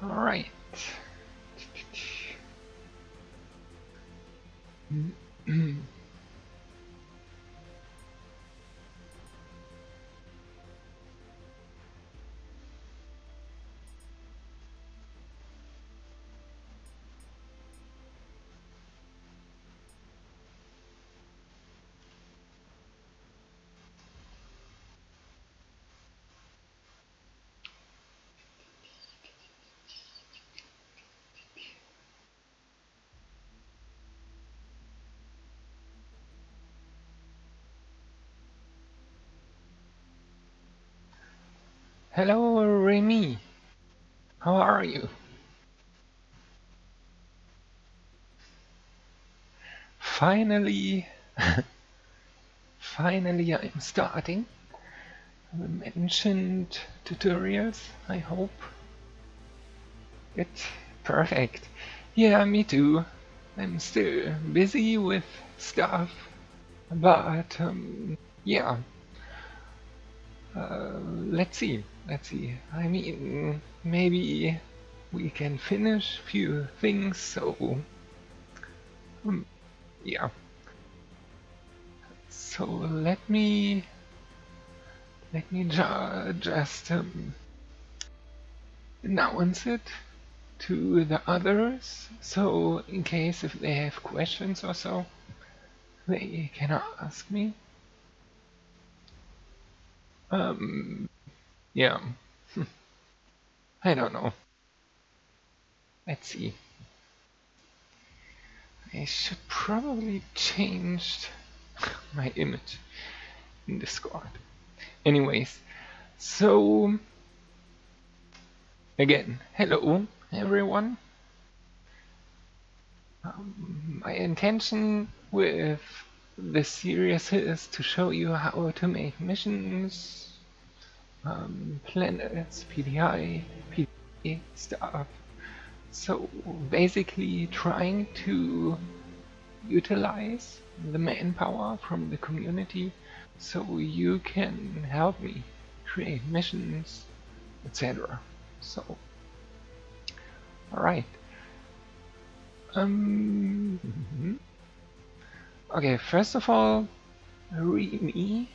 Alright. Hello, Remy. How are you? Finally, finally I'm starting the mentioned tutorials, I hope. It's perfect. Yeah, me too. I'm still busy with stuff, but yeah, let's see. Let's see. I mean, maybe we can finish few things, so yeah. So just announce it to the others, so in case if they have questions or so, they can ask me. Yeah, I don't know. Let's see. I should probably change my image in Discord. Anyways, so again, hello everyone. My intention with this series is to show you how to make missions, planets, PDA stuff. So basically trying to utilize the manpower from the community so you can help me create missions, etc. So, alright. Okay, first of all, Remy.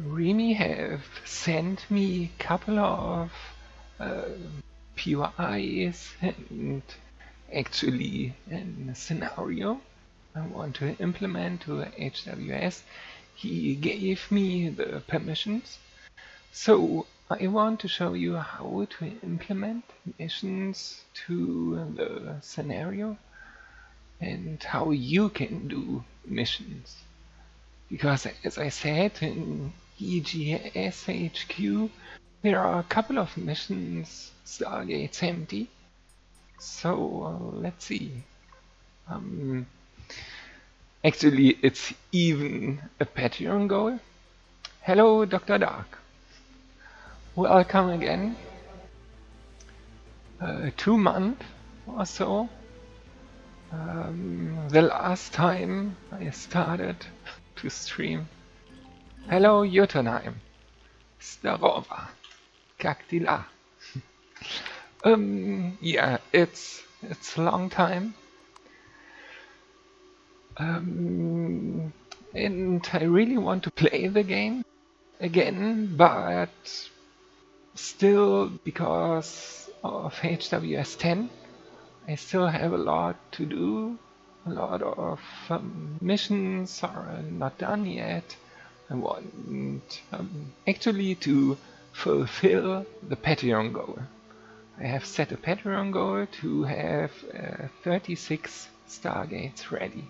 Remy have sent me a couple of POIs and actually a scenario I want to implement to HWS. He gave me the permissions, so I want to show you how to implement missions to the scenario and how you can do missions. Because as I said in HWS HQ, there are a couple of missions Stargate's empty. So let's see. Um, Actually, it's even a Patreon goal. Hello, Dr. Dark. Welcome again. 2 months or so. The last time I started to stream. Hello, Jotunheim. Starova. Kaktila. Yeah, it's a long time. And I really want to play the game again, but still, because of HWS 10, I still have a lot to do. A lot of missions are not done yet. I want actually to fulfill the Patreon goal. I have set a Patreon goal to have 36 Stargates ready.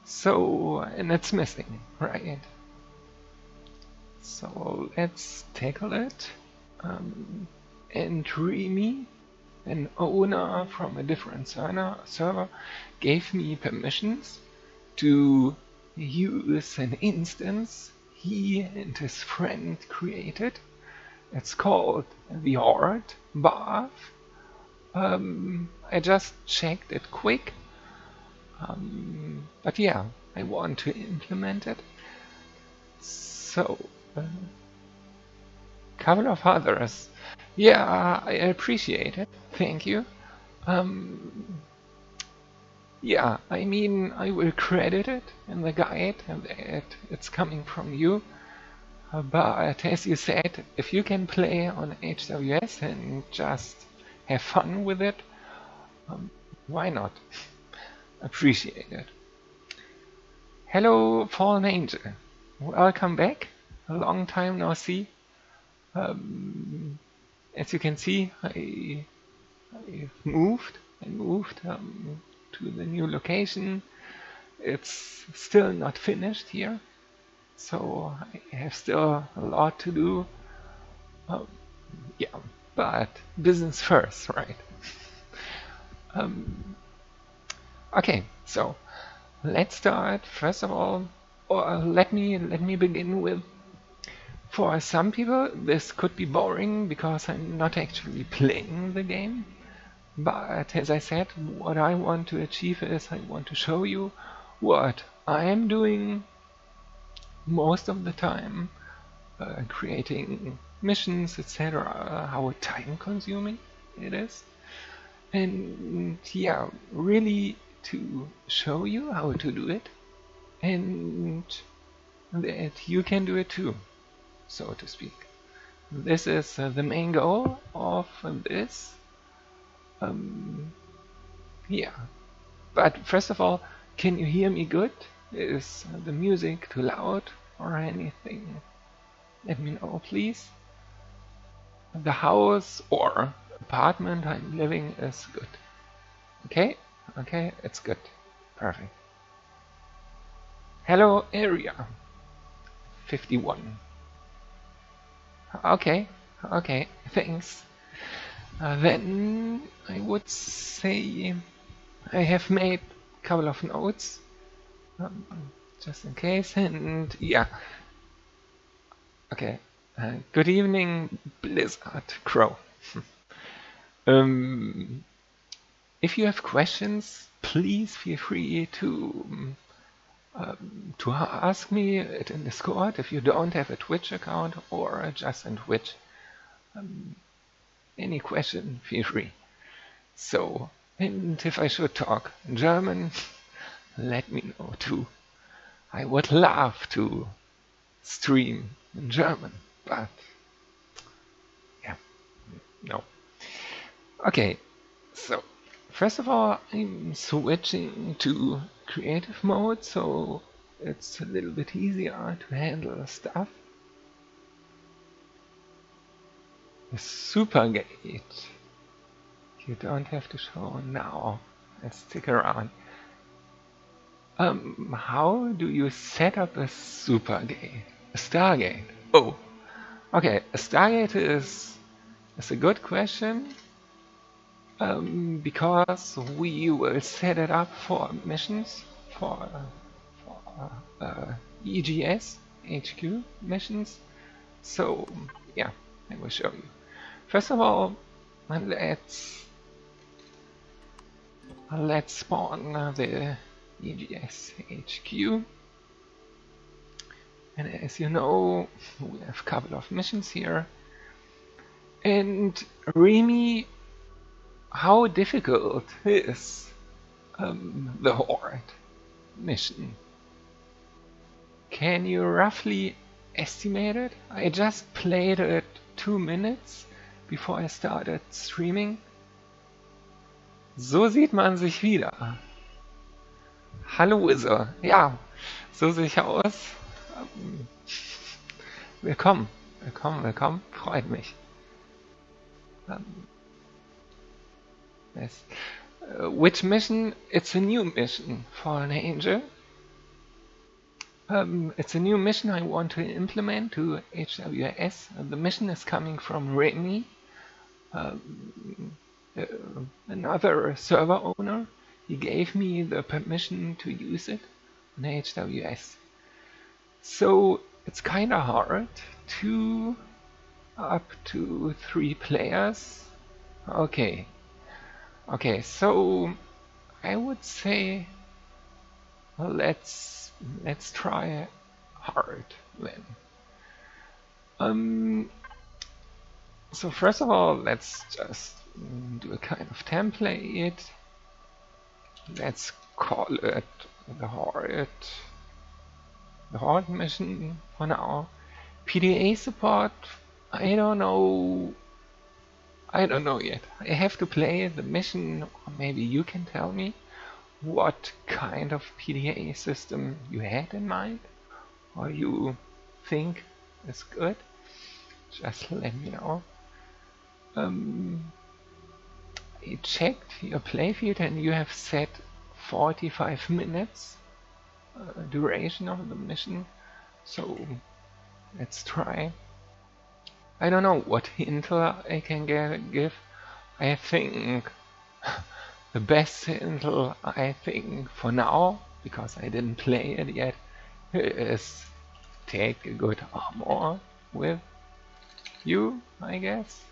So, and it's missing, right? So let's tackle it. And Remy, an owner from a different server, gave me permissions to use an instance he and his friend created. It's called the Horde Bath. I just checked it quick. But yeah, I want to implement it. So, couple of others. Yeah, I appreciate it. Thank you. Um, yeah, I mean, I will credit it in the guide that it's coming from you. But as you said, if you can play on HWS and just have fun with it, why not? Appreciate it. Hello, Fallen Angel. Welcome back. A long time no see. Um, as you can see, I've moved and moved to the new location. It's still not finished here, so I have still a lot to do. Um, yeah, but business first, right? Um, okay, so let's start. First of all, or let me begin with. For some people, this could be boring because I'm not actually playing the game. But as I said, what I want to achieve is I want to show you what I am doing most of the time, creating missions, etc., how time consuming it is. And yeah, really to show you how to do it and that you can do it too, so to speak. This is the main goal of this. Um, yeah, but first of all, can you hear me good? Is the music too loud or anything? Let me know, please. The house or apartment I'm living is good. Okay? Okay, it's good. Perfect. Hello, area 51. Okay, okay, thanks. Then I would say I have made a couple of notes um, just in case, and yeah. Okay. Good evening, Blizzard Crow. um, if you have questions, please feel free to ask me it in Discord if you don't have a Twitch account or just in Twitch. Any question, feel free. So, and if I should talk German, let me know too. I would love to stream in German, but yeah, no. Okay, so first of all, I'm switching to creative mode, so it's a little bit easier to handle stuff. The Supergate. You don't have to show now. Let's stick around. How do you set up a Supergate? A Stargate? Oh, okay. A Stargate is a good question. Because we will set it up for missions, for EGS HQ missions. So yeah, I will show you. First of all, let's spawn the EGS HQ. And as you know, we have a couple of missions here. And Remy, how difficult is the Horde mission? Can you roughly estimate it? I just played it 2 minutes before I started streaming. So sieht man sich wieder. Hallo Wizard. Ja, so sehe ich aus. Willkommen, willkommen, willkommen. Freut mich. Yes. Which mission? It's a new mission for an angel. It's a new mission I want to implement to HWS. The mission is coming from Remy, another server owner. He gave me the permission to use it on HWS. So it's kind of hard to up to 3 players. Okay, okay. So I would say let's try hard then. So first of all, let's just do a kind of template. Let's call it the Horde mission for now. PDA support, I don't know. I don't know yet. I have to play the mission, or maybe you can tell me what kind of PDA system you had in mind, or you think is good. Just let me know. I checked your playfield and you have set 45 minutes duration of the mission, so let's try. I don't know what hint I can give. I think the best hint I think for now, because I didn't play it yet, is take a good armor with you, I guess.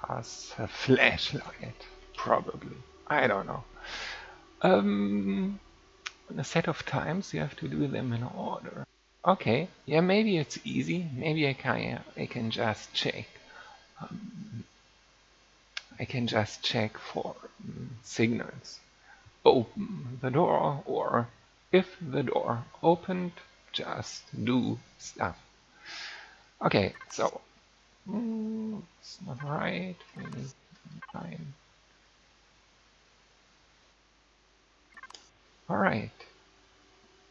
Plus a flashlight, probably. I don't know. A set of times you have to do them in order. Okay, yeah, maybe it's easy. Maybe I can just check. I can just check for signals. Open the door, or if the door opened, just do stuff. Okay, so it's not right. Maybe fine. All right.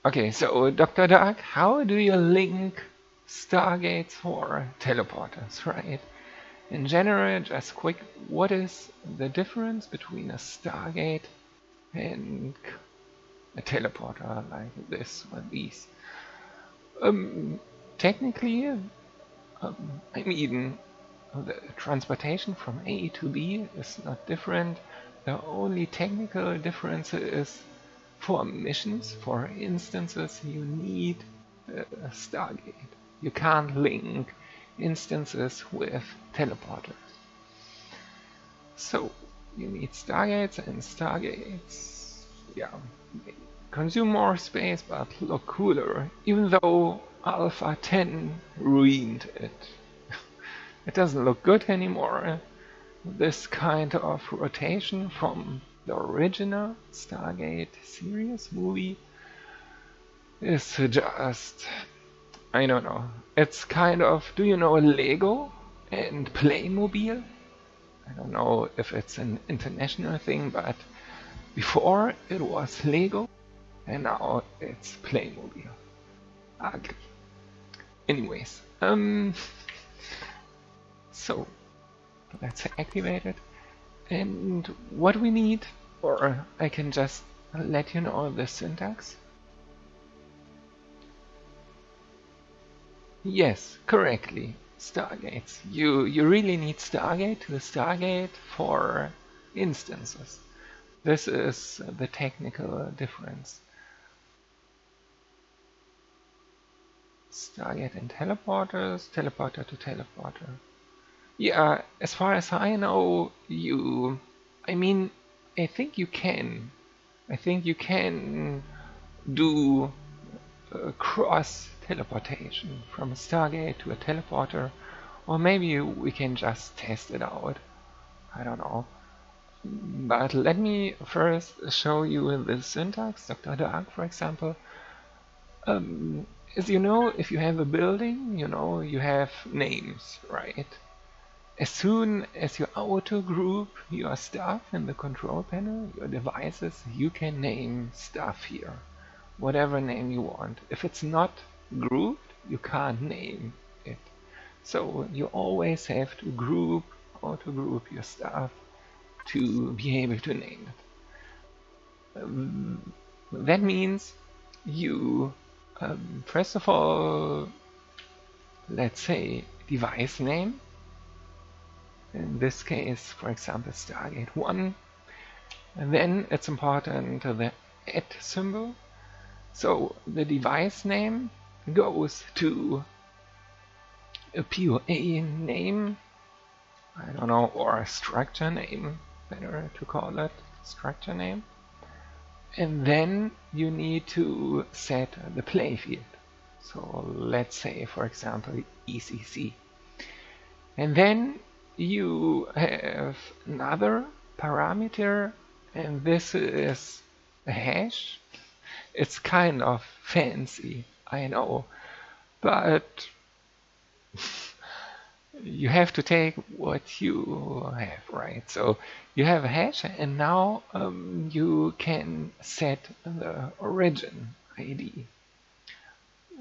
Okay, so Dr. Dark, how do you link Stargates for teleporters, right? In general, just quick, what is the difference between a Stargate and a teleporter like this or these? Technically, I mean, the transportation from A to B is not different. The only technical difference is for missions, for instances, you need a Stargate. You can't link instances with teleporters. So you need Stargates, and Stargates, yeah, they consume more space but look cooler, even though Alpha 10 ruined it. It doesn't look good anymore. This kind of rotation from the original Stargate series movie is just, I don't know. It's kind of, do you know Lego and Playmobil? I don't know if it's an international thing, but before it was Lego and now it's Playmobil. Ugly. Anyways, so let's activate it. And what we need, or I can just let you know the syntax. Yes, correctly. Stargates. You really need Stargate to Stargate for instances. This is the technical difference. Stargate and teleporters, teleporter to teleporter. Yeah, as far as I know, I think you can. I think you can do cross teleportation from a Stargate to a teleporter, or maybe we can just test it out. I don't know. But let me first show you the syntax, Dr. Dark, for example. As you know, if you have a building, you have names, right? As soon as you auto-group your stuff in the control panel, your devices, you can name stuff here. Whatever name you want. If it's not grouped, you can't name it. So you always have to auto-group your stuff to be able to name it. That means you, first of all, let's say device name. In this case, for example, Stargate 1. And then it's important the @ symbol. So the device name goes to a POA name, I don't know, or a structure name, better to call it structure name. And then you need to set the playfield. So let's say, for example, ECC. And then you have another parameter, and this is a hash. It's kind of fancy, I know, but you have to take what you have, right? So you have a hash, and now you can set the origin ID.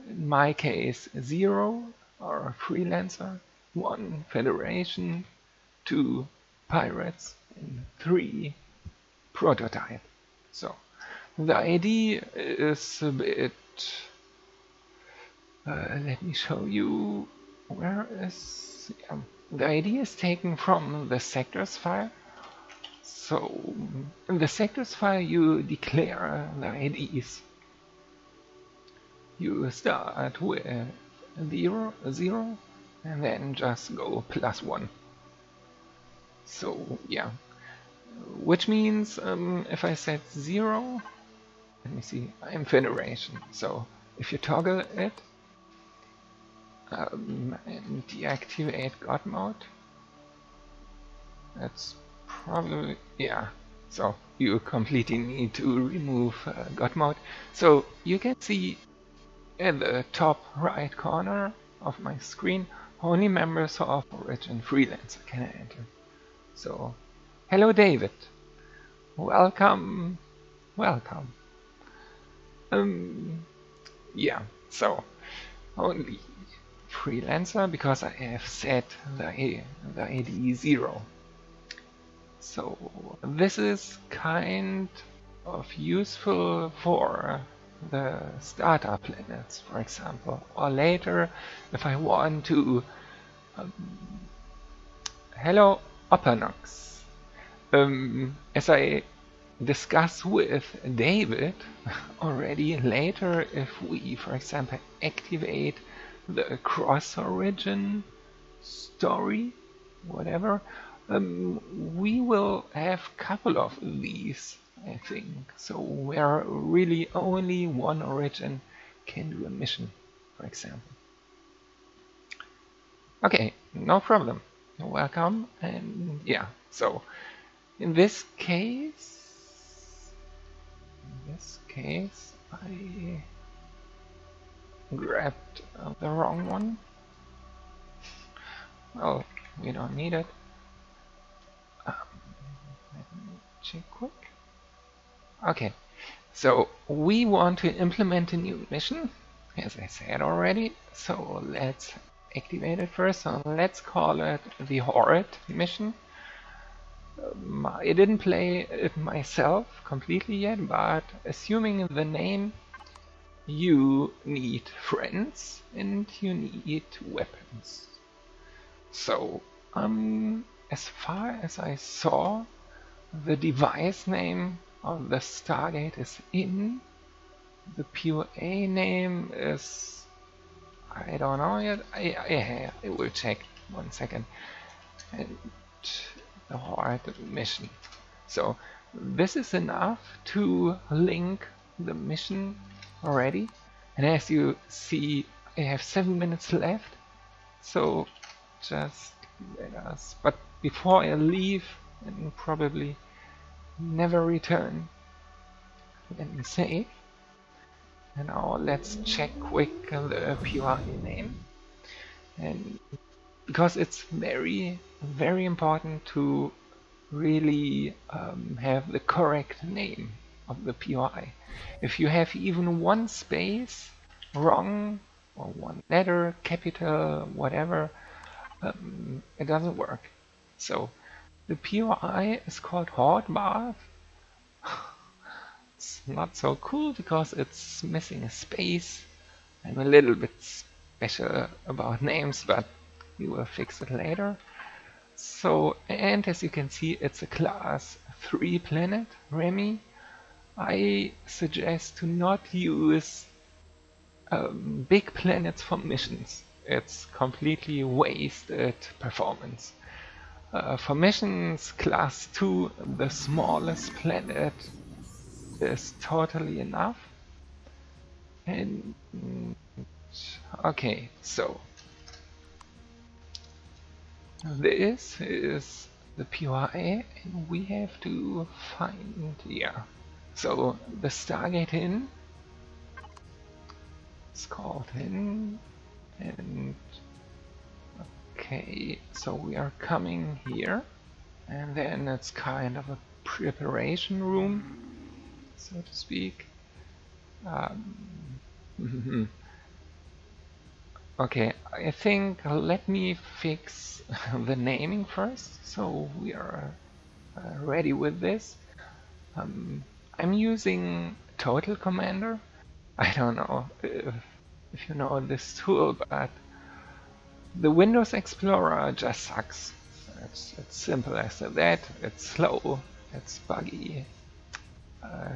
In my case, 0 or freelancer, 1 federation, 2 pirates, and 3 prototype. So the ID is a bit. Let me show you where is. The ID is taken from the sectors file. So in the sectors file, you declare the IDs. You start with 0, 0, and then just go +1. So yeah, which means if I set 0, let me see, I'm Federation. So if you toggle it and deactivate God mode, that's probably, yeah. So you completely need to remove God mode. So you can see at the top right corner of my screen, only members of Origin Freelancer can enter. So, hello David, welcome, welcome. Yeah, so only Freelancer because I have set the ID 0. So this is kind of useful for the starter planets, for example, or later if I want to. Hello, Opanox. As I discussed with David already, later if we, for example, activate the cross origin story, whatever, we will have a couple of these, I think. So where really only one origin can do a mission, for example. Okay, no problem. You're welcome. And yeah, so in this case, I grabbed the wrong one. Well, we don't need it. Let me check quick. Okay, so we want to implement a new mission, as I said already. So let's activate it first. So let's call it the Horrid mission. I didn't play it myself completely yet, but assuming the name, you need friends and you need weapons. So, as far as I saw, the device name of the Stargate is in. The POA name is, I don't know yet. I will check 1 second. And the Horde mission. So this is enough to link the mission already. And as you see, I have 7 minutes left. So just let us. But before I leave and probably never return, let me save. And now let's check quick the POI name. And because it's very, very important to really have the correct name of the POI. If you have even one space wrong, or one letter, capital, whatever, it doesn't work. So the POI is called Horde Bath. It's not so cool because it's missing a space. I'm a little bit special about names, but we will fix it later. So, and as you can see, it's a class 3 planet, Remy. I suggest to not use big planets for missions. It's completely wasted performance. For missions class 2, the smallest planet is totally enough. And Okay, so this is the POI, and we have to find, yeah. So the Stargate Inn is called Inn, and okay, so we are coming here, and then it's kind of a preparation room, so to speak. Okay, I think let me fix the naming first, so we are ready with this. I'm using Total Commander. I don't know if you know this tool, but the Windows Explorer just sucks. It's simple as that. It's slow, it's buggy.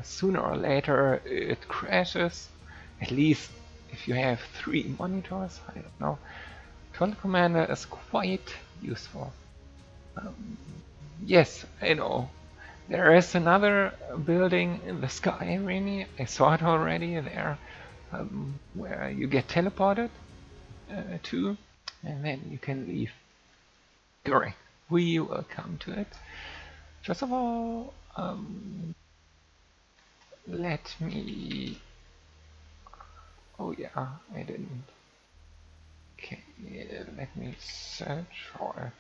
Sooner or later it crashes. At least if you have 3 monitors, I don't know. Total Commander is quite useful. Yes, I know. There is another building in the sky, really. I saw it already there, where you get teleported to, and then you can leave. Correct. We will come to it. First of all, let me. Oh yeah, I didn't. Okay, let me search for.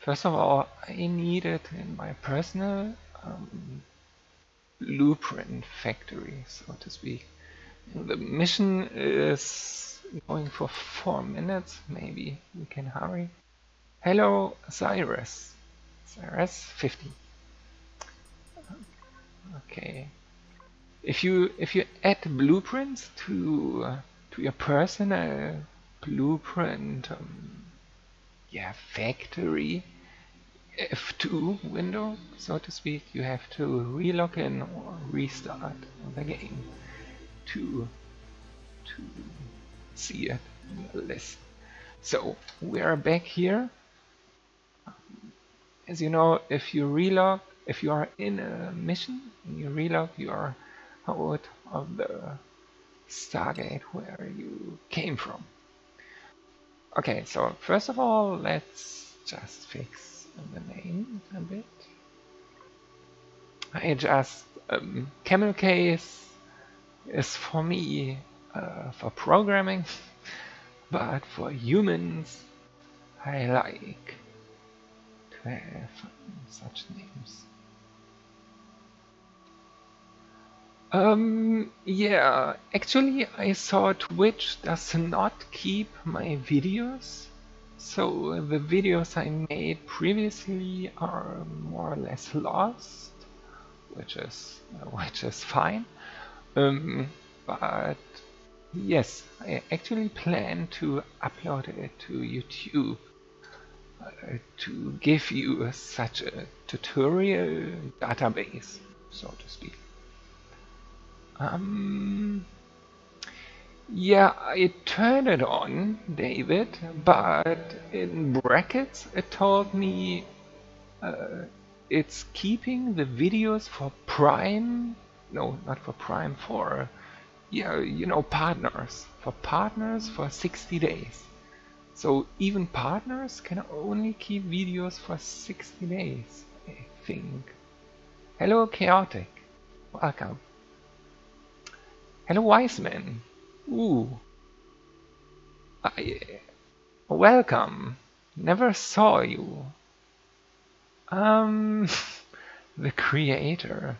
First of all, I need it in my personal blueprint factory, so to speak. The mission is going for 4 minutes. Maybe we can hurry. Hello, Cyrus. Cyrus 50. Okay. If you add blueprints to your personal blueprint, yeah, factory F2 window, so to speak, you have to relog in or restart the game to see it in the list. So we are back here. As you know, if you relog, if you are in a mission and you relog, you are out of the Stargate where you came from. Okay, so first of all, let's just fix the name a bit. I just camel case is for me for programming, but for humans I like to have such names. Yeah, actually I saw Twitch does not keep my videos, so the videos I made previously are more or less lost, which is fine. But yes, I actually plan to upload it to YouTube to give you such a tutorial database, so to speak. Yeah, I turned it on, David, but in brackets it told me it's keeping the videos for Prime. No, not for Prime, for, yeah, you know, partners. For partners for 60 days. So even partners can only keep videos for 60 days, I think. Hello, Chaotic. Welcome. Hello, Wiseman. Ooh. I, welcome. Never saw you. The creator.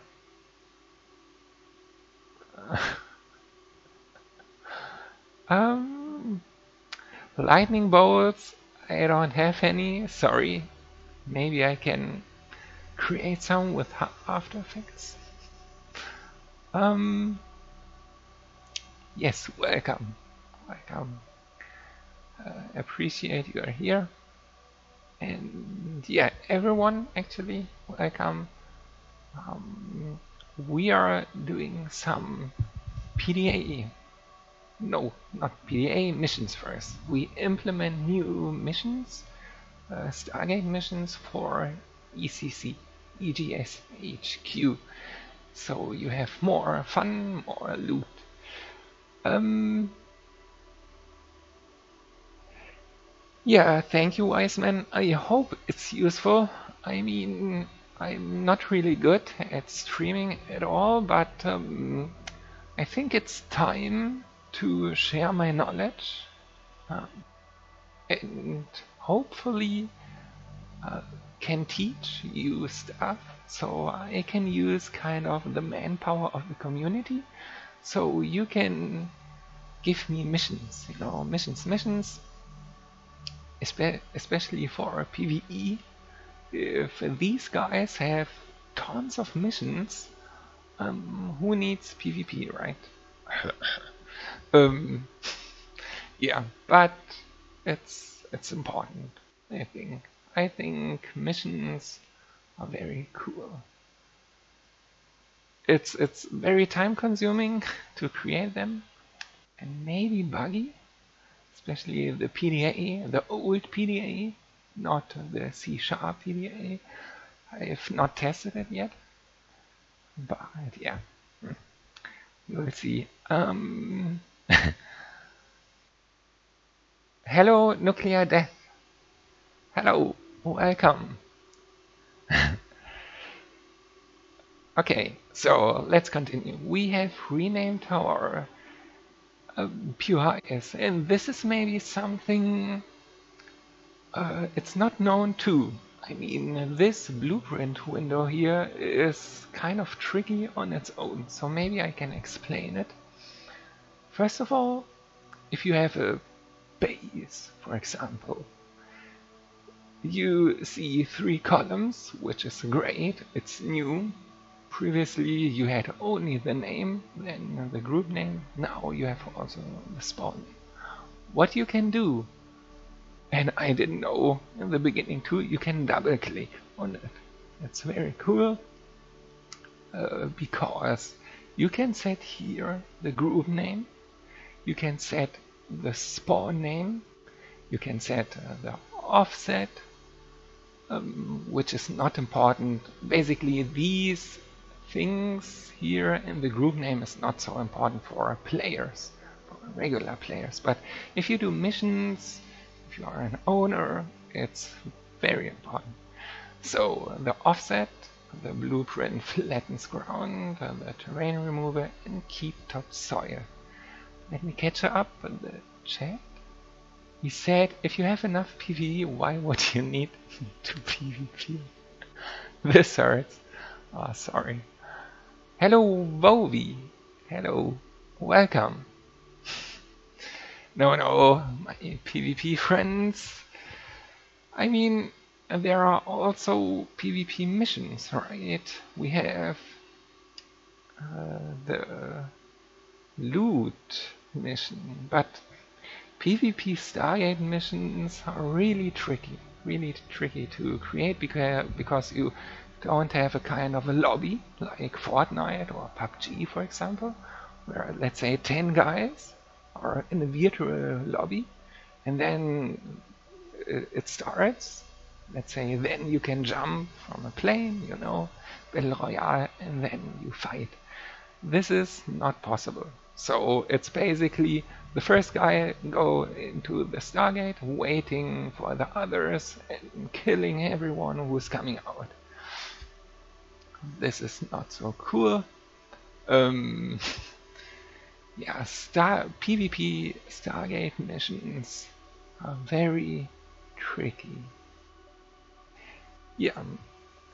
Um, lightning bolts. I don't have any. Sorry. Maybe I can create some with After Effects. Yes, welcome. Welcome. Appreciate you are here. And yeah, everyone actually, welcome. We are doing some PDA. No, not PDA missions first. We implement new missions, Stargate missions for ECC, EGS HQ. So you have more fun, more loot. Yeah, thank you, wise man. I hope it's useful. I mean, I'm not really good at streaming at all, but I think it's time to share my knowledge uh, and hopefully uh, can teach you stuff so I can use kind of the manpower of the community so you can give me missions, missions, especially for PvE. If these guys have tons of missions, who needs PvP, right? um, yeah, but it's important. I think. I think missions are very cool. It's very time consuming to create them and maybe buggy, especially the PDA, the old PDA, not the C# PDA. I've not tested it yet, but yeah, you'll see. Hello, Nuclear Death. Hello, welcome. Okay, so let's continue. We have renamed our POIs, and this is maybe something it's not known too. I mean, this blueprint window here is kind of tricky on its own, so maybe I can explain it. First of all, if you have a base, for example, you see 3 columns, which is great, it's new. Previously you had only the name, then the group name, now you have also the spawn name. What you can do, and I didn't know in the beginning too, you can double click on it. It's very cool because you can set here the group name, you can set the spawn name, you can set the offset, which is not important. Basically, these things here in the group name is not so important for players, for regular players. But if you do missions, if you are an owner, it's very important. So the offset, the blueprint flattens ground, the terrain remover, and keep topsoil. Let me catch up in the chat. He said, if you have enough PvE, why would you need to PvP? This hurts. Oh, sorry. Hello, Vovi. Hello. Welcome. No, my PvP friends. I mean, there are also PvP missions, right? We have the loot mission, but PvP Stargate missions are really tricky to create because you don't have a kind of a lobby like Fortnite or PUBG, for example, where let's say 10 guys are in a virtual lobby and then it starts. Let's say then you can jump from a plane, Battle Royale, and then you fight. This is not possible. So it's basically the first guy go into the Stargate, waiting for the others and killing everyone who's coming out. This is not so cool. Yeah, PvP Stargate missions are very tricky. Yeah,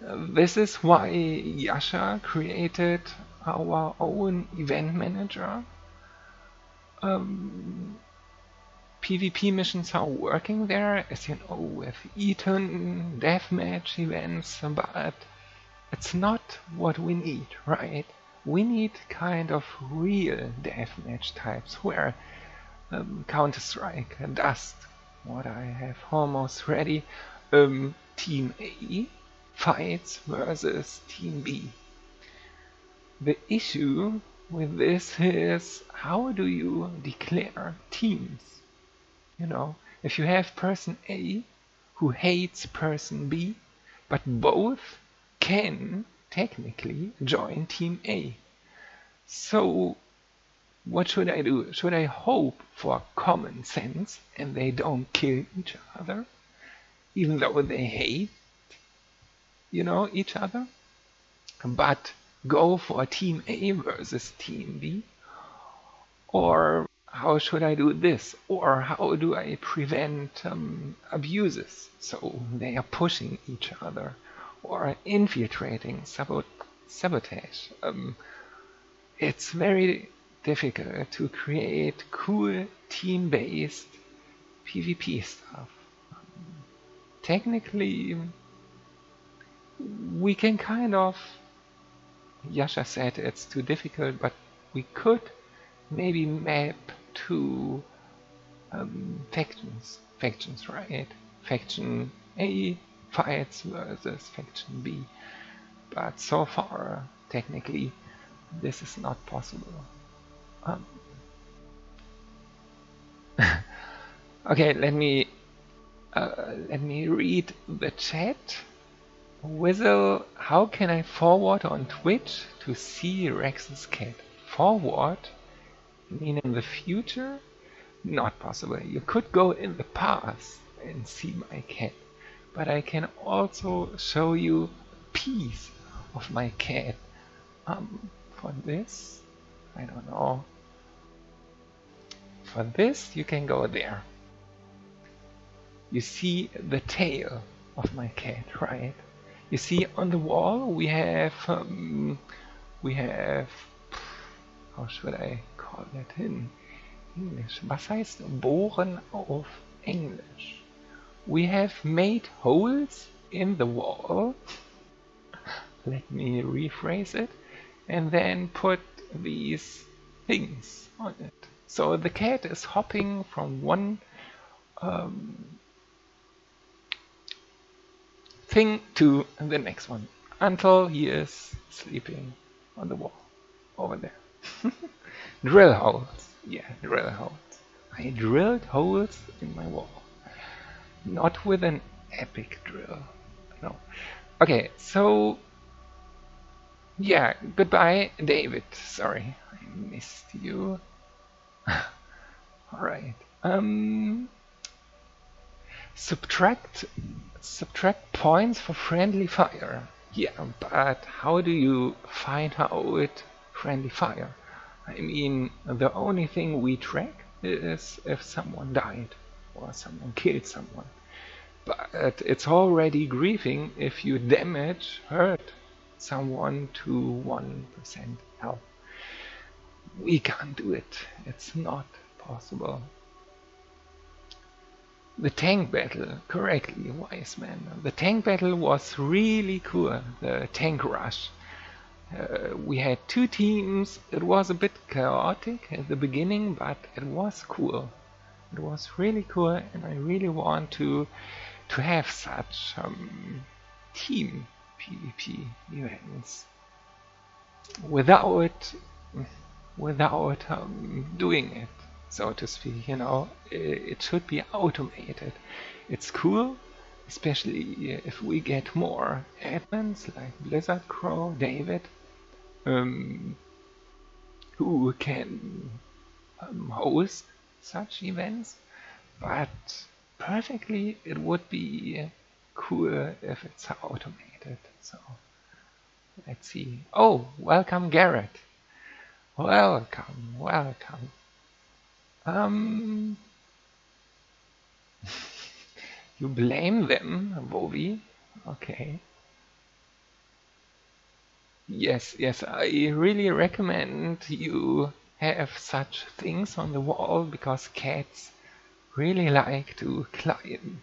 this is why Yasha created our own event manager. PvP missions are working there, as you know, with Eton, deathmatch events, but it's not what we need, right? We need kind of real deathmatch types where Counter-Strike, Dust, what I have almost ready, Team A fights versus Team B. The issue with this is how do you declare teams? If you have person A who hates person B, but both can technically join Team A. So What should I do? Should I hope for common sense and they don't kill each other, even though they hate, each other? But go for Team A versus Team B? Or how should I do this? Or how do I prevent abuses so they are pushing each other or infiltrating sabotage? It's very difficult to create cool team-based PvP stuff. Technically, we can kind of, Yasha said it's too difficult, but we could maybe map to factions, right? Faction A fights versus Faction B. But so far, technically, this is not possible. Okay, let me read the chat. Whistle, how can I forward on Twitch to see Rex's cat? Forward? You mean in the future? Not possible. You could go in the past and see my cat, but I can also show you a piece of my cat. For this, I don't know. For this, you can go there. You see the tail of my cat, right? You see on the wall we have, how should I call it in English? Was heißt bohren auf Englisch? We have made holes in the wall. Let me rephrase it. And then put these things on it. So the cat is hopping from one thing to the next one until he is sleeping on the wall over there. Drill holes. Yeah, drill holes. I drilled holes in my wall. Not with an epic drill. No. Okay, so yeah, goodbye, David. Sorry, I missed you. Alright. Subtract points for friendly fire. Yeah, but how do you find out friendly fire? I mean, the only thing we track is if someone died or someone killed someone. But it's already grieving if you hurt someone to 1% health. We can't do it. It's not possible. The tank battle, correctly, wise man. The tank battle was really cool, the tank rush. We had two teams. It was a bit chaotic at the beginning, but it was cool. It was really cool, and I really want to have such team PvP events without doing it, so to speak. It should be automated. It's cool, especially if we get more admins like Blizzard Crow, David, who can host such events. But perfectly, it would be cool if it's automated. So let's see. Oh, welcome, Garrett. Welcome. You blame them, Vovi? Okay. Yes, I really recommend you have such things on the wall because cats really like to climb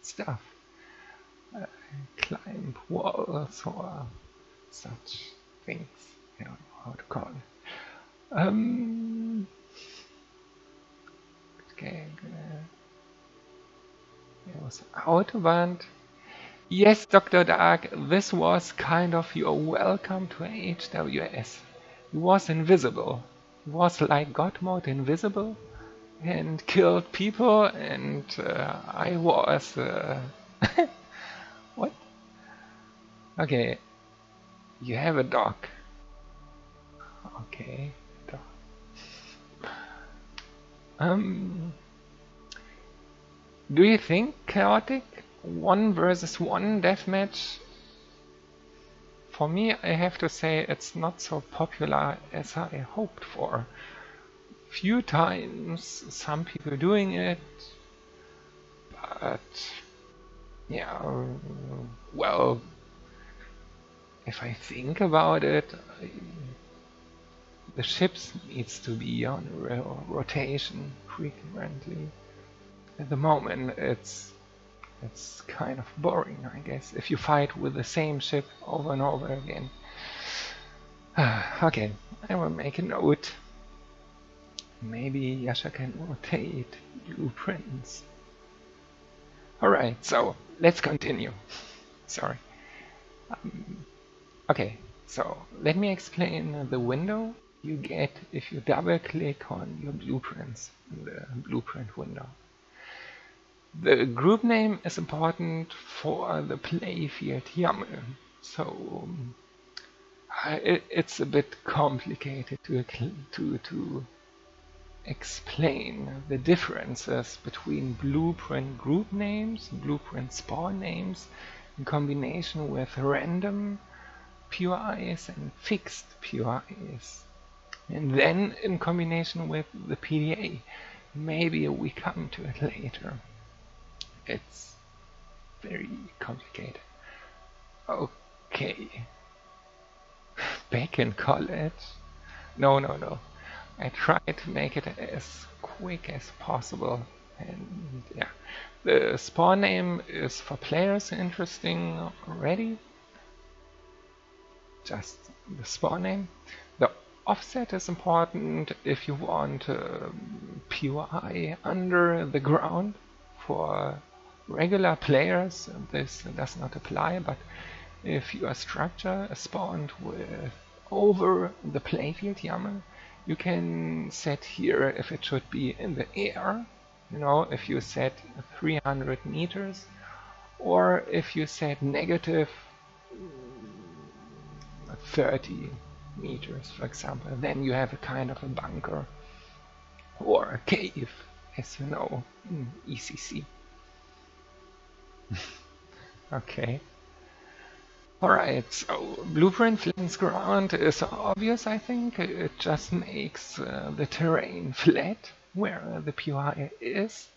stuff. Climb walls or such things. I don't know how to call it. Okay, it was outbound. Yes, Dr. Dark, this was kind of your welcome to HWS. He was invisible. He was like God mode invisible and killed people, and I was... What? Okay, you have a dog. Okay, dog. Um, do you think chaotic 1 versus 1 deathmatch? For me, I have to say it's not so popular as I hoped for. Few times, some people doing it, but yeah, well, if I think about it, the ships needs to be on rotation frequently. At the moment, it's kind of boring, I guess, if you fight with the same ship over and over again. Okay, I will make a note. Maybe Yasha can rotate blueprints. Alright, so let's continue. Sorry. Okay, so let me explain the window you get if you double click on your blueprints in the blueprint window. The group name is important for the playfield YAML, so it's a bit complicated to explain the differences between blueprint group names, blueprint spawn names, in combination with random POIs and fixed POIs. And then in combination with the PDA. Maybe we come to it later. It's very complicated. Okay. Back in college? No. I tried to make it as quick as possible. And yeah, the spawn name is for players interesting already. Just the spawn name. The offset is important if you want POI under the ground. For regular players, this does not apply, but if your structure is spawned with over the playfield YAML, you can set here if it should be in the air, you know, if you set 300 meters, or if you set negative 30 meters, for example, then you have a kind of a bunker or a cave, as you know, in ECC. Okay. Alright, so blueprint flattens ground is obvious, I think. It just makes the terrain flat where the POI is.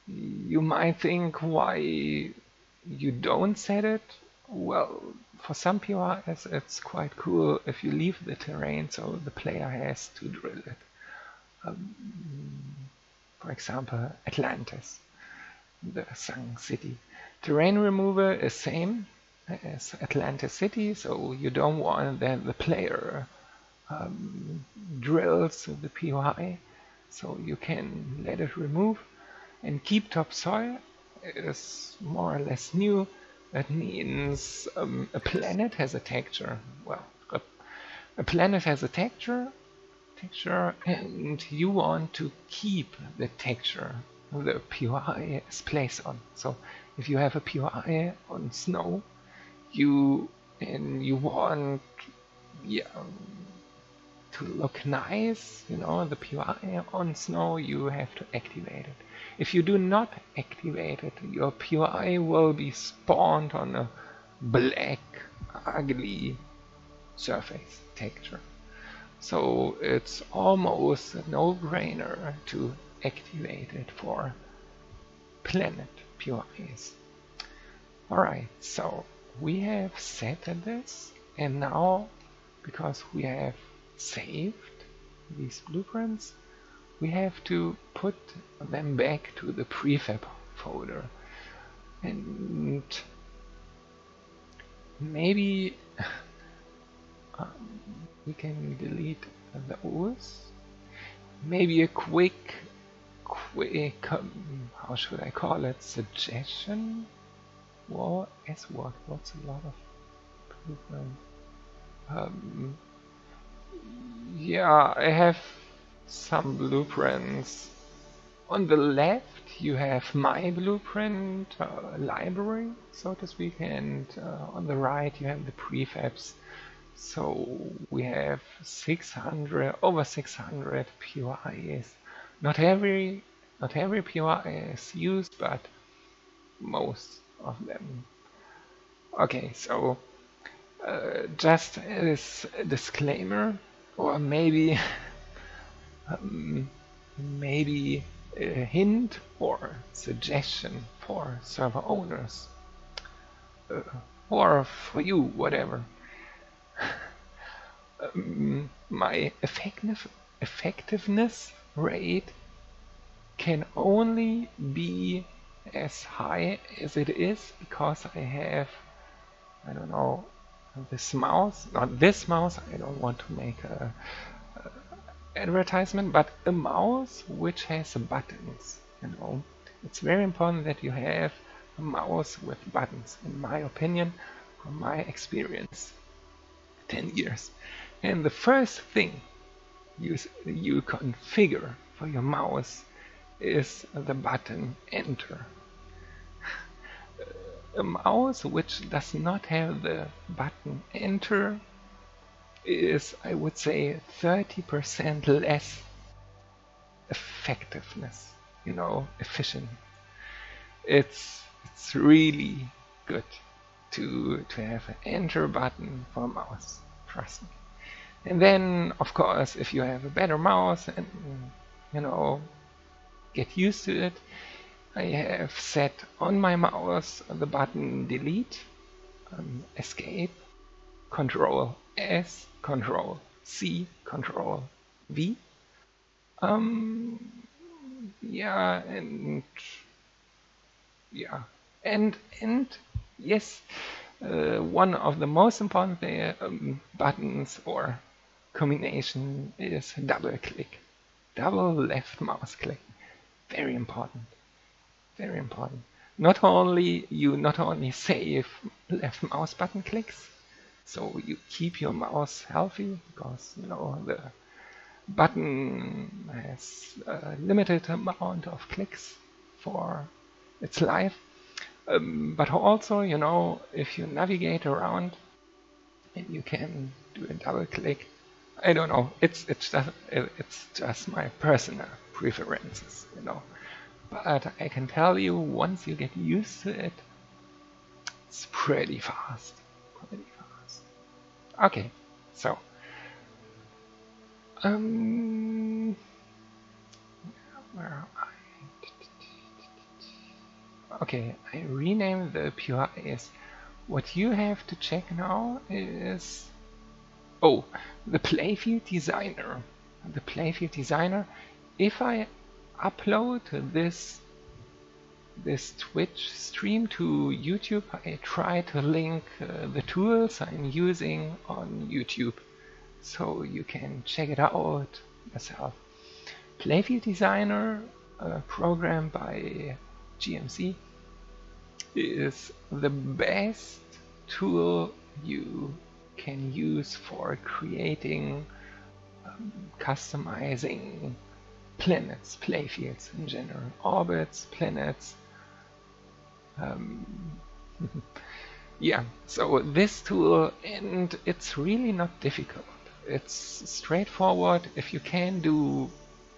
You might think why you don't set it. Well, for some POIs it's quite cool if you leave the terrain so the player has to drill it. For example, Atlantis, the sunk city. Terrain removal is same as Atlantis City, so you don't want that the player drills the POI, so you can let it remove. And keep topsoil is more or less new. That means a planet has a texture. Well, a planet has a texture, and you want to keep the texture the POI is placed on. So if you have a POI on snow, you want to look nice, you know, the POI on snow, you have to activate it. If you do not activate it, your POI will be spawned on a black, ugly surface texture. So it's almost a no-brainer to activate it for planet POIs. Alright, so we have set this, and now, because we have saved these blueprints, we have to put them back to the prefab folder. And maybe we can delete those. Maybe a quick, how should I call it, suggestion? Well, what's a lot of blueprint? Yeah, I have some blueprints. On the left you have my blueprint library, so to speak, and on the right you have the prefabs. So we have over 600 POIs. Not every POI is used, but most of them. Okay, so just as a disclaimer, or maybe maybe a hint or suggestion for server owners, or for you, whatever. My effectiveness rate can only be as high as it is because I have, I don't know, this mouse, not this mouse, I don't want to make a advertisement, but a mouse which has buttons, you know. It's very important that you have a mouse with buttons, in my opinion, from my experience, 10 years. And the first thing you configure for your mouse is the button Enter. A mouse which does not have the button Enter is, I would say, 30% less effectiveness, you know, efficient. It's really good to have an Enter button for a mouse, trust me. And then, of course, if you have a better mouse and, you know, get used to it, I have set on my mouse the button Delete, Escape, Control S, Control C, Control V. Yeah, and yeah, and yes, one of the most important buttons or combination is double click, double left mouse click. Very important, very important. Not only save left mouse button clicks, so you keep your mouse healthy because you know the button has a limited amount of clicks for its life. But also, you know, if you navigate around and you can do a double click, I don't know, it's just my personal preferences, you know. But I can tell you, once you get used to it, it's pretty fast, pretty fast. Okay, so where am I? Okay, I renamed the POIs. What you have to check now is, oh, the playfield designer. The playfield designer. If I upload this Twitch stream to YouTube, I try to link the tools I'm using on YouTube, so you can check it out yourself. Playfield Designer, a program by GMC, is the best tool you can use for creating, customizing planets, playfields in general, orbits, planets. Yeah, so this tool, and it's really not difficult. It's straightforward. If you can do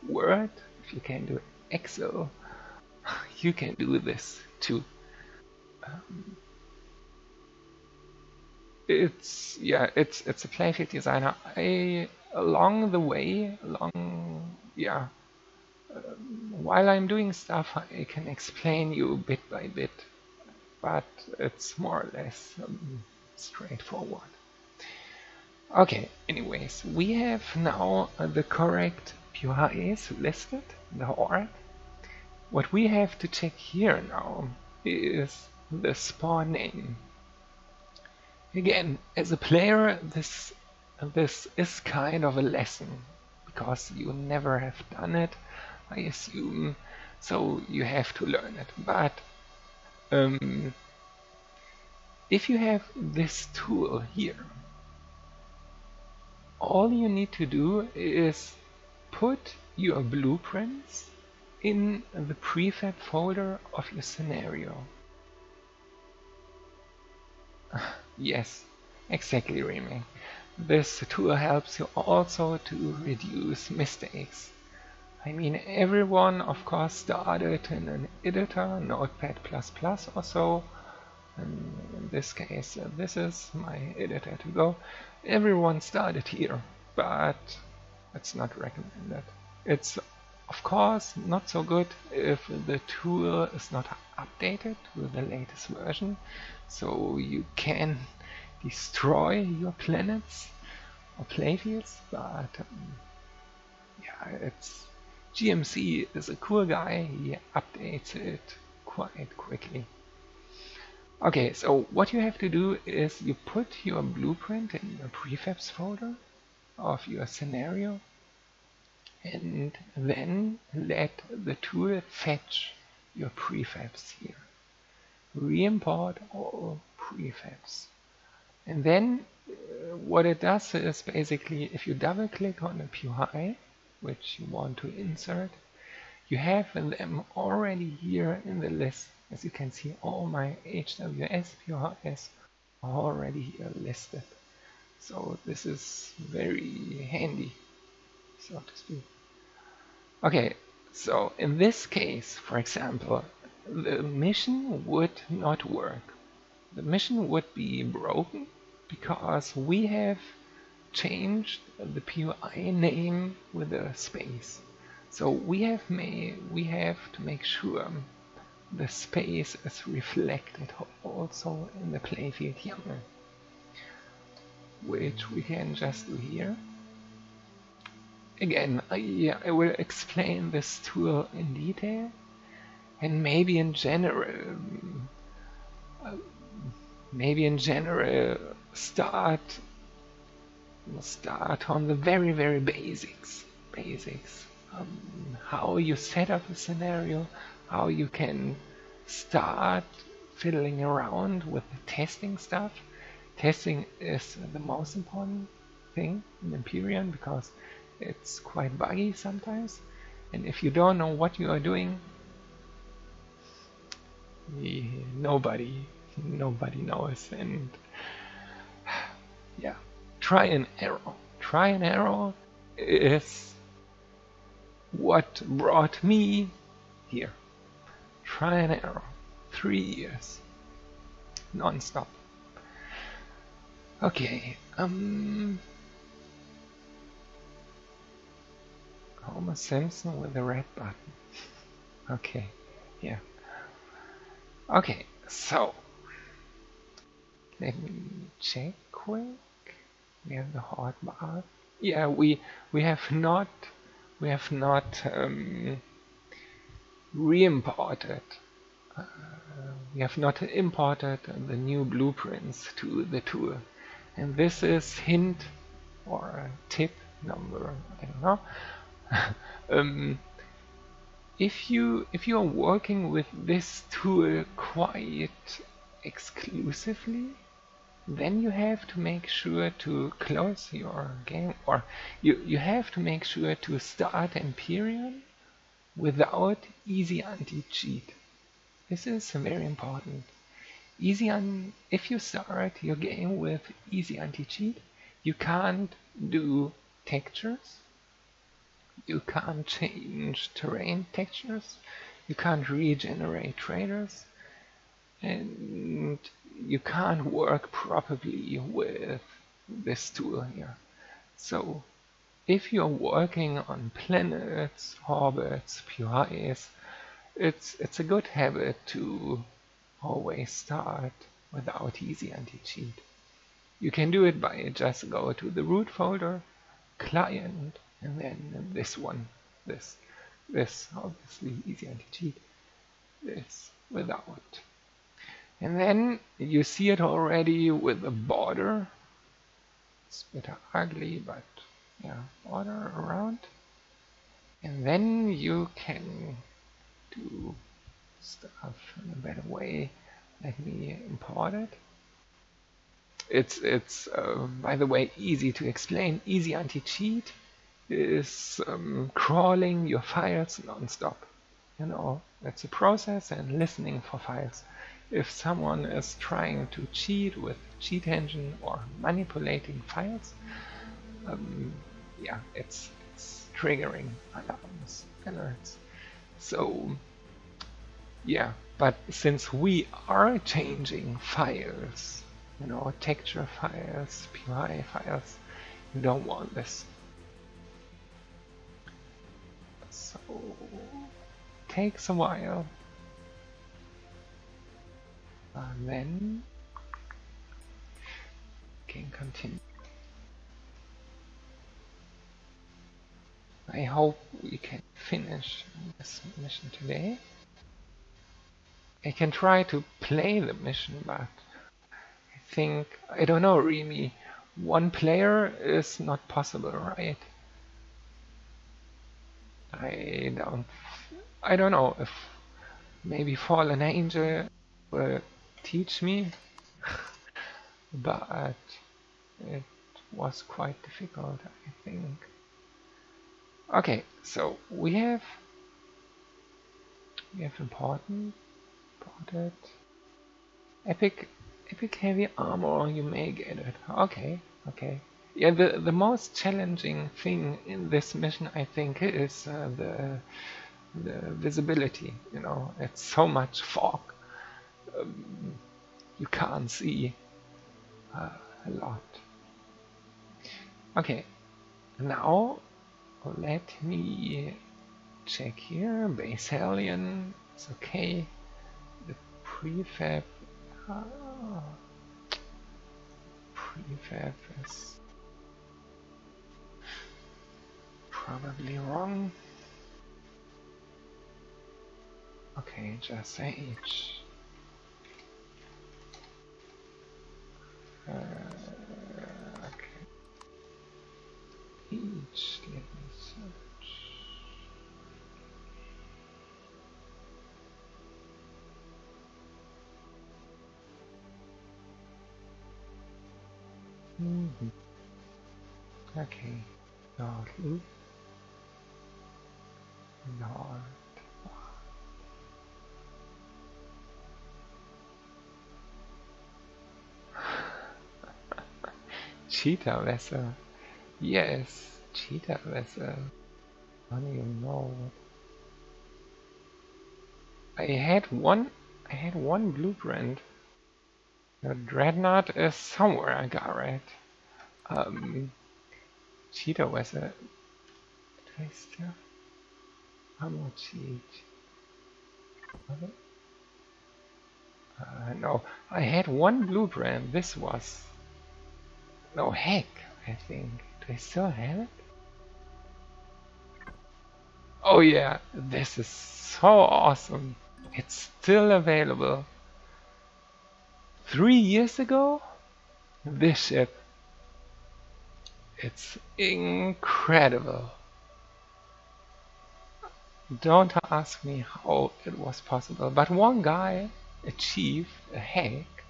Word, if you can do Excel, you can do this too. It's a playfield designer. Along the way, while I'm doing stuff, I can explain you bit by bit, but it's more or less straightforward. Okay, anyways, we have now the correct POIs listed, the org. What we have to check here now is the spawn name. Again, as a player, this is kind of a lesson, because you never have done it, I assume, so you have to learn it. But if you have this tool here, all you need to do is put your blueprints in the prefab folder of your scenario. Yes, exactly, Remy. This tool helps you also to reduce mistakes. I mean, everyone, of course, started in an editor, Notepad++ or so. And in this case, this is my editor to go. Everyone started here, but it's not recommended. It's, of course, not so good if the tool is not updated to the latest version, so you can destroy your planets or playfields, but yeah, it's GMC is a cool guy, he updates it quite quickly. Okay, so what you have to do is you put your blueprint in your prefabs folder of your scenario, and then let the tool fetch your prefabs here. Re-import all prefabs. And then what it does is basically if you double click on a POI, which you want to insert, you have them already here in the list. As you can see, all my HWS POIs are already here listed. So this is very handy, so to speak. Okay, so in this case, for example, the mission would not work. The mission would be broken because we have changed the POI name with a space. So we have to make sure the space is reflected also in the playfield YAML, which we can just do here. Again, I will explain this tool in detail, and maybe in general start on the very basics. How you set up a scenario, how you can start fiddling around with the testing stuff. Testing is the most important thing in Empyrean because it's quite buggy sometimes, and if you don't know what you are doing, nobody knows. And yeah, try and error is what brought me here. Try and error, 3 years non-stop. Okay, Homer Simpson with the red button. Okay, yeah. Okay, so let me check quick. We have the hotbar. Yeah, we have not re-imported. We have not imported the new blueprints to the tool, and this is hint or tip number, I don't know. If you are working with this tool quite exclusively, then you have to make sure to close your game, or you have to make sure to start Empyrean without easy anti-cheat. This is very important. If you start your game with easy anti-cheat, you can't do textures, you can't change terrain textures, you can't regenerate traders, and you can't work properly with this tool here. So if you're working on planets, orbits, POIs, it's a good habit to always start without easy anti-cheat. You can do it by just go to the root folder, client, and then this one, this obviously easy anti-cheat, this without. And then you see it already with a border. It's a bit ugly, but yeah, border around. And then you can do stuff in a better way. Let me import it. It's by the way, easy to explain. Easy anti-cheat is crawling your files non-stop. You know, it's a process and listening for files. If someone is trying to cheat with cheat engine or manipulating files, yeah, it's triggering alarms, alerts. So yeah, but since we are changing files, you know, texture files, POI files, you don't want this. So takes a while. And then can continue. I hope we can finish this mission today. I can try to play the mission, but I think, I don't know really, one player is not possible, right? I don't, I don't know if maybe Fallen Angel will teach me, but it was quite difficult, I think. Okay, so we have imported epic heavy armor. You may get it. Okay, okay. Yeah, the most challenging thing in this mission, I think, is the visibility. You know, it's so much fog. You can't see a lot. Okay, now let me check here. Base alien, it's okay. The prefab is probably wrong. Okay, just H. Okay. H, let me search. Okay. North. Cheetah vessel. Yes, cheetah vessel. I don't even know. I had one blueprint. The dreadnought is somewhere. I got it. Cheetah vessel. Do I still? AntiCheat. No, I had one blueprint. This was no heck. I think. Do I still have it? Oh yeah, this is so awesome. It's still available. 3 years ago? This ship. It's incredible. Don't ask me how it was possible, but one guy achieved a hack.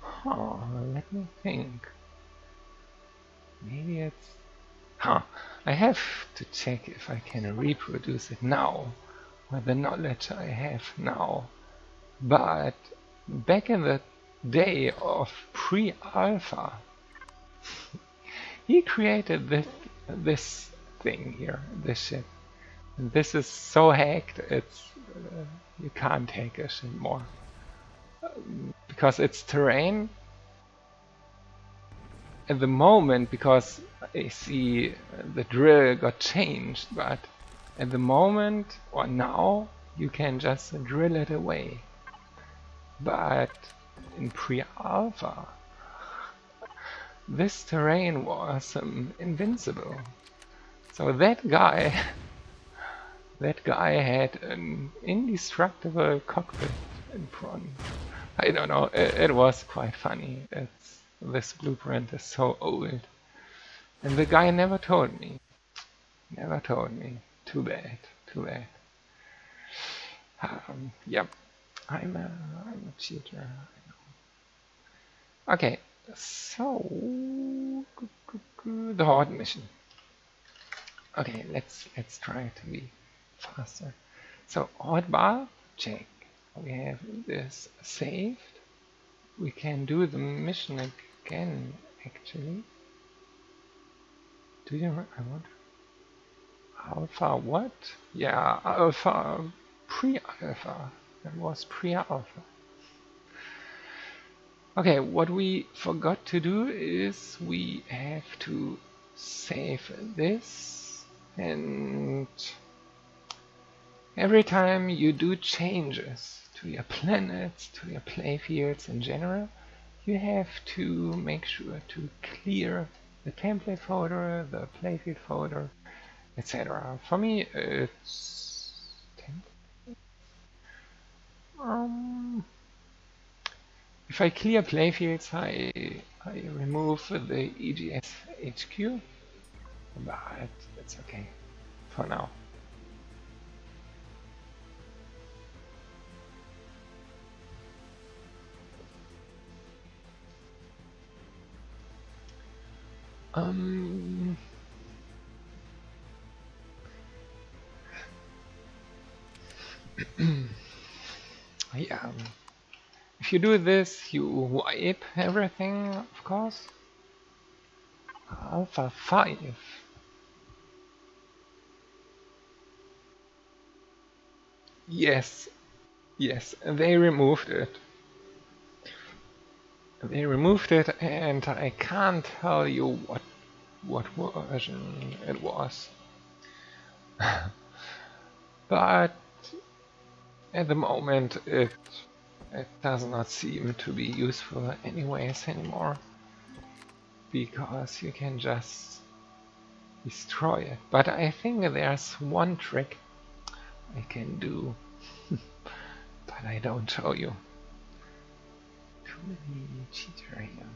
Huh, let me think. Maybe it's... Huh, I have to check if I can reproduce it now with the knowledge I have now. But back in the day of pre-alpha, he created this thing here, this ship. And this is so hacked, it's you can't hack it anymore. Because it's terrain at the moment, because I see the drill got changed, but at the moment or now you can just drill it away. But in pre-alpha, this terrain was invincible. So that guy had an indestructible cockpit in front. I don't know, it was quite funny. This blueprint is so old. And the guy never told me. Never told me. Too bad, too bad. Yep, I'm a cheater. Okay, so the horde mission. Okay, let's try to be faster. So hotbar, check. We have this saved. We can do the mission again, actually. Do you? I want alpha what? Yeah, alpha, pre-alpha. That was pre-alpha. Okay, what we forgot to do is we have to save this, and every time you do changes to your planets, to your playfields in general, you have to make sure to clear the template folder, the playfield folder, etc. For me, it's if I clear playfields, I remove the EGS HQ, but it's okay for now. Yeah. If you do this, you wipe everything, of course. Alpha 5. Yes, yes, they removed it. They removed it, and I can't tell you what version it was. But at the moment it does not seem to be useful anyways anymore, because you can just destroy it. But I think there's one trick I can do, but I don't show you. Too many cheater here.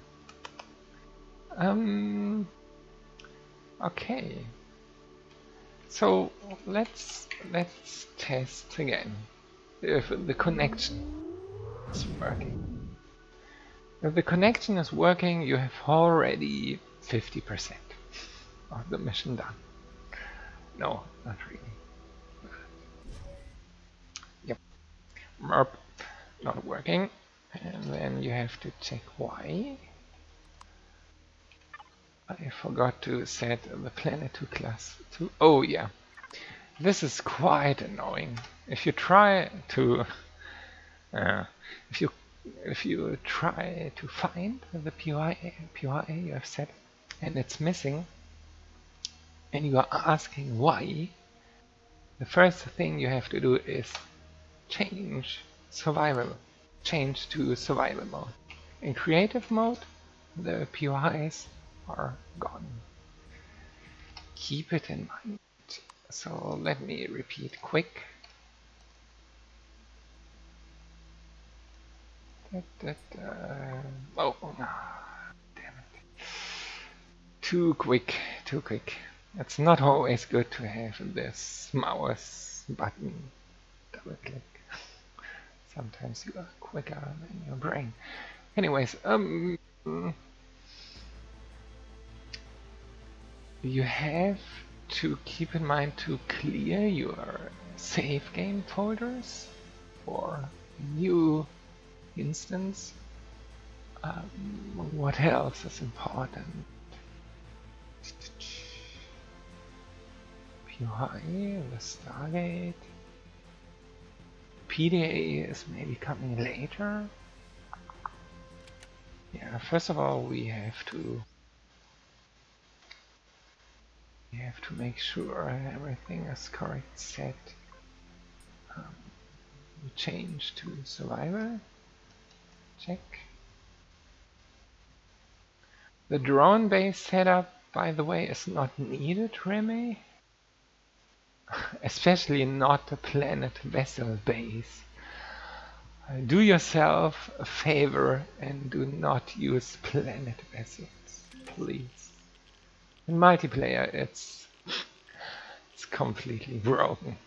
Okay. So let's test again if the connection is working. If the connection is working, you have already 50% of the mission done. No, not really. Yep. Merp, not working. And then you have to check why. I forgot to set the planet to class 2. Oh yeah. This is quite annoying. If you try to if you try to find the POI you have set and it's missing, and you are asking why, the first thing you have to do is change to survival mode. In creative mode, the POIs are gone. Keep it in mind. So let me repeat quick. Oh, damn it. Too quick. It's not always good to have this mouse button double click. Sometimes you are quicker than your brain. Anyways, you have to keep in mind to clear your save game folders for new instance. What else is important? POI, the Stargate. PDA is maybe coming later. Yeah, first of all we have to make sure everything is correct set. We change to survival. Check. The drone base setup, by the way, is not needed, Remy. Especially not the planet vessel base. Do yourself a favor and do not use planet vessels, please. In multiplayer it's completely broken.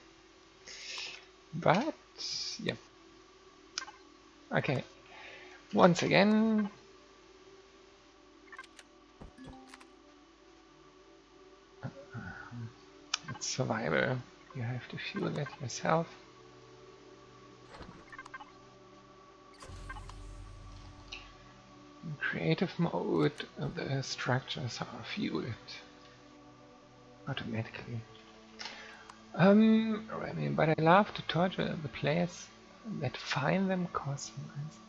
But yeah. Okay. Once again, it's survival. You have to fuel it yourself. In creative mode, the structures are fueled. automatically. I mean, but I love to torture the players that find them customized.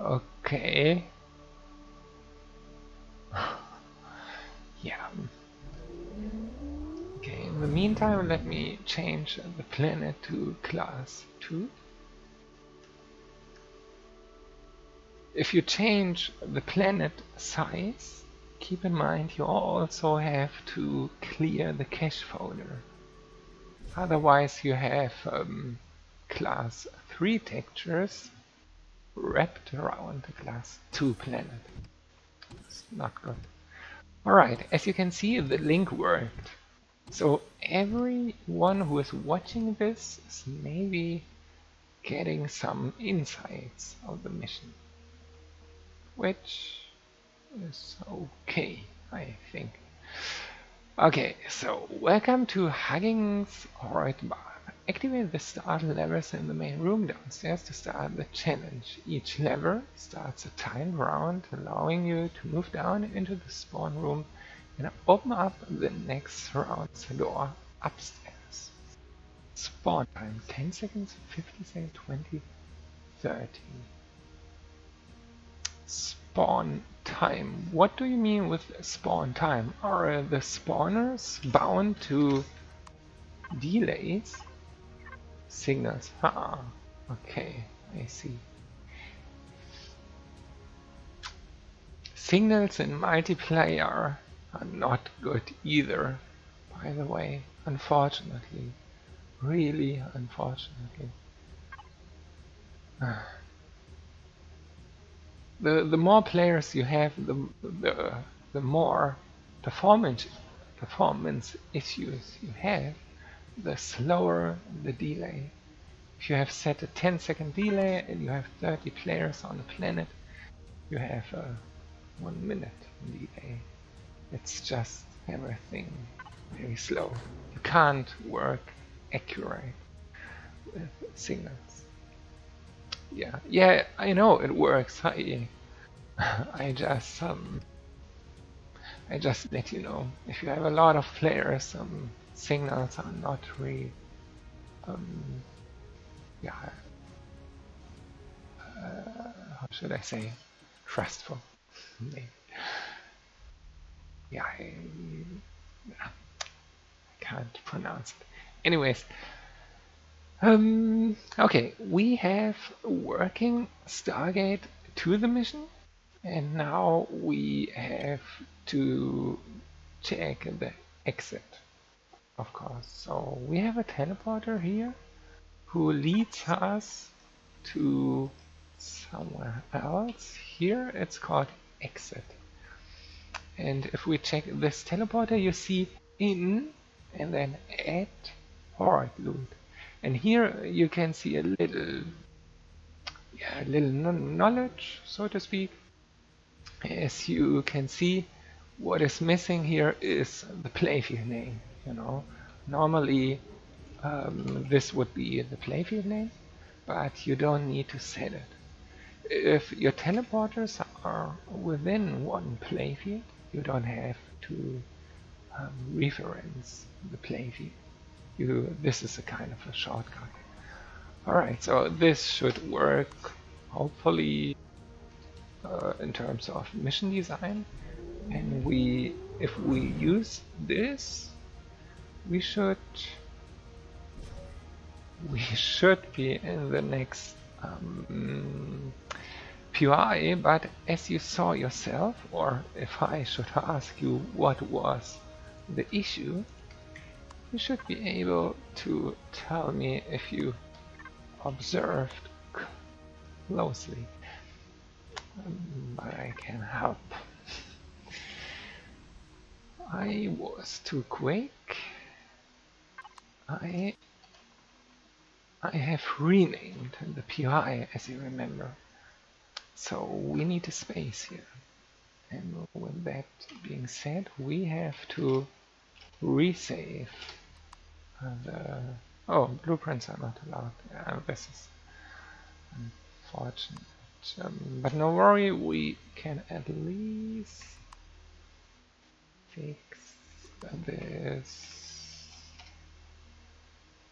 Okay. Yeah. Okay, in the meantime, let me change the planet to class 2. If you change the planet size, keep in mind you also have to clear the cache folder. Otherwise you have class 3 textures wrapped around the class 2 planet. It's not good. Alright, as you can see, the link worked. So everyone who is watching this is maybe getting some insights of the mission, which is okay, I think. Okay, so welcome to Hugging's Horrid Bar. Activate the start levers in the main room downstairs to start the challenge. Each lever starts a timed round, allowing you to move down into the spawn room and open up the next round's door upstairs. Spawn time 10 seconds, 50 seconds, 20, 30. Spawn time. What do you mean with spawn time? Are the spawners bound to delays? Signals. Ah, okay, I see. Signals in multiplayer are not good either, by the way, unfortunately. Really unfortunately. The more players you have, the more performance issues you have, the slower the delay. If you have set a 10-second delay and you have 30 players on the planet, you have a 1 minute delay. It's just everything very slow. You can't work accurate with signals. Yeah, I know it works. I just let you know. If you have a lot of players, signals are not really, yeah, how should I say, trustful. Maybe. Yeah, I can't pronounce it. Anyways, okay, we have working Stargate to the mission, and now we have to check the exit, of course. So we have a teleporter here who leads us to somewhere else. Here it's called exit. And if we check this teleporter, you see in and then add horde loot. And here you can see a little knowledge, so to speak. As you can see, what is missing here is the playfield name. You know, normally this would be the playfield name, but you don't need to set it. If your teleporters are within one playfield, you don't have to reference the playfield. This is a kind of a shortcut. Alright, so this should work hopefully in terms of mission design. And if we use this, we should be in the next POI, but as you saw yourself, or if I should ask you what was the issue, you should be able to tell me if you observed closely. But I can help. I was too quick. I have renamed the POI, as you remember. So we need a space here. And with that being said, we have to resave oh, blueprints are not allowed. This is unfortunate. But no worry, we can at least fix this.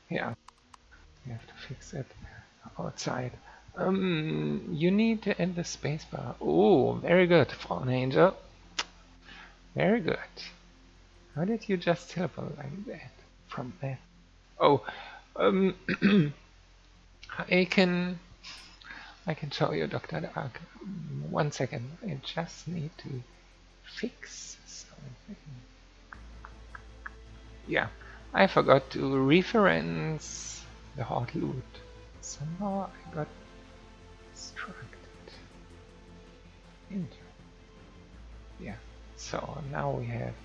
Yeah, we have to fix it outside. You need to end the spacebar. Oh, very good, Fallen Angel. Very good. How did you just teleport like that? From there? Oh, um, I can show you, Dr. Dark. 1 second. I just need to fix something. Yeah, I forgot to reference the hot loot. Somehow I got distracted. Yeah, so now we have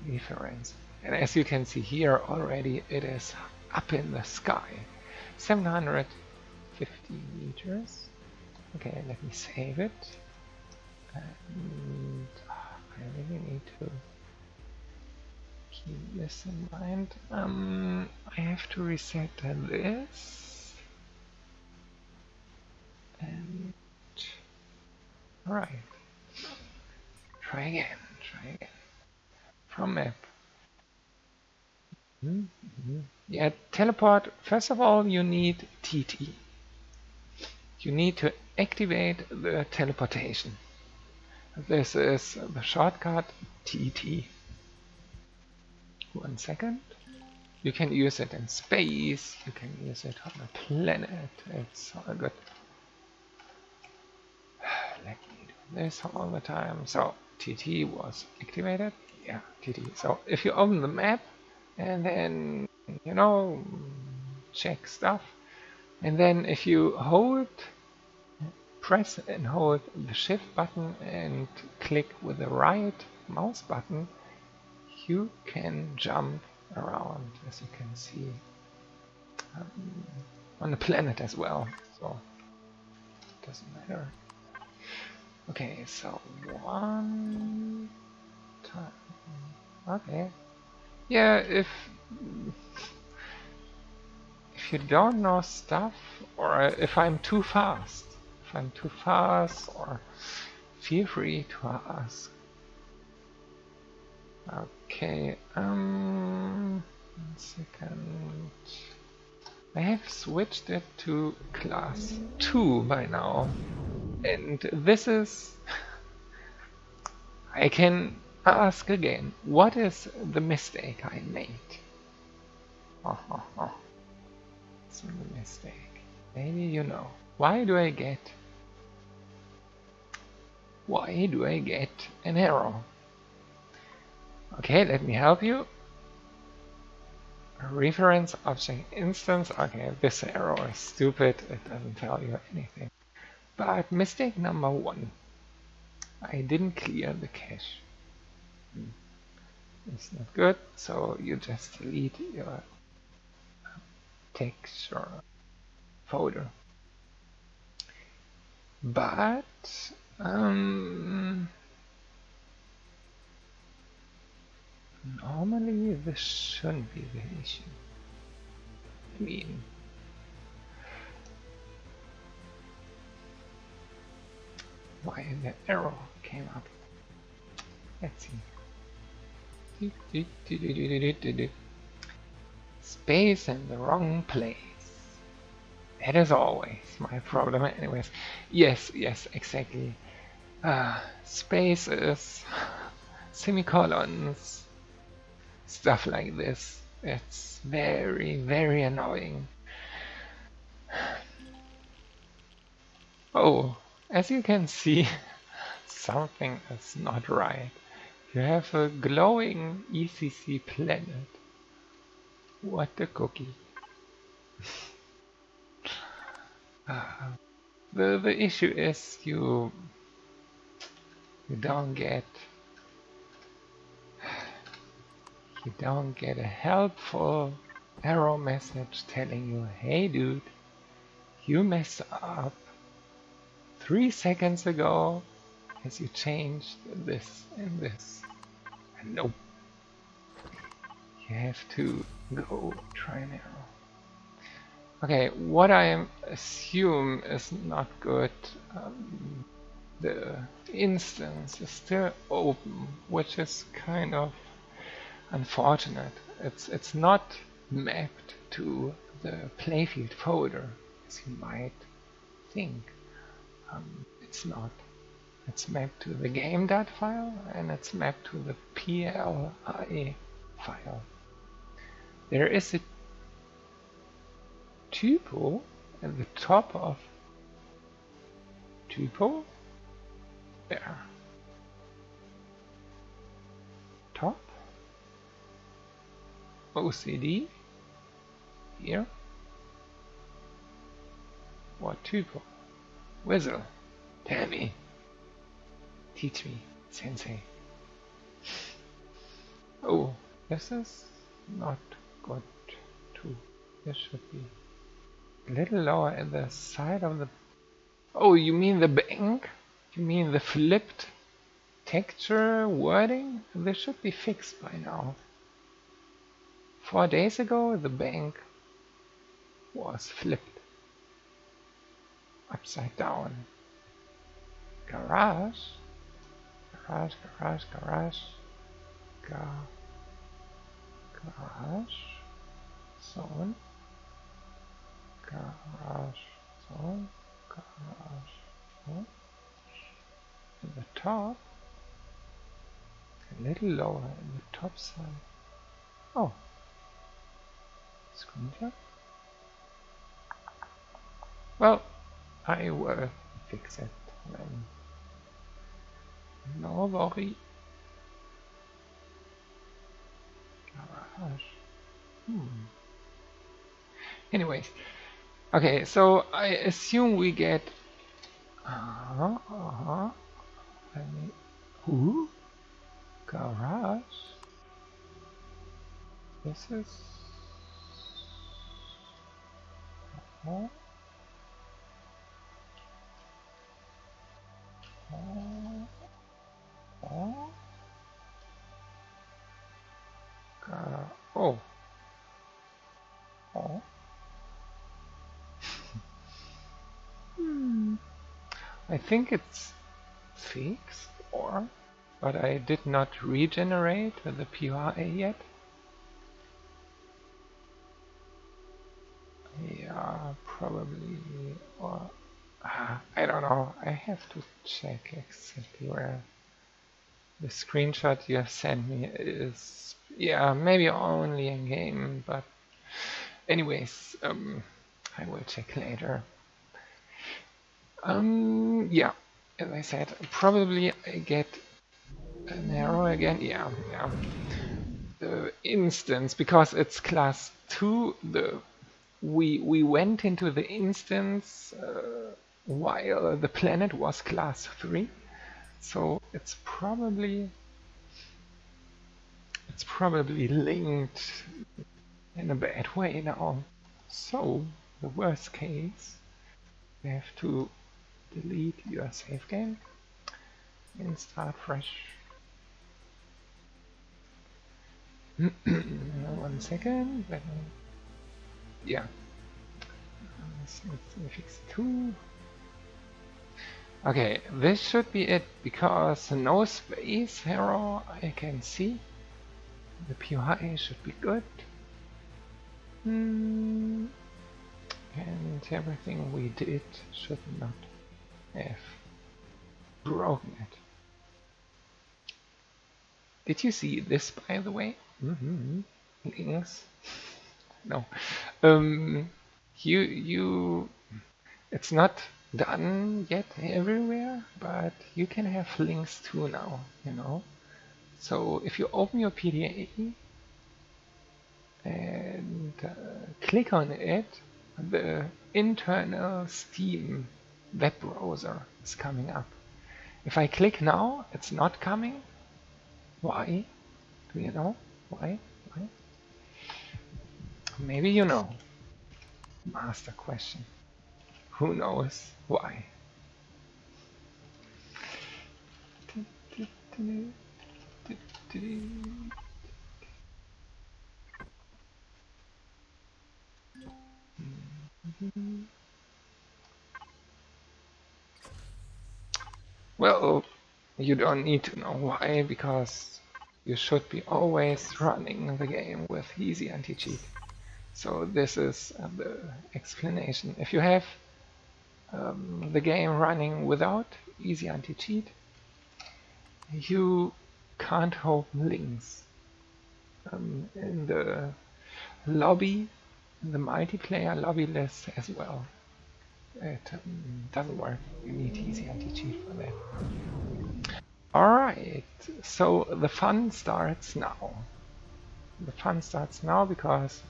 reference. And as you can see here already, it is up in the sky. 750 meters. Okay, let me save it. And I really need to keep this in mind. I have to reset this. And right. Try again. From map. Yeah, teleport. First of all, you need TT. You need to activate the teleportation. This is the shortcut TT. 1 second. You can use it in space, you can use it on a planet, it's all good. Let me do this all the time. So TT was activated. Yeah, TT. So if you open the map and then, you know, check stuff, and then if you press and hold the shift button and click with the right mouse button, you can jump around, as you can see, on the planet as well, so it doesn't matter. Okay, so 1 time. Okay. Yeah, if you don't know stuff, or if I'm too fast, or feel free to ask. Okay, 1 second. I have switched it to class 2 by now, and this is... I can ask again, what is the mistake I made? It's a mistake. Maybe you know. Why do I get an error? Okay, let me help you. Reference object instance. Okay, this error is stupid, it doesn't tell you anything. But mistake number 1. I didn't clear the cache. It's not good, so you just delete your texture folder. But normally this shouldn't be the issue. I mean, why the error came up? Let's see. Space in the wrong place. That is always my problem anyways. Yes, exactly. Spaces, semicolons, stuff like this. It's very, very annoying. Oh, as you can see, something is not right. You have a glowing ECC planet. What a cookie. The issue is you don't get a helpful error message telling you, hey dude, you messed up 3 seconds ago as you changed this and this. And nope. You have to go try an error. Okay, what I assume is not good. the instance is still open, which is kind of unfortunate. It's not mapped to the playfield folder, as you might think. It's not. It's mapped to the game.dat file and it's mapped to the PLI file. There is a tuple at the top of tuple. There. Top. OCD. Here. What tuple? Whistle. Tell me. Teach me, sensei. Oh, this is not good too. This should be a little lower at the side of the... Oh, you mean the bank? You mean the flipped texture wording? This should be fixed by now. 4 days ago, the bank was flipped. Upside down. Garage. Garage, garage, garage. Garage. Zone. Garage. Zone. Garage. Zone. At the top. A little lower in the top side. Oh. Screenshot. Well, I will fix it then. No worry. Garage. Anyways. Okay, so I assume we get... Who? Garage? This is... Oh. Oh. I think it's fixed, but I did not regenerate the POI yet. Yeah, probably, or I don't know. I have to check exactly where the screenshot you have sent me is. Yeah, maybe only in game, but anyways, I will check later. Yeah, as I said, probably I get an error again. Yeah. The instance, because it's class 2, we went into the instance while the planet was class 3, so it's probably linked in a bad way now. So the worst case, you have to delete your save game and start fresh. 1 second. Yeah. Let's fix 2. Okay, this should be it, because no space error I can see. The POI should be good. And everything we did should not have broken it. Did you see this, by the way? Links. No. It's not done yet everywhere, but you can have links too now, you know. So if you open your PDA and click on it, the internal Steam web browser is coming up. If I click now, it's not coming. Why? Do you know? Why? Maybe you know. Master question. Who knows why? Well, you don't need to know why, because you should be always running the game with easy anti-cheat. So this is the explanation. If you have the game running without easy anti-cheat, you can't open links in the lobby, in the multiplayer lobby list as well. It doesn't work. You need easy anti-cheat for that. Alright, so the fun starts now. The fun starts now because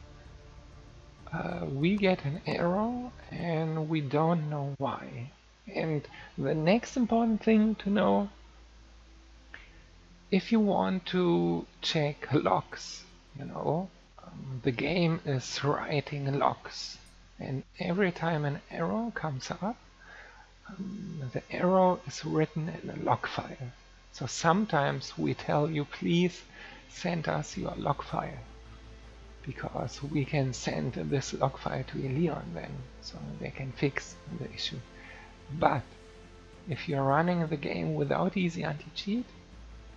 we get an error and we don't know why. And the next important thing to know, if you want to check logs, you know, the game is writing logs. And every time an error comes up, the error is written in a log file. So sometimes we tell you, please send us your log file, because we can send this log file to Leon then, so they can fix the issue. But if you're running the game without easy anti-cheat,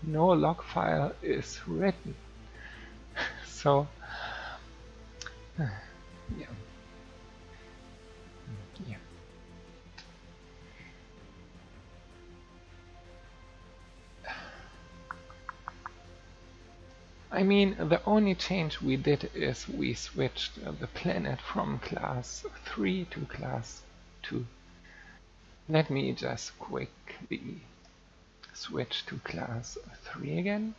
no log file is written. So, yeah. Yeah. I mean, the only change we did is we switched the planet from class 3 to class 2. Let me just quickly switch to class 3 again,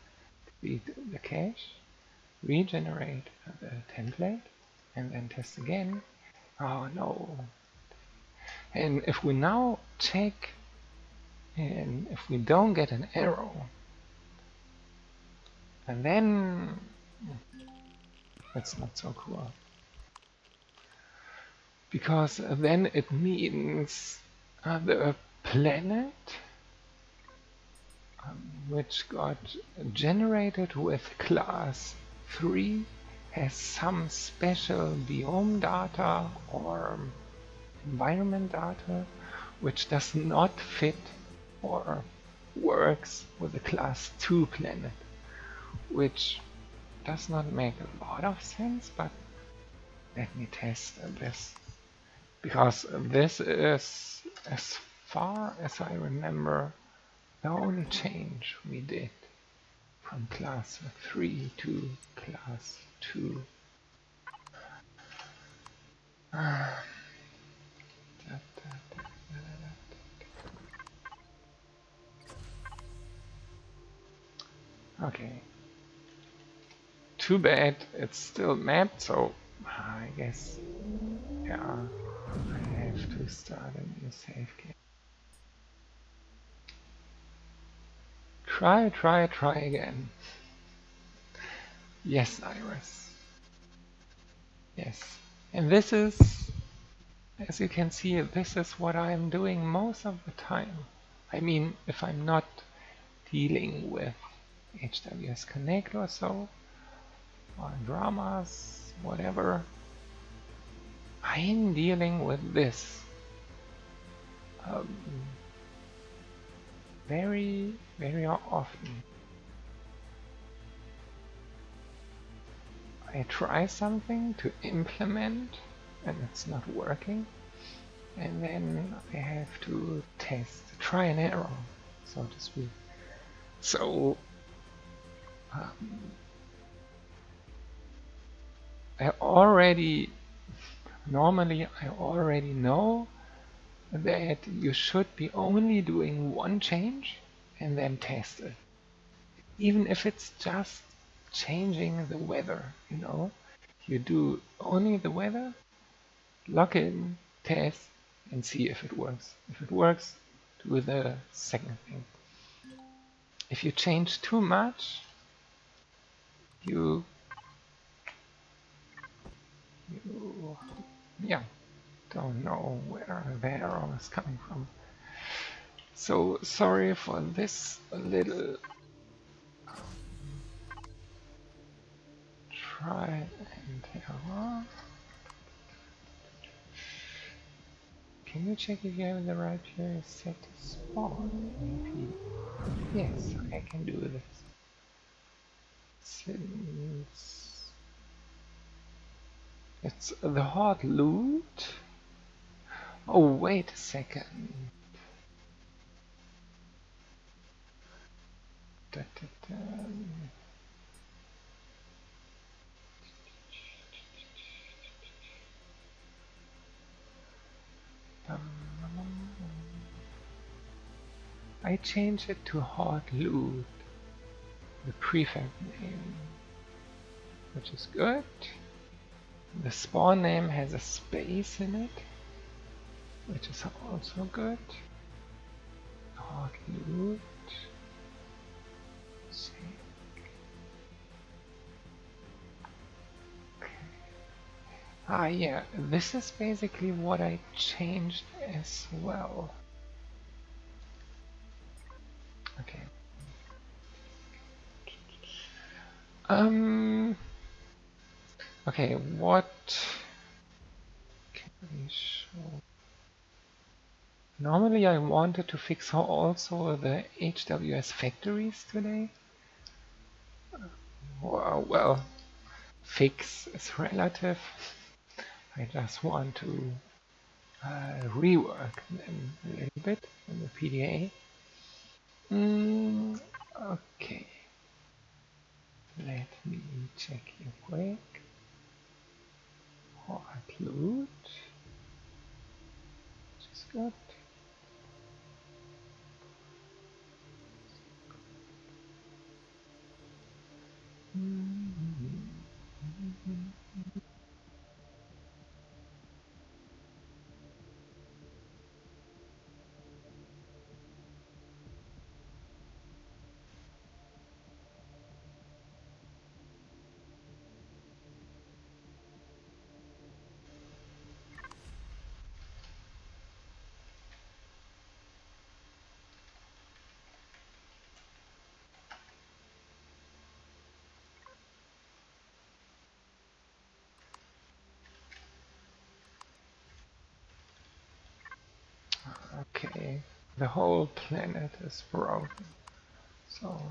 delete the cache, regenerate the template, and then test again. Oh no. And if we now check, and if we don't get an error, and then that's not so cool. Because then it means the planet which got generated with class 3 has some special biome data or environment data which does not fit or works with the class 2 planet, which does not make a lot of sense, but let me test this, because this is, as far as I remember, the only change we did from class 3 to class 2. Okay. Too bad it's still mapped, so I guess, yeah, I have to start a new save game. Try again. Yes, Iris. Yes. And this is, as you can see, this is what I'm doing most of the time. I mean, if I'm not dealing with HWS Connect or so, or dramas, whatever, I'm dealing with this very, very often. I try something to implement and it's not working, and then I have to test, try and error, so to speak. So normally I already know that you should be only doing one change and then test it. Even if it's just changing the weather, you know, you do only the weather, log in, test, and see if it works. If it works, do the second thing. If you change too much, you yeah, don't know where the error is coming from. So sorry for this little try and error. can you check if you have the right player set to spawn? Maybe. Yes, I can do this. Since it's the hot loot. Oh, wait a second. Da, da, da. I changed it to hot loot, the prefab name, which is good. The spawn name has a space in it, which is also good. Hot loot. Save. Okay. Ah, yeah, this is basically what I changed as well. Okay. Okay, what can we show? Normally I wanted to fix also the HWS factories today. Well, fix is relative. I just want to rework them a little bit in the PDA. Okay. Let me check here quick. Hot loot. Which is good. Okay, the whole planet is broken. So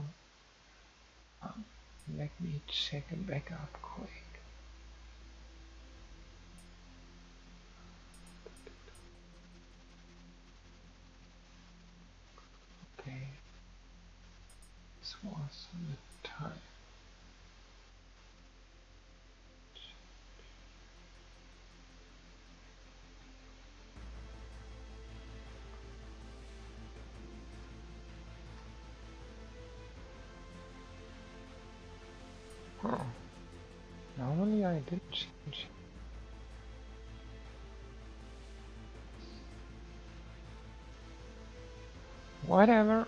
let me check it back up quick. Okay, this was the time. Oh, normally I didn't change. Whatever.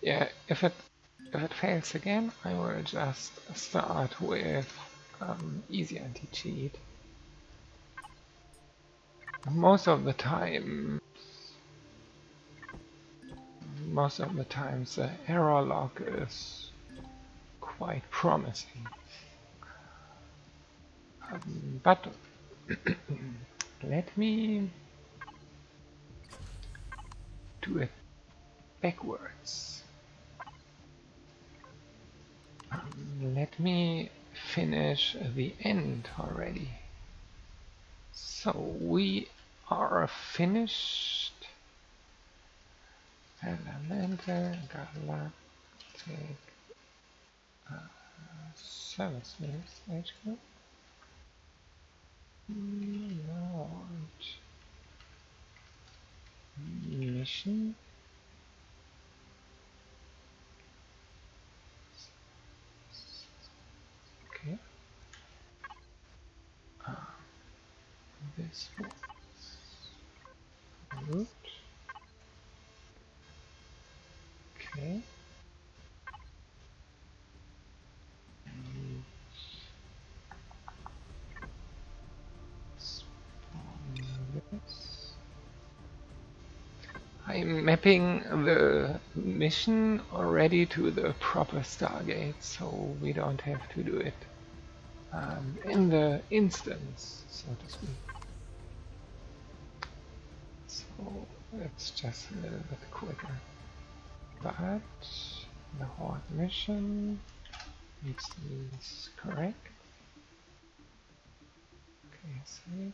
Yeah, if it fails again, I will just start with easy anti-cheat. Most of the time, the error log is quite promising. But let me do it backwards. Let me finish the end already. So we are finished. Elemental, galactic, Service names, HQ. Launch mission. Okay. This was root. Okay. This. I'm mapping the mission already to the proper Stargate, so we don't have to do it in the instance, so to speak. So it's just a little bit quicker. But the horde mission needs to be correct. Okay, save.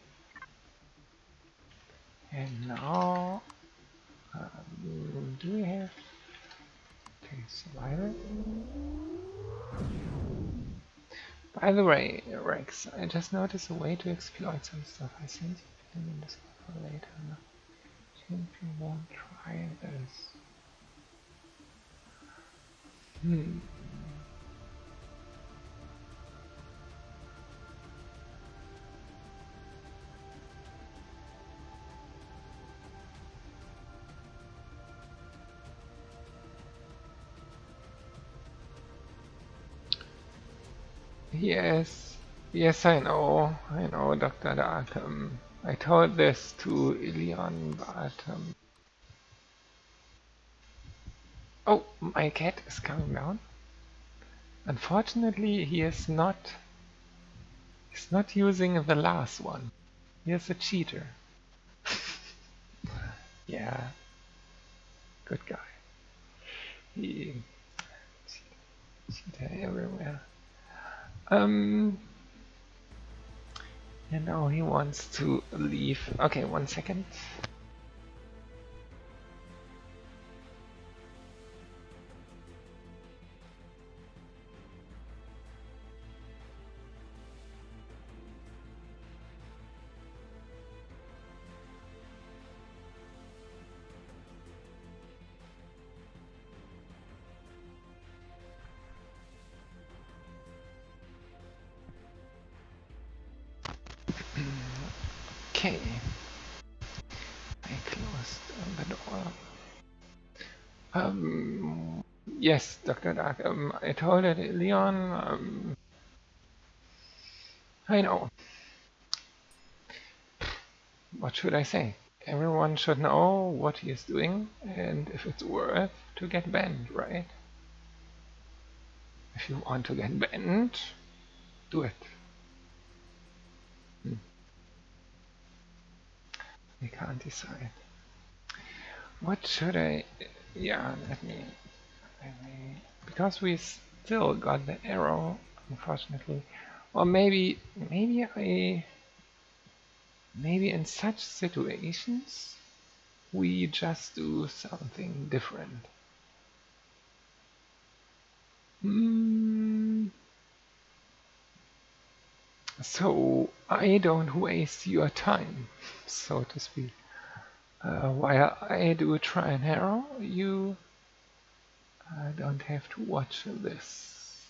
And now, do we have? Okay, survivor. By the way, Rex, I just noticed a way to exploit some stuff. I sent you in this for later. No? If you won't try this. Yes, yes, I know, Dr. Dark. I told this to Ilion, but oh, my cat is coming down. Unfortunately, he's not using the last one. He is a cheater. Yeah, good guy. He cheater everywhere. And now he wants to leave. Okay, 1 second. Okay. I closed the door. Yes, Dr. Dark. I told it, Leon. I know. What should I say? Everyone should know what he is doing and if it's worth to get banned, right? If you want to get banned, do it. I can't decide. What should I... Yeah, let me... Because we still got the arrow, unfortunately. Or maybe in such situations we just do something different. So I don't waste your time, so to speak. While I do a try and error, you don't have to watch this.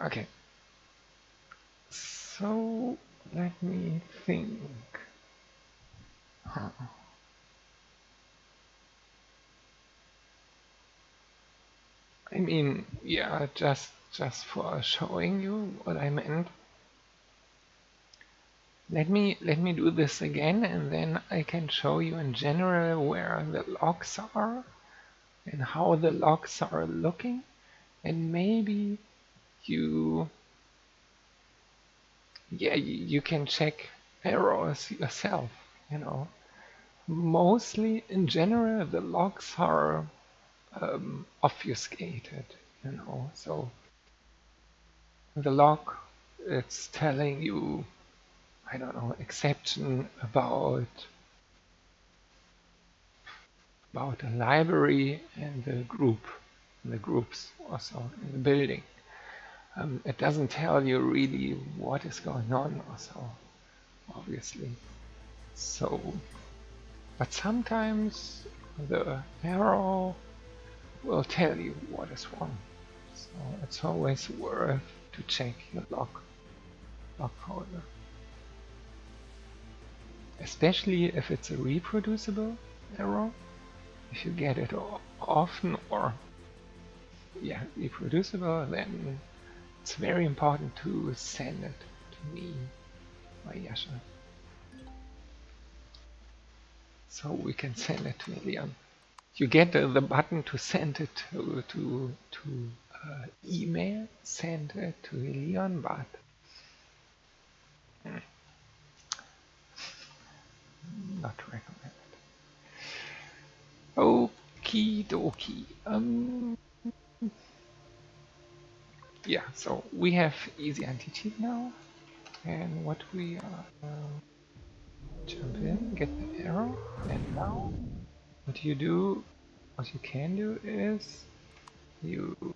Okay. So let me think. I mean, yeah, just for showing you what I meant. Let me do this again, and then I can show you in general where the logs are and how the logs are looking, and maybe you can check errors yourself, you know. Mostly in general the logs are obfuscated, you know, so the log, it's telling you, I don't know, exception about a library and the group. the groups also in the building. It doesn't tell you really what is going on also, obviously. So, but sometimes the arrow will tell you what is wrong. So it's always worth to check your log folder. Especially if it's a reproducible error. If you get it often or reproducible, then it's very important to send it to me by Yasha. So we can send it to Leon. You get the button to send it to email, send it to Leon, but not recommended. Okie dokie. Yeah, so we have easy anti-cheat now, and what we jump in, get the arrow, and now what you can do is you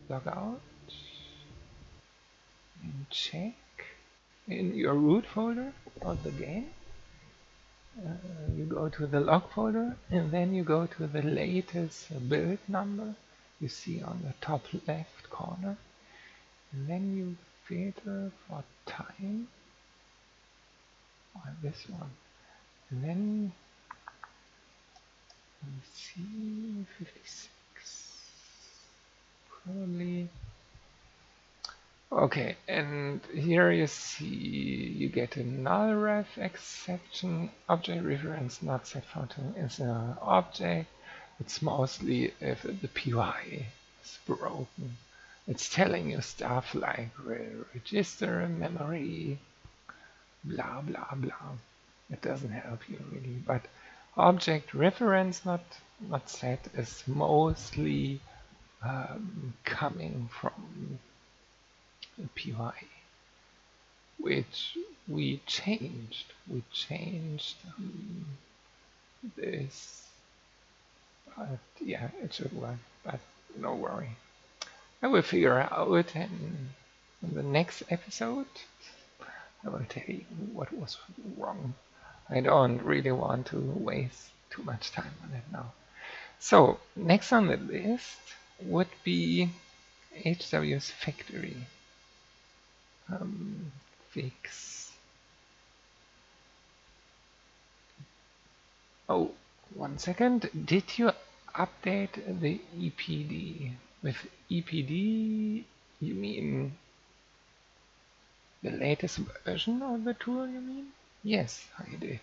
log out and check in your root folder of the game. You go to the log folder and then you go to the latest build number you see on the top left corner, and then you filter for time on this one, and then let me see, 56 probably. Okay, and here you see you get a null ref exception, object reference not set fountain is an object. It's mostly if the POI is broken. It's telling you stuff like register memory, blah blah blah. It doesn't help you really, but object reference not set is mostly coming from POI, which we changed. We changed this, but yeah, it should work. But no worry, I will figure out in the next episode. I will tell you what was wrong. I don't really want to waste too much time on it now. So next on the list would be HWS Factory. Fix. Oh, 1 second. Did you update the EPD? With EPD, you mean the latest version of the tool, you mean? Yes, I did.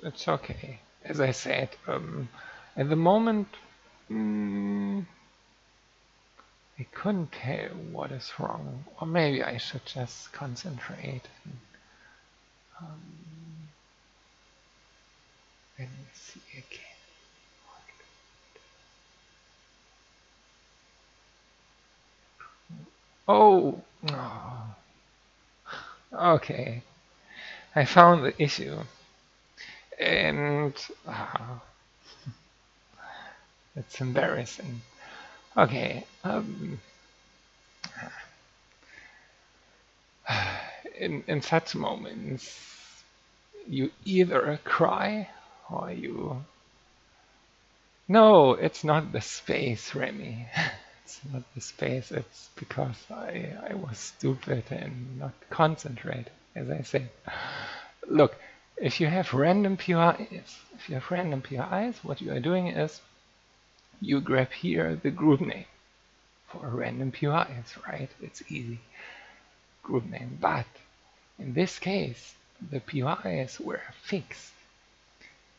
It's okay. As I said, at the moment, I couldn't tell what is wrong, or maybe I should just concentrate. Let me see again. Oh, okay. I found the issue, and it's embarrassing. Okay. In such moments, you either cry or you. No, it's not the space, Remy. It's not the space. It's because I was stupid and not concentrate, as I said. Look, if you have random POIs, what you are doing is you grab here the group name for random POIs, right? It's easy. Group name. But in this case, the POIs were fixed.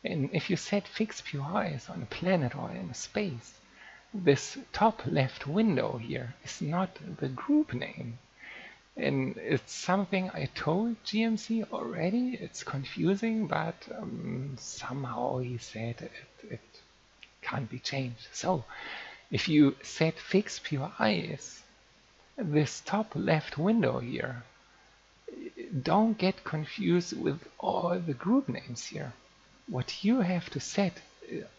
And if you set fixed POIs on a planet or in a space, this top left window here is not the group name. And it's something I told GMC already. It's confusing, but somehow he said it can't be changed. So if you set fixed POIs, this top left window here, don't get confused with all the group names here. what you have to set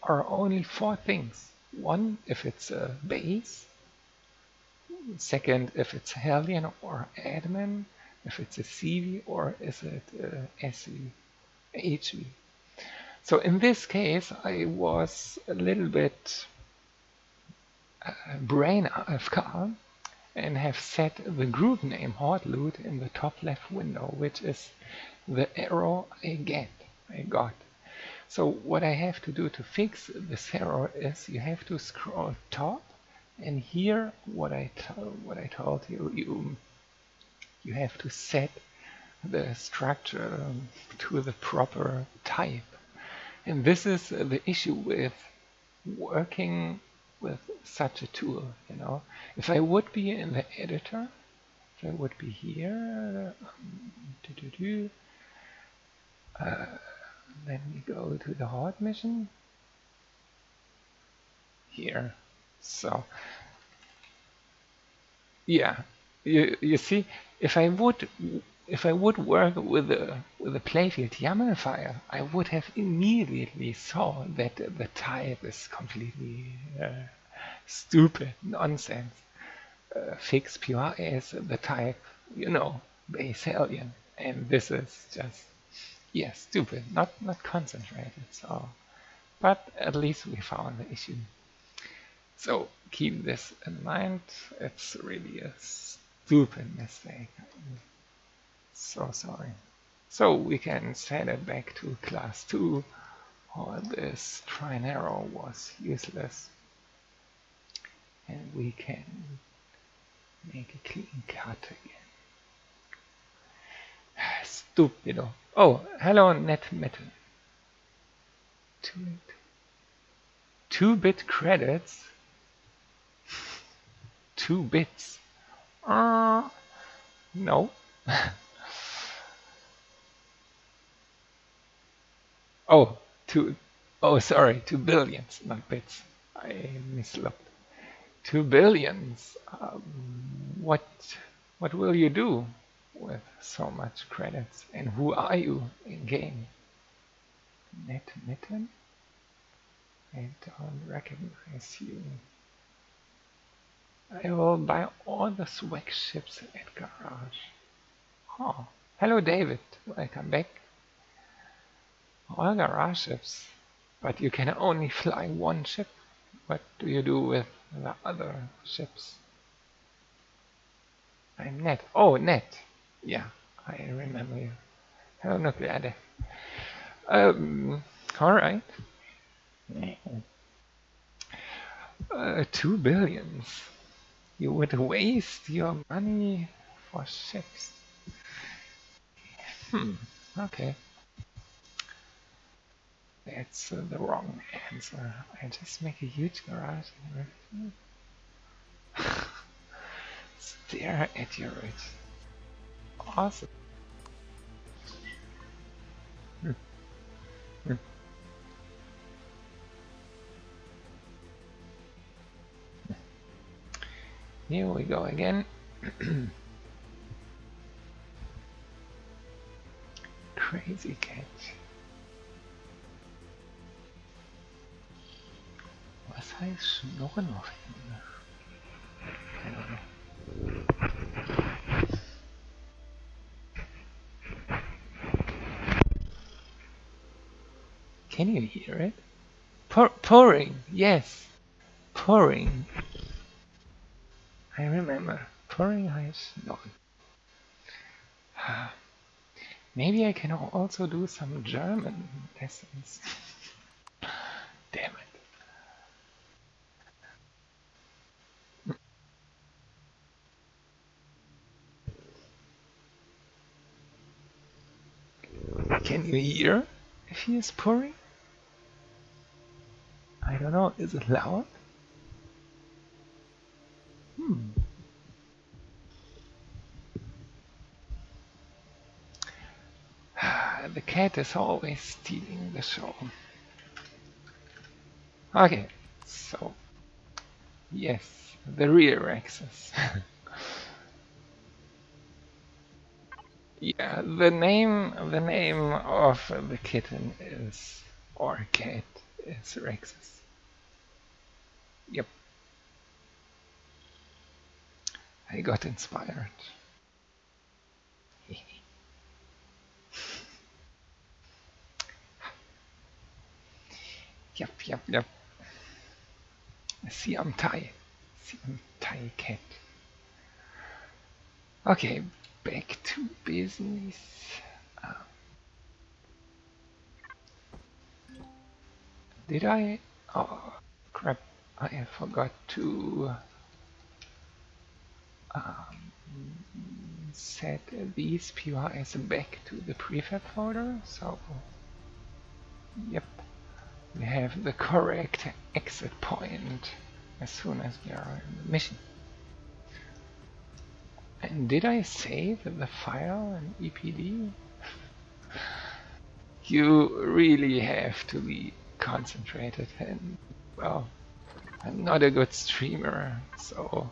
are only 4 things. One, if it's a base. Second, if it's Hellion or Admin. If it's a CV or is it SV, HV. So in this case, I was a little bit brain AFK and have set the group name Horde Loot in the top left window, which is the error I got. So what I have to do to fix this error is you have to scroll top, and here what I told you, you have to set the structure to the proper type. And this is the issue with working with such a tool, you know. If I would be in the editor, if I would be here, let me go to the Horde mission here. So yeah, you see, if I would work with the playfield YAML file, I would have immediately saw that the type is completely stupid nonsense. Fix POIs, the type, you know, base Hellion, and this is just, yeah, stupid, not concentrated. So, but at least we found the issue. So keep this in mind. It's really a stupid mistake. I'm so sorry. So we can set it back to class 2, or this trinero was useless. And we can make a clean cut again. Stupido. Oh, hello NetMetal. 2-bit credits? 2 bits? No. Oh, sorry, 2 billions, not bits. I mislooked. 2 billions. What will you do with so much credits? And who are you in game? NetMitten? I don't recognize you. I will buy all the swag ships at garage. Oh, hello David, welcome back. All garage ships, but you can only fly 1 ship. What do you do with the other ships? I'm Net. Oh, Net. Yeah, I remember you. Hello, Nuclear. Alright. 2 billions. You would waste your money for ships. Okay. That's the wrong answer. I just make a huge garage and stare at your rich. Awesome. Here we go again. Crazy catch. Was heißt Schnorren auf Englisch? I don't know. Can you hear it? Pouring, yes. Pouring. I remember. Pouring heißt Schnorren. Maybe I can also do some German lessons. Damn it. Can you hear if he is pouring? I don't know, is it loud? The cat is always stealing the show. Okay, so yes, the rear axis. Yeah, the name of the kitten is or cat is RexXxuS. Yep, I got inspired. Yep. Siam Thai. Siam Thai cat. Okay, back to business. Uh, did I? Oh, crap. I forgot to set these POIs back to the prefab folder. So, yep, we have the correct exit point as soon as we are in the mission. And did I save the file in EPD? You really have to be concentrated, and well, I'm not a good streamer, so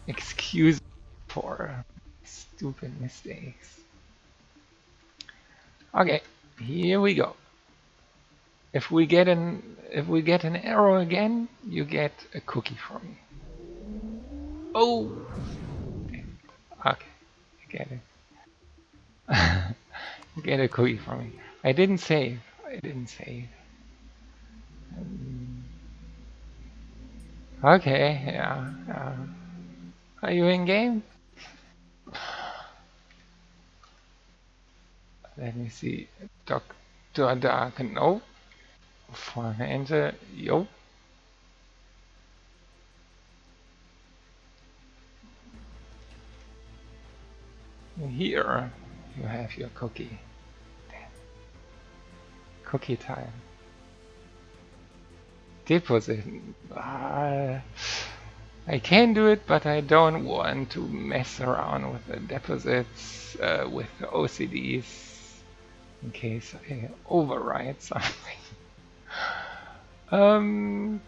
excuse for stupid mistakes. Okay, here we go. If we get an error again, you get a cookie from me. Oh, damn. Okay, I get it. Get a cookie from me. I didn't save. Okay, yeah. Are you in game? Let me see. Doctor Dark, no. Financial, yo. Here, you have your cookie. Damn. Cookie time. Deposit. I can do it, but I don't want to mess around with the deposits, with the OCDs, in case I override something.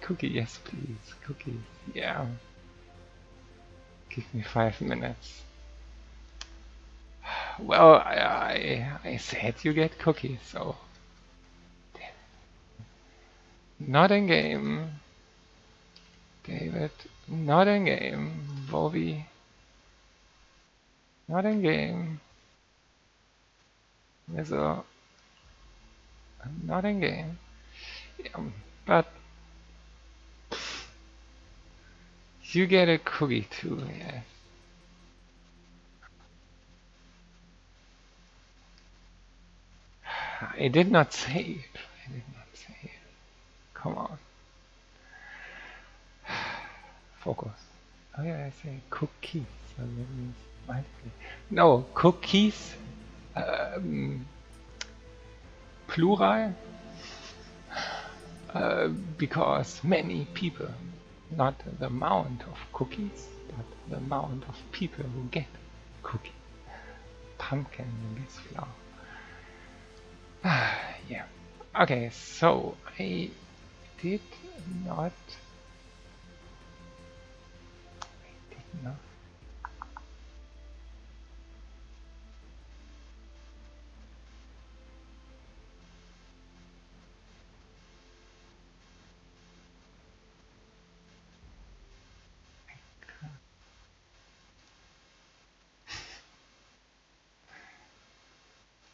Cookie, yes please, cookie, yeah. Give me 5 minutes. Well, I said you get cookies, so... Damn. Not in game. David, not in game. Volvi, not in game. Mizzo, not in game. Yeah, but you get a cookie too, yeah. I did not save. Come on. Focus. Oh yeah, I say cookies. So that means multiple. No, cookies. Plural. Because many people. Not the amount of cookies, but the amount of people who get cookie. Pumpkin gets flour. Yeah. Okay, so I did not.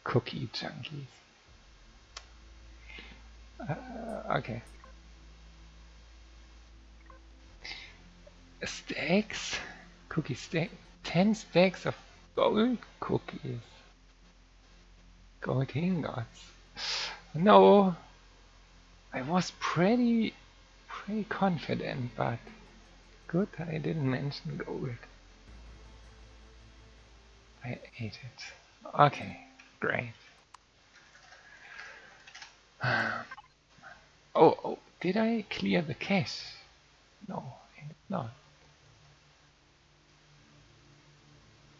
Cookie junkies. Okay. Stacks? Cookie stack? 10 stacks of gold cookies. Gold ingots. No, I was pretty confident, but good I didn't mention gold. I ate it. Okay, great. Oh, did I clear the cache? No, I did not.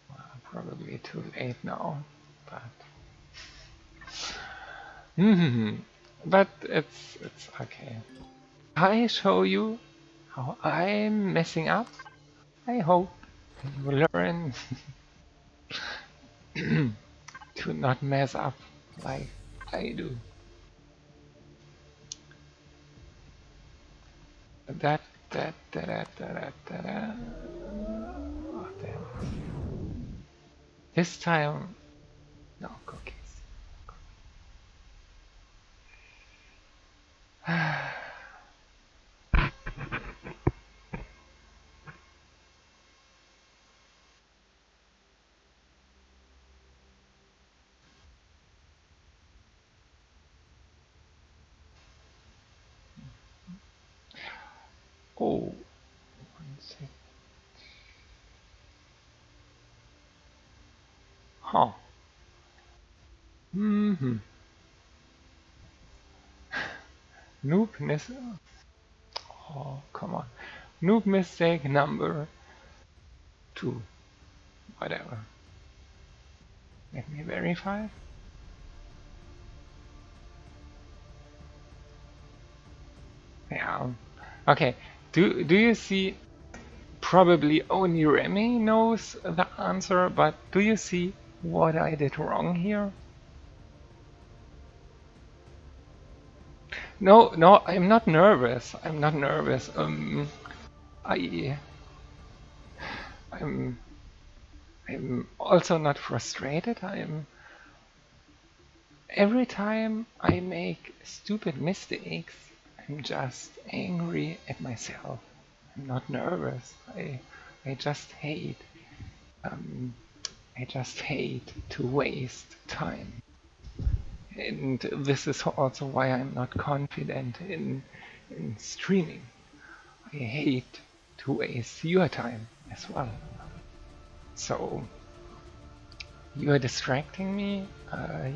Well, probably too late now, but but it's okay. I show you how I'm messing up. I hope you learn to not mess up like I do. That, that. Oh, damn. This time, no cookies. Oh, 1 sec. Huh. Mm-hmm. Noob mistake. Oh, come on. Noob mistake number 2. Whatever. Let me verify. Yeah. Okay. Do you see? Probably only Remy knows the answer, but do you see what I did wrong here? No, no, I'm not nervous. I'm not nervous. I, I'm, I'm also not frustrated. Every time I make stupid mistakes, I'm just angry at myself. I'm not nervous. I just hate. Um, I just hate to waste time. And this is also why I'm not confident in streaming. I hate to waste your time as well. So you're distracting me?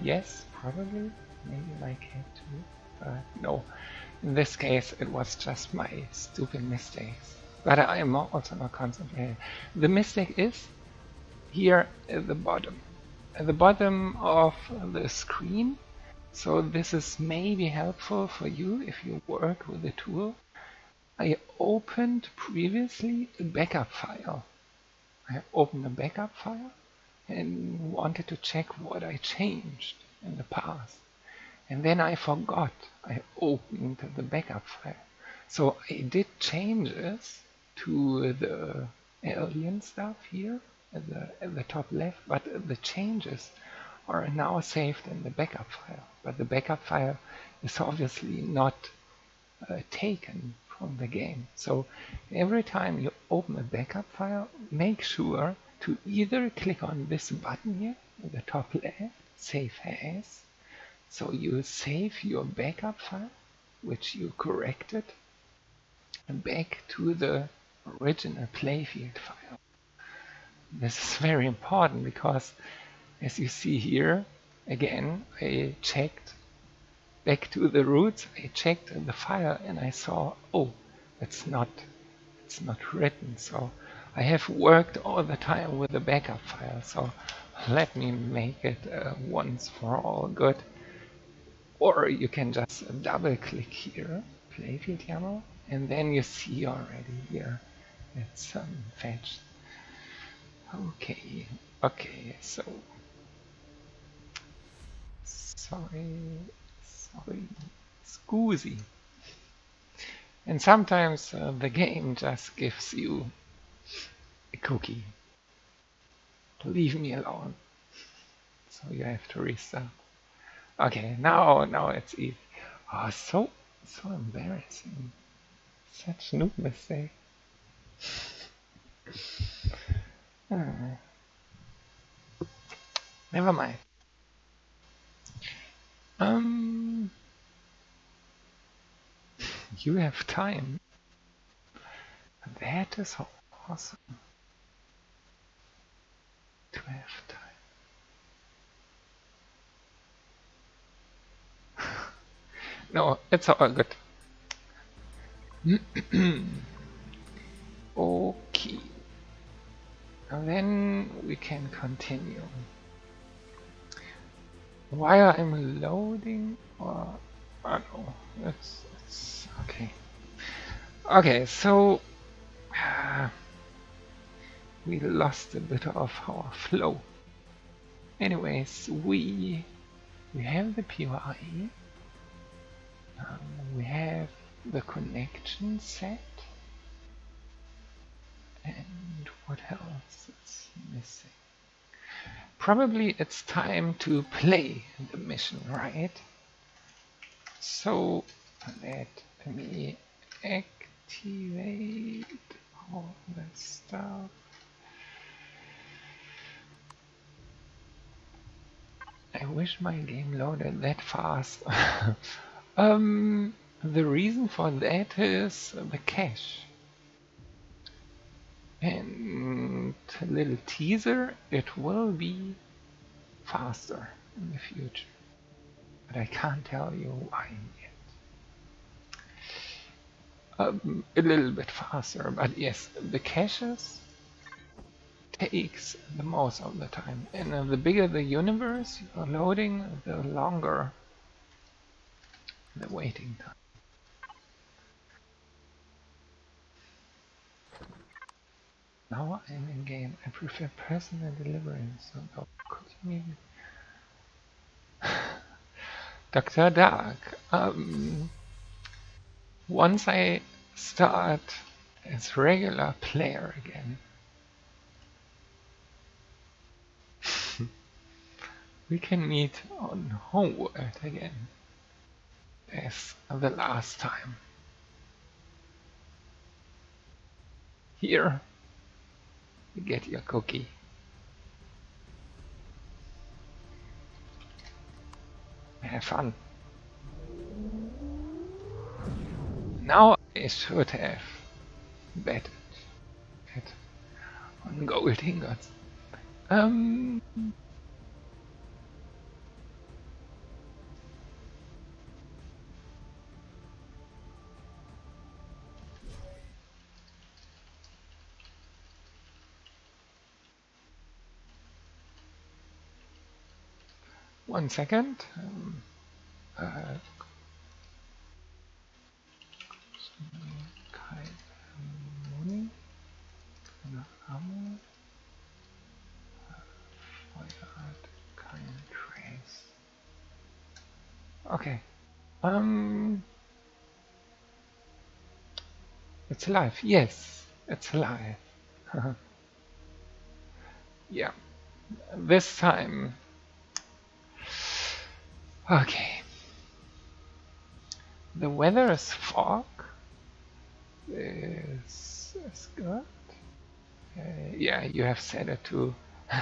Yes, probably. Maybe my cat too. But no, in this case it was just my stupid mistakes. But I am also not concentrating. The mistake is here at the bottom. At the bottom of the screen. So this is maybe helpful for you if you work with the tool. I opened previously a backup file. I opened a backup file and wanted to check what I changed in the past. And then I forgot I opened the backup file. So I did changes to the alien stuff here at the top left, but the changes are now saved in the backup file. But the backup file is obviously not taken from the game. So every time you open a backup file, make sure to either click on this button here at the top left, Save As, so you save your backup file, which you corrected, back to the original playfield file. This is very important because, as you see here, again, I checked back to the roots, I checked the file and I saw, oh, it's not written. So I have worked all the time with the backup file. So let me make it once for all good. Or you can just double click here, playfield YAML, and then you see already here it's fetched. Okay, okay, so sorry, scusi. And sometimes the game just gives you a cookie. Leave me alone. So you have to restart. Okay, now it's easy. Oh, so embarrassing. Such noob mistake. Never mind. You have time. That is awesome. To have time. No, it's all good. Okay. And then we can continue. While I'm loading, or oh no, it's okay. Okay, so we lost a bit of our flow. Anyways, we have the POI. We have the connection set. And what else is missing? Probably it's time to play the mission, right? So let me activate all the stuff. I wish my game loaded that fast. The reason for that is the cache. And a little teaser, it will be faster in the future. But I can't tell you why yet. A little bit faster, but yes, the caches takes the most of the time. And the bigger the universe you're loading, the longer the waiting time. Now I'm in game. I prefer personal deliverance. So cooking. Dr. Dark. Once I start as regular player again, we can meet on Homeworld again as the last time. Here, you get your cookie. Have fun. Now I should have betted on gold ingots. 1 second. Okay. It's alive. Yes, it's alive. Yeah. This time. Okay. The weather is fog. This is good. Yeah, you have set it to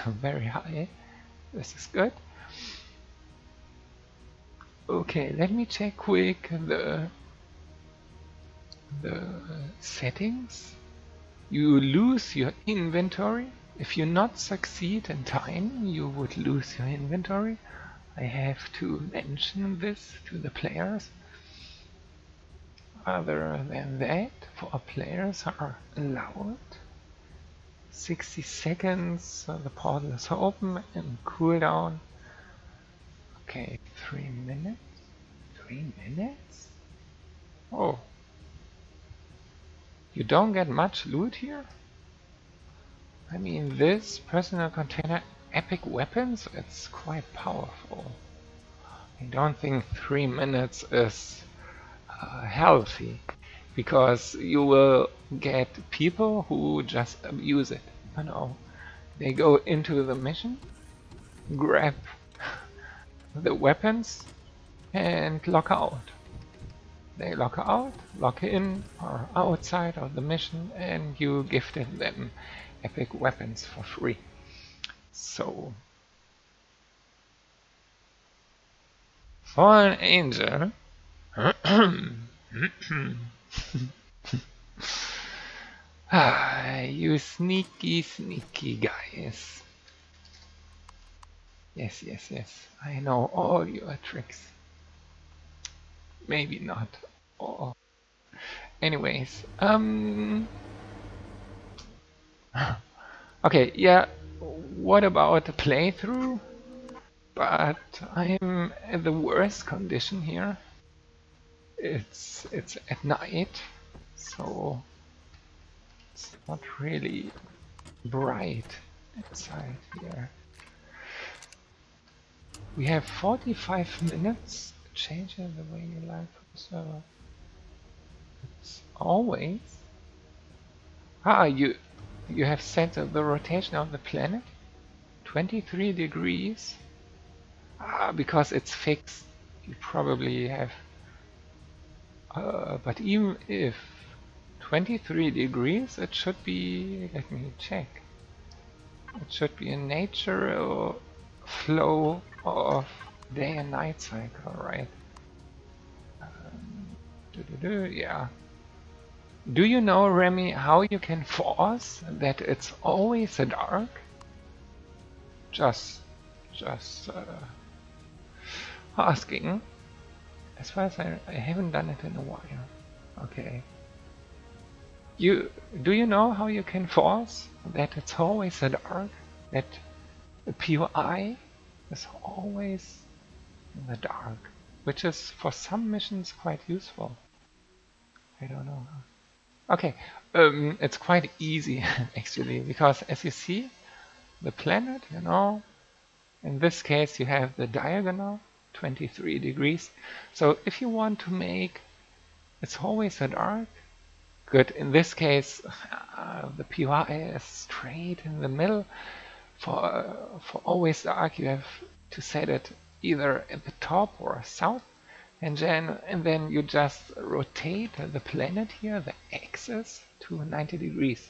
very high. This is good. Okay, let me check quick the settings. You lose your inventory. If you not succeed in time, you would lose your inventory. I have to mention this to the players. Other than that, 4 players are allowed. 60 seconds, the portal is open and cooldown. Okay, 3 minutes. 3 minutes? Oh. You don't get much loot here? I mean, this personal container epic weapons, it's quite powerful. I don't think 3 minutes is healthy, because you will get people who just abuse it. You know, they go into the mission, grab the weapons, and lock out. They lock out, lock in, or outside of the mission, and you gifted them epic weapons for free. So, for an angel, you sneaky, sneaky guys. Yes, yes, yes, I know all your tricks. Maybe not all. Anyways, okay, yeah, what about the playthrough? But I'm in the worst condition here. It's at night, so it's not really bright inside here. We have 45 minutes. Change the way you like for the server. Always. Ah, you have set the rotation of the planet 23 degrees. Ah, because it's fixed. You probably have. But even if 23 degrees, it should be. Let me check. It should be a natural flow of day and night cycle, right? Yeah. Do you know, Remy, how you can force that it's always a dark? Just asking. As far as I haven't done it in a while. Okay. Do you know how you can force that it's always a dark? That the POI is always in the dark, which is for some missions quite useful. I don't know. Okay, it's quite easy actually, because as you see, the planet, you know, in this case you have the diagonal 23 degrees. So if you want to make it's always a dark, good. In this case, the POI is straight in the middle. For always dark, you have to set it either at the top or south, and then you just rotate the planet here, the axis, to 90 degrees.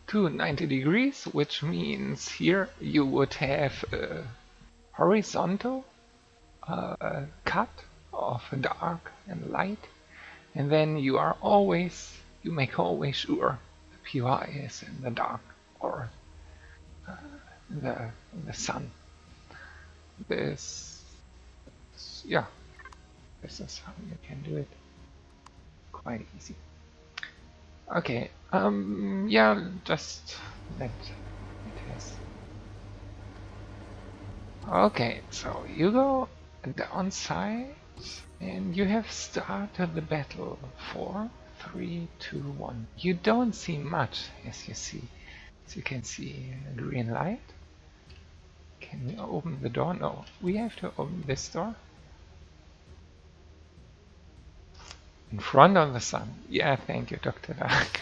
To 90 degrees, which means here you would have a horizontal cut of dark and light, and then you make always sure the POI is in the dark or the sun. This is how you can do it. Quite easy. Okay, yeah, just let it is. Okay, so you go downside and you have started the battle. 4, 3, 2, 1. You don't see much, as you see. As you can see, a green light. Can we open the door? No, we have to open this door. In front of the sun. Yeah, thank you, Dr. Dark.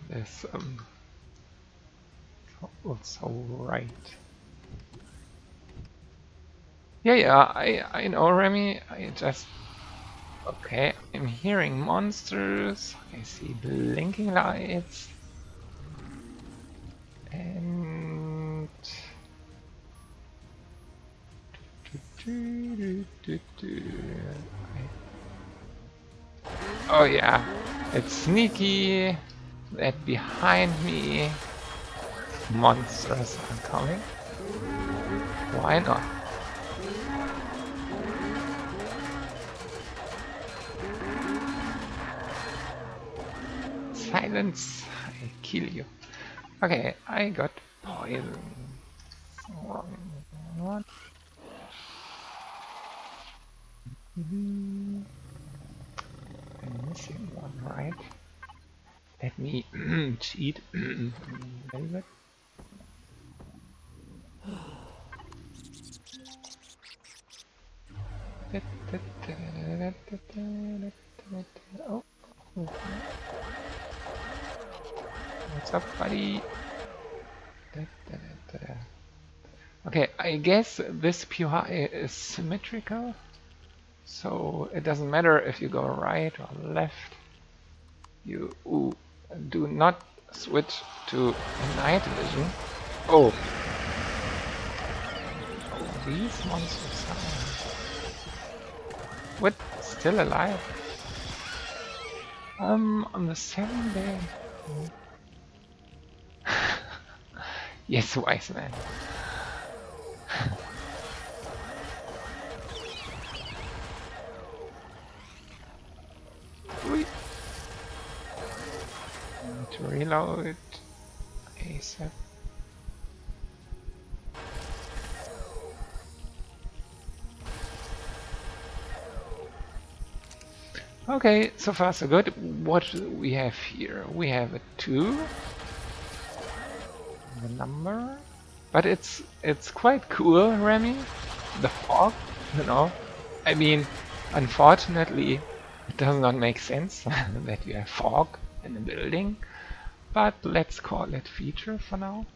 This also right. Yeah, I know, Remy. I just okay. I'm hearing monsters. I see blinking lights, and oh yeah, it's sneaky that behind me monsters are coming. Why not? Silence, I kill you. Okay, I got poison. What? I'm missing one, right? Let me cheat. Very good. Oh. What's up, buddy? Okay, I guess this POI is symmetrical, so it doesn't matter if you go right or left. You do not switch to night vision. Oh, these monsters are what? Still alive? On the 7th day. Yes, wise man. Need to reload ASAP. Okay, so far so good. What do we have here? We have a 2. The number. But it's quite cool, Remy. The fog, you know. I mean, unfortunately, It does not make sense that you have fog in a building, but let's call it feature for now.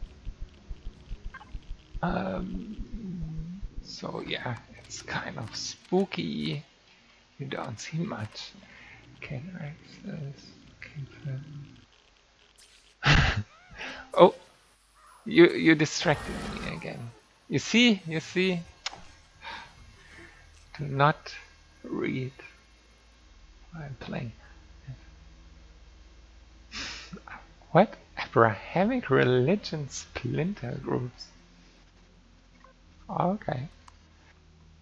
So yeah, it's kind of spooky. You don't see much. Can access. Oh, you distracted me again. You see, you see. Do not read. I'm playing. What? Abrahamic religion splinter groups. Okay.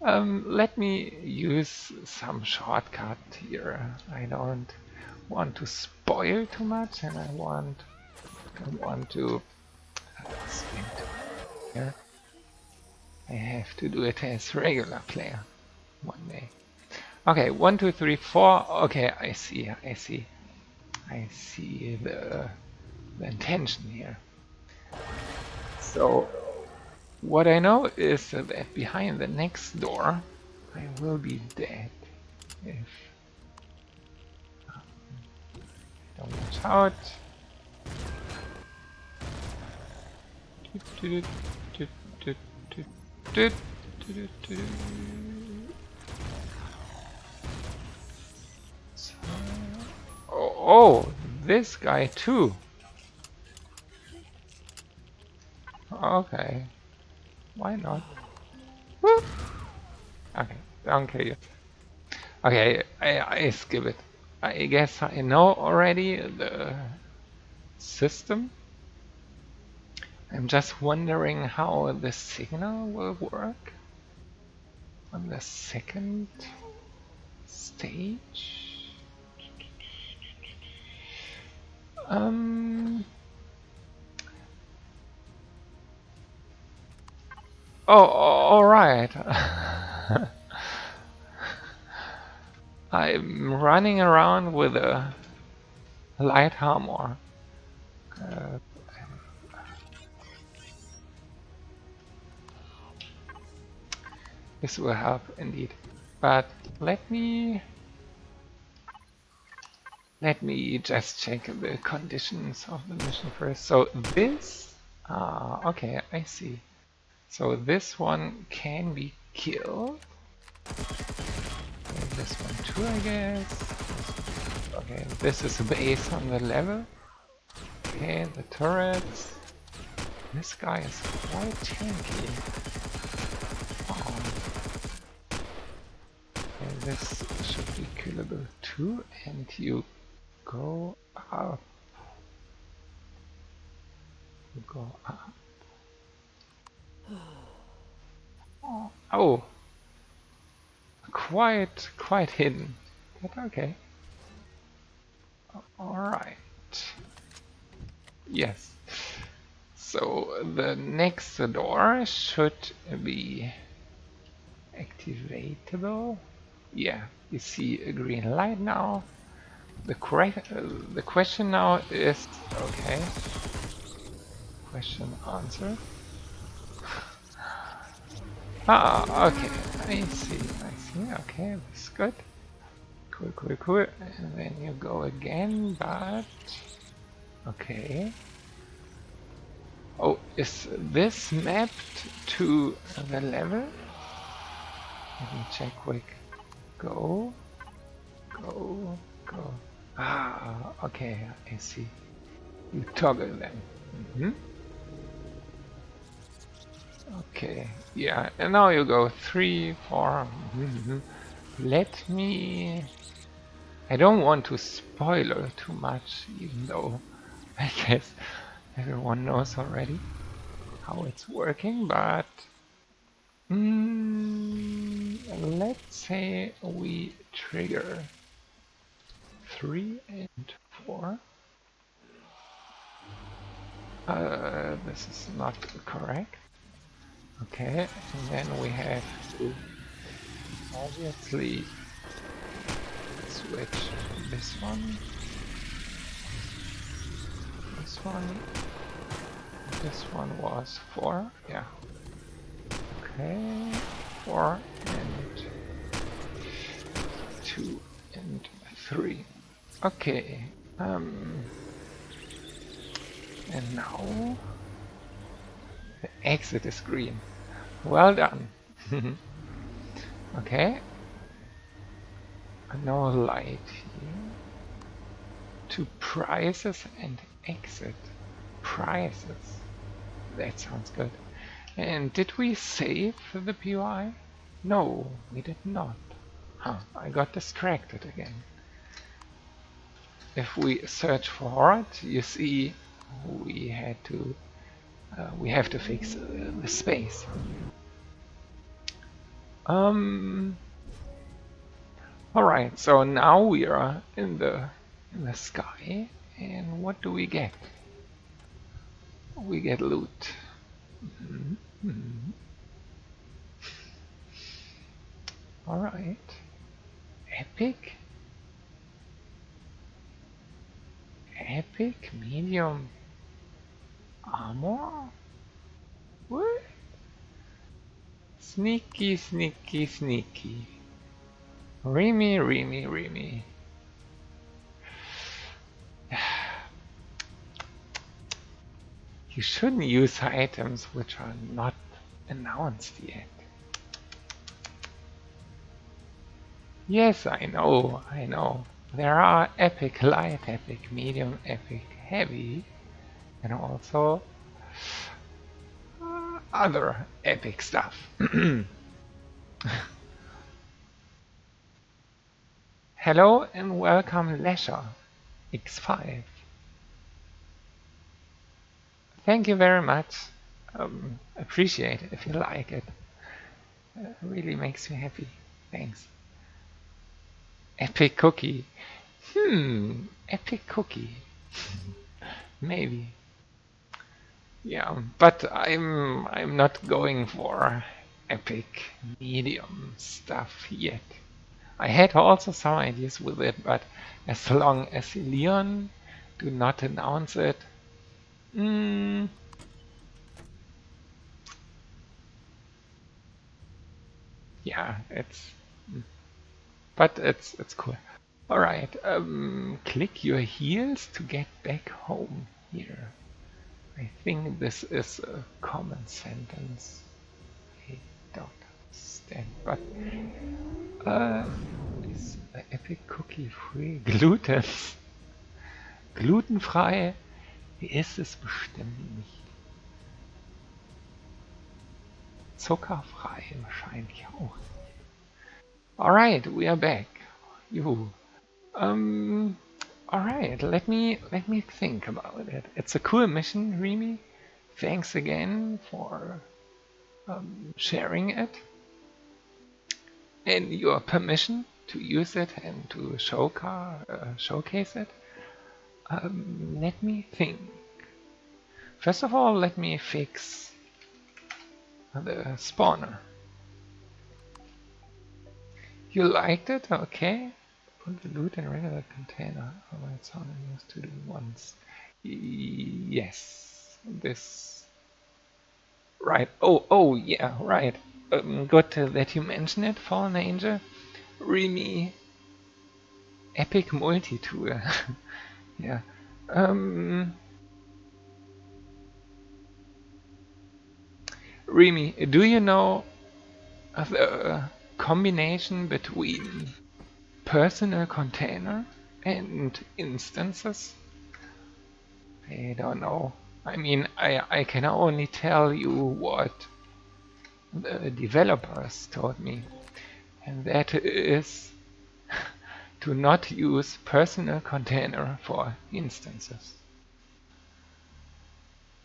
Let me use some shortcut here. I don't want to spoil too much, and I want to spin here. I have to do it as regular player one day. Okay, 1, 2, 3, 4. Okay, I see. I see the intention here. So what I know is that behind the next door I will be dead if I don't watch out. So, oh, this guy too. Okay, why not? Woo! Okay, don't kill you. Okay, I skip it. I guess I know already the system. I'm just wondering how the signal will work on the second stage. Oh, all right. I'm running around with a light armor. This will help indeed. But let me just check the conditions of the mission first. So this, okay, I see. So this one can be killed. And this one too, I guess. Okay, this is based on the level. Okay, the turrets. This guy is quite tanky. Oh. And this should be killable too. And you go up. You go up. Oh, quite hidden, but okay. All right. Yes. So the next door should be activatable. Yeah, you see a green light now. The question now is okay. Question answered. Okay. I see. Okay, that's good. Cool. And then you go again, but okay. Oh, is this mapped to the level? Let me check quick. Go. Okay, I see. You toggle them. Okay, yeah, and now you go 3, 4. Let me... I don't want to spoiler too much, even though I guess everyone knows already how it's working, but let's say we trigger 3 and 4. This is not correct. Okay, and then we have to obviously switch this one, this one was 4, yeah. Okay, 4 and 2 and 3. Okay. And now the exit is green. Well done. Okay. No light here. 2 prices and exit. Prices. That sounds good. And did we save the POI? No, we did not. Huh, I got distracted again. If we search for it, you see we have to fix the space. Alright, so now we are in the sky, and what do we get? We get loot. Alright. Epic? Epic medium armor? What? Sneaky, sneaky, sneaky. Remy, Remy, Remy. You shouldn't use items which are not announced yet. Yes, I know, I know. There are epic light, epic medium, epic heavy, and also other epic stuff. Hello and welcome Leisure X5. Thank you very much. Appreciate it if you like it. It really makes me happy. Thanks. Epic cookie. Epic cookie. Maybe. Yeah, but I'm not going for epic medium stuff yet. I had also some ideas with it, but as long as Leon do not announce it, yeah, it's cool. All right, click your heels to get back home here. I think this is a common sentence. I don't understand, but is the epic cookie free? Glutenfrei ist es bestimmt nicht. Zuckerfrei wahrscheinlich auch nicht. Alright, we are back. Yoo. Alright, let me think about it. It's a cool mission, Remy. Thanks again for sharing it and your permission to use it and to showcase it. Let me think. First of all, let me fix the spawner. You liked it? Okay. Put the loot in a regular container. Oh, it's only used to do once. Yes. This. Right. Oh, yeah, right. Good that you mention it, Fallen Angel. Remy. Epic multi-tool. Yeah. Remy, do you know the combination between personal container and instances? I don't know. I mean, I can only tell you what the developers told me, and that is to not use personal container for instances.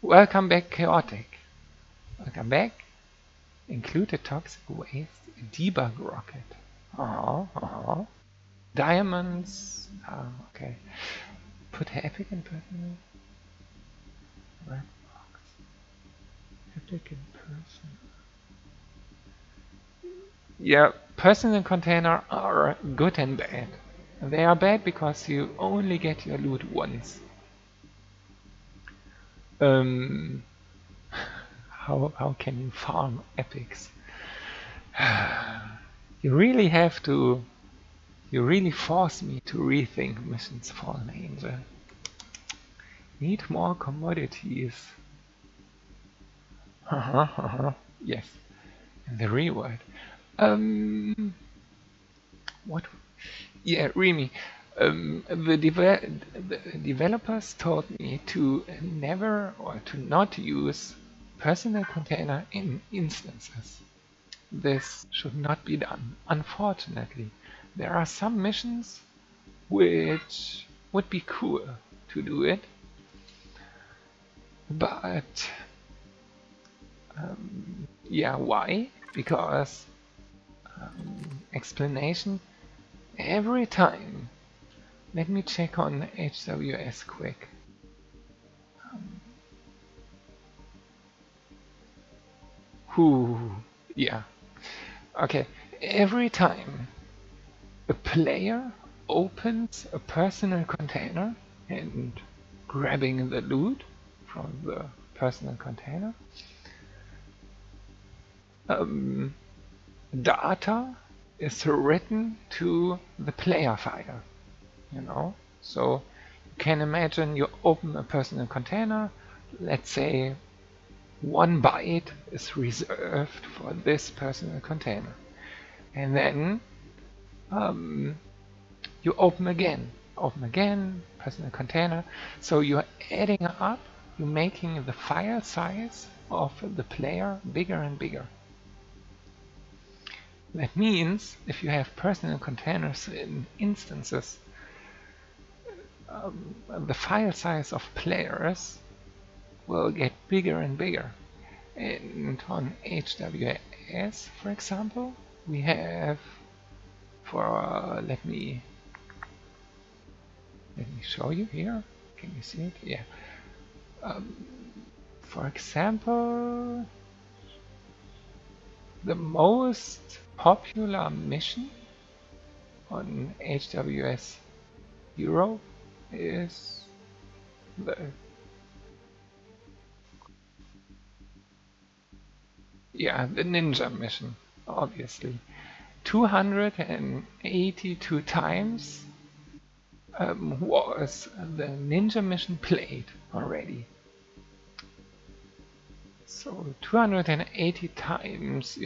Welcome back, Chaotic. Welcome back. Include a toxic waste debug rocket. Diamonds. Okay. Put epic in personal. Red box. Epic in personal. Yeah, personal container are good and bad. They are bad because you only get your loot once. How can you farm epics? You really have to You really force me to rethink missions, Fallen Angel. Need more commodities. Yes. And the reward. What? Yeah, Remy. The developers told me to never or to not use personal container in instances. This should not be done. Unfortunately, there are some missions which would be cool to do it, but yeah, why? Because explanation every time. Let me check on HWS quick. Yeah. Okay. Every time a player opens a personal container and grabbing the loot from the personal container, data is written to the player file, you know? So you can imagine you open a personal container, let's say 1 byte is reserved for this personal container. And then you open again, personal container. So you're adding up, you're making the file size of the player bigger and bigger. That means if you have personal containers in instances, the file size of players will get bigger and bigger. And on HWS, for example, we have let me show you here. Can you see it? Yeah. For example, the most popular mission on HWS Europe is the ninja mission, obviously. 282 times was the ninja mission played already. So 280 times,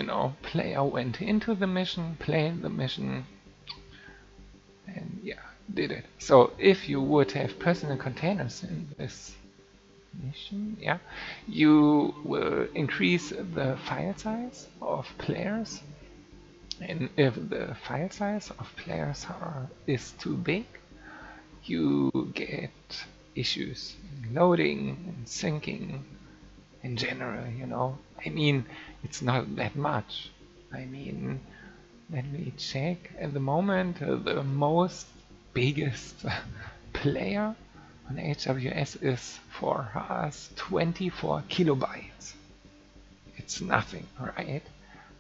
player went into the mission, played the mission, and yeah, did it. So if you would have personal containers in this mission, you will increase the file size of players. And if the file size of players is too big, you get issues in loading and syncing in general. I mean, it's not that much. I mean, let me check. At the moment, the most biggest player on HWS is for us 24 kilobytes. It's nothing, right?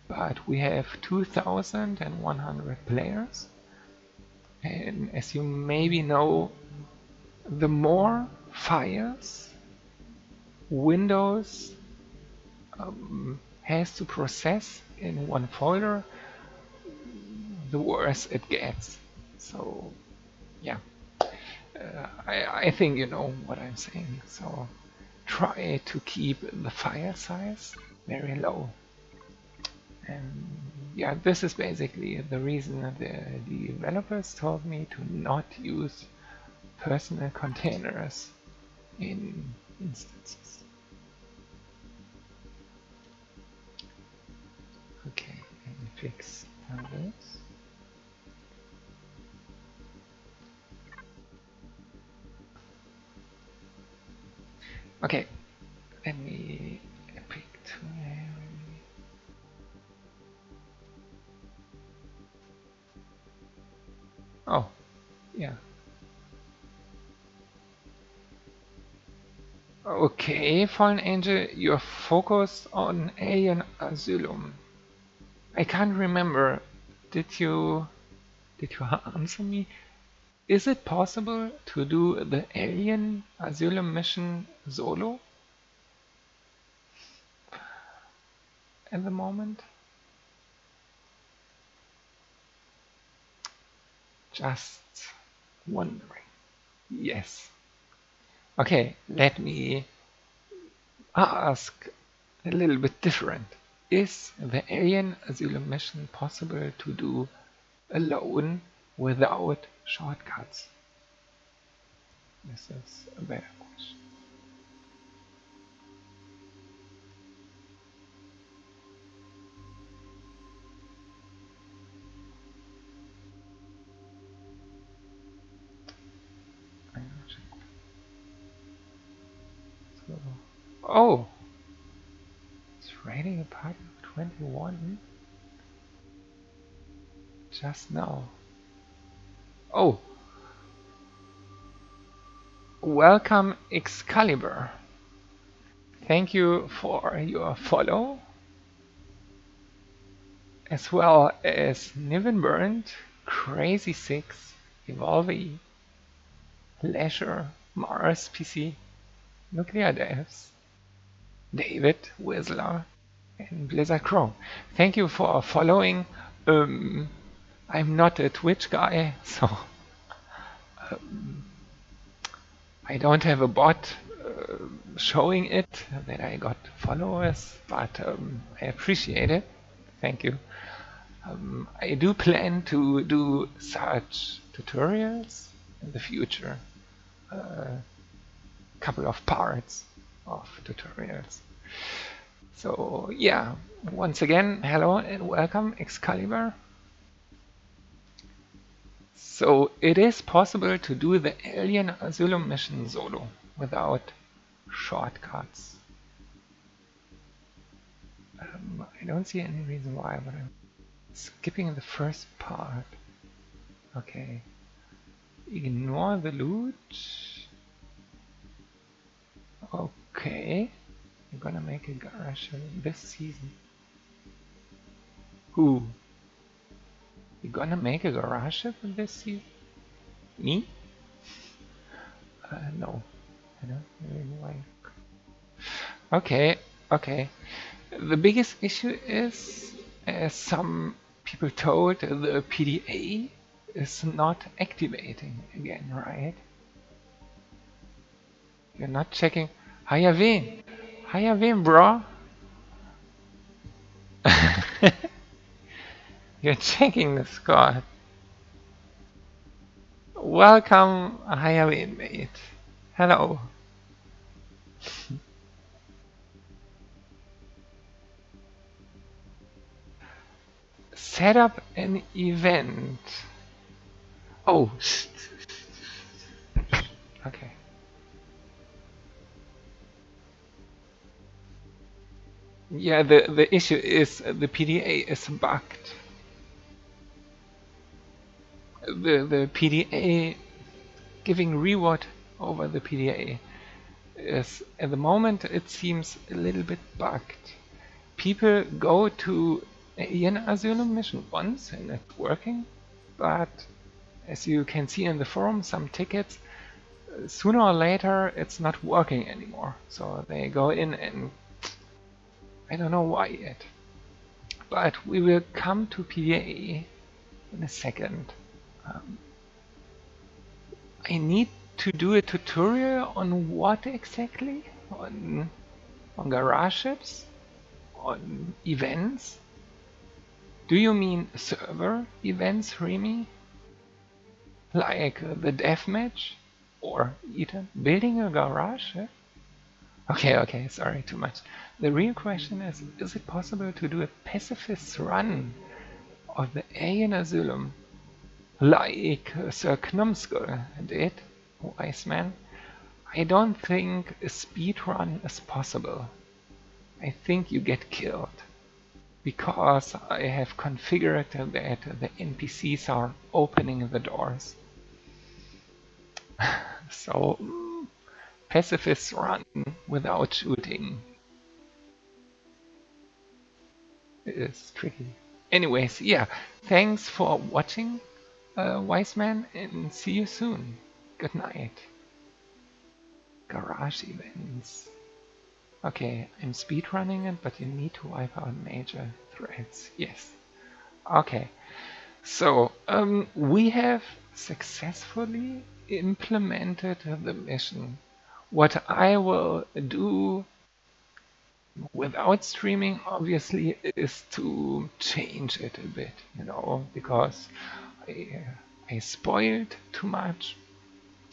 But we have 2,100 players. And as you maybe know, the more files Windows has to process in one folder, the worse it gets. So, yeah, I think you know what I'm saying. So, try to keep the file size very low. And yeah, this is basically the reason that the developers told me to not use personal containers in instances. Okay, let me fix this. Okay, let me pick two. Oh, yeah. Okay, Fallen Angel, you're focused on Alien Asylum. I can't remember. Did you answer me? Is it possible to do the Alien Asylum mission solo at the moment? Just wondering. Yes. Okay, let me ask a little bit different. Is the alien asylum mission possible to do alone without shortcuts? This is a better question. So, oh, it's rating a party of 21 just now. Oh, welcome Excalibur. Thank you for your follow, as well as Nivenburnt, Crazy6, Evolve, Leisure, Mars PC, Nuclear Devs, David, Whistler, and Blizzard Crow. Thank you for following. I'm not a Twitch guy, so I don't have a bot showing it that I got followers, but I appreciate it. Thank you. I do plan to do such tutorials in the future. Couple of parts of tutorials. So yeah, once again, hello and welcome Excalibur. So it is possible to do the alien asylum mission solo without shortcuts. I don't see any reason why, but I'm skipping the first part. Okay. Ignore the loot. Okay. I'm gonna make a garage this season. Who? You gonna make a garage ship in this season? Me? No. I don't really like. Okay, okay. The biggest issue is, as some people told, the PDA is not activating again, right? You're not checking. Hiya Vin! Hiya Vin, bro! You're checking the score. Welcome, Hiya Vin, mate. Hello. Set up an event. Oh, okay. Yeah, the issue is the PDA is bugged. The PDA giving reward over the PDA is, at the moment, it seems a little bit bugged. People go to Alien Asylum mission once and it's working, but as you can see in the forum, some tickets, sooner or later it's not working anymore. So they go in and I don't know why yet. But we will come to PDA in a second. I need to do a tutorial on what exactly? On garage ships? On events? Do you mean server events, Remy? Like the deathmatch? Or even building a garage ship? Okay, sorry, too much. The real question is it possible to do a pacifist run of the Alien Asylum like Sir Knumskull did, Wise Man? I don't think a speed run is possible. I think you get killed. Because I have configured that the NPCs are opening the doors. So, pacifists run without shooting is tricky. Anyways, yeah, thanks for watching, Wise Man, and see you soon. Good night. Garage events. Okay, I'm speedrunning it, but you need to wipe out major threads. Yes. Okay. So, we have successfully implemented the mission. What I will do without streaming, obviously, is to change it a bit, because I, I spoiled too much.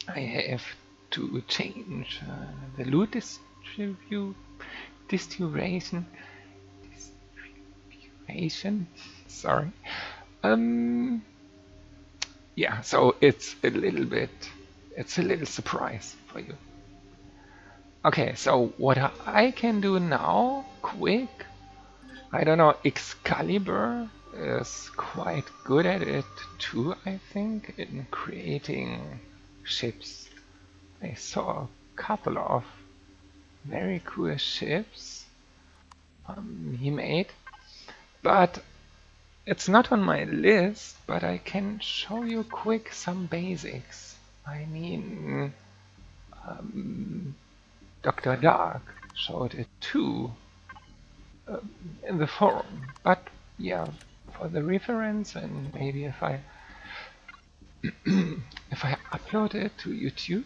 I have to change the loot distribution, distribution. Sorry. Um, yeah, so it's a little surprise for you. Okay, so what I can do now, quick, I don't know, Excalibur is quite good at it too, I think, in creating ships. I saw a couple of very cool ships he made, but it's not on my list, but I can show you quick some basics. I mean, Dr. Dark showed it too in the forum, but yeah, for the reference, and maybe if I if I upload it to YouTube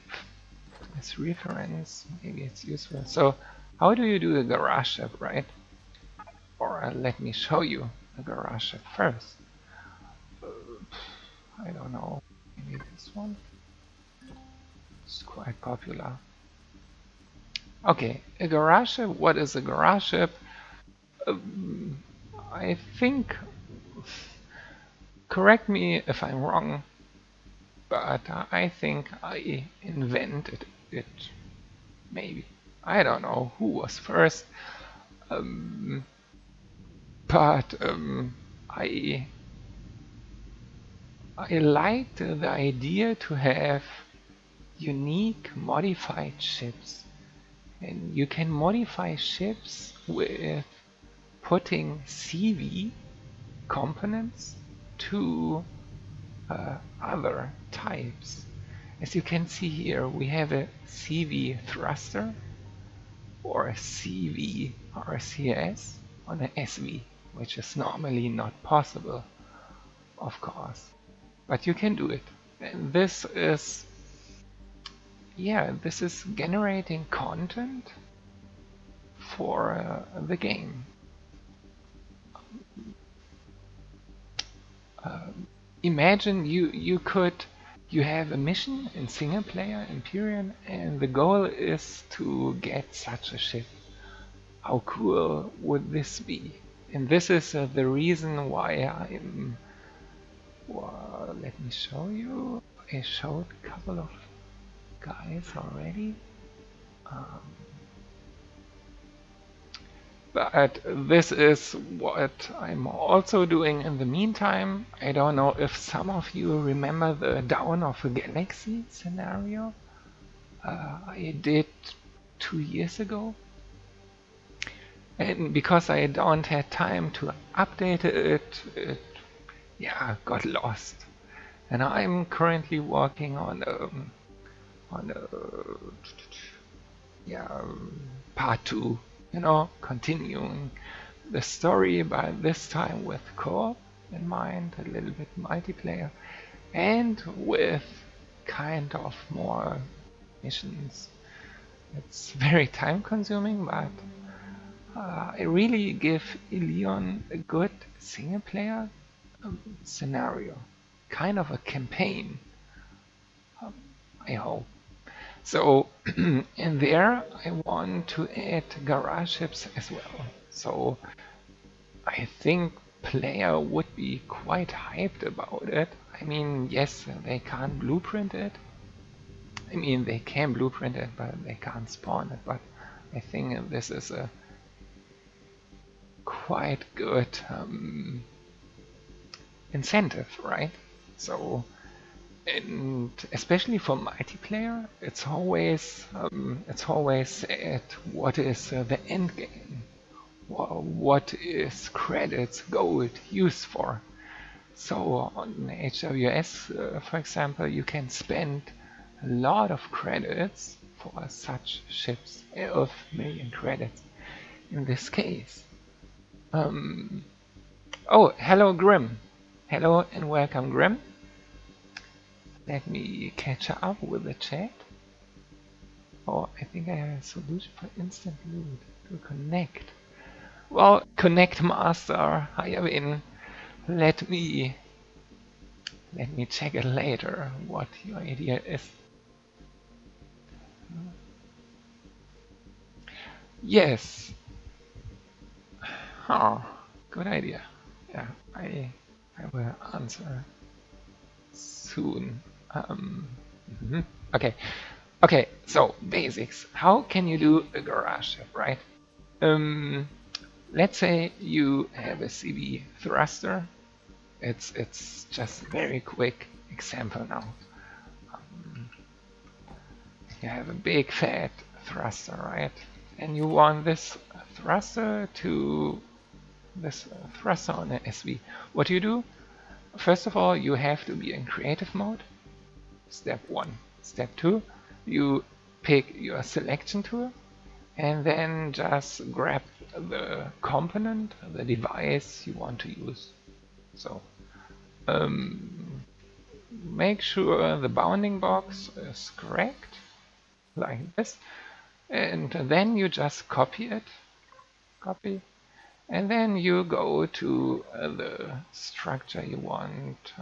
as reference, maybe it's useful. So how do you do the garage ship, right? Or let me show you the garage ship first. I don't know, maybe this one. It's quite popular. Okay, a garage ship. What is a garage ship? I think, correct me if I'm wrong, but I think I invented it. Maybe. I don't know who was first. Um, but I liked the idea to have unique modified ships. And you can modify ships with putting CV components to other types. As you can see here, we have a CV thruster or a CV RCS on an SV, which is normally not possible, of course. But you can do it. And this is, yeah, this is generating content for the game. Imagine you have a mission in single player Empyrean, and the goal is to get such a ship. How cool would this be? And this is the reason why I'm. Well, let me show you. I showed a couple of guys already. But this is what I'm also doing in the meantime. I don't know if some of you remember the Dawn of a Galaxy scenario I did 2 years ago. And because I don't have time to update it, yeah, got lost. And I'm currently working on yeah, part 2, continuing the story, but this time with co-op in mind, a little bit multiplayer, and with kind of more missions. It's very time consuming, but I really give Ilion a good single player scenario, kind of a campaign, I hope. So in there I want to add garage ships as well. So I think player would be quite hyped about it. I mean, yes, they can't blueprint it. I mean, they can blueprint it, but they can't spawn it. But I think this is a quite good incentive, right? So, and especially for multiplayer, it's always said what is the end game, what is credits gold used for. So on HWS, for example, you can spend a lot of credits for such ships, 11 million credits in this case. Oh, hello Grim. Hello and welcome, Grim. Let me catch up with the chat. Oh, I think I have a solution for instant loot to connect. Well, connect master, Hayavin. Let me check it later what your idea is. Yes. Oh, good idea. Yeah, I will answer soon. Mhm. Okay. Okay, so basics. How can you do a garage shift, right? Let's say you have a CV thruster. It's just very quick example now. You have a big fat thruster, right? And you want this thruster on an SV. What do you do? First of all, you have to be in creative mode. Step 1. Step 2, you pick your selection tool and then just grab the component, the device you want to use. So make sure the bounding box is correct, like this, and then you just copy it, and then you go to the structure you want,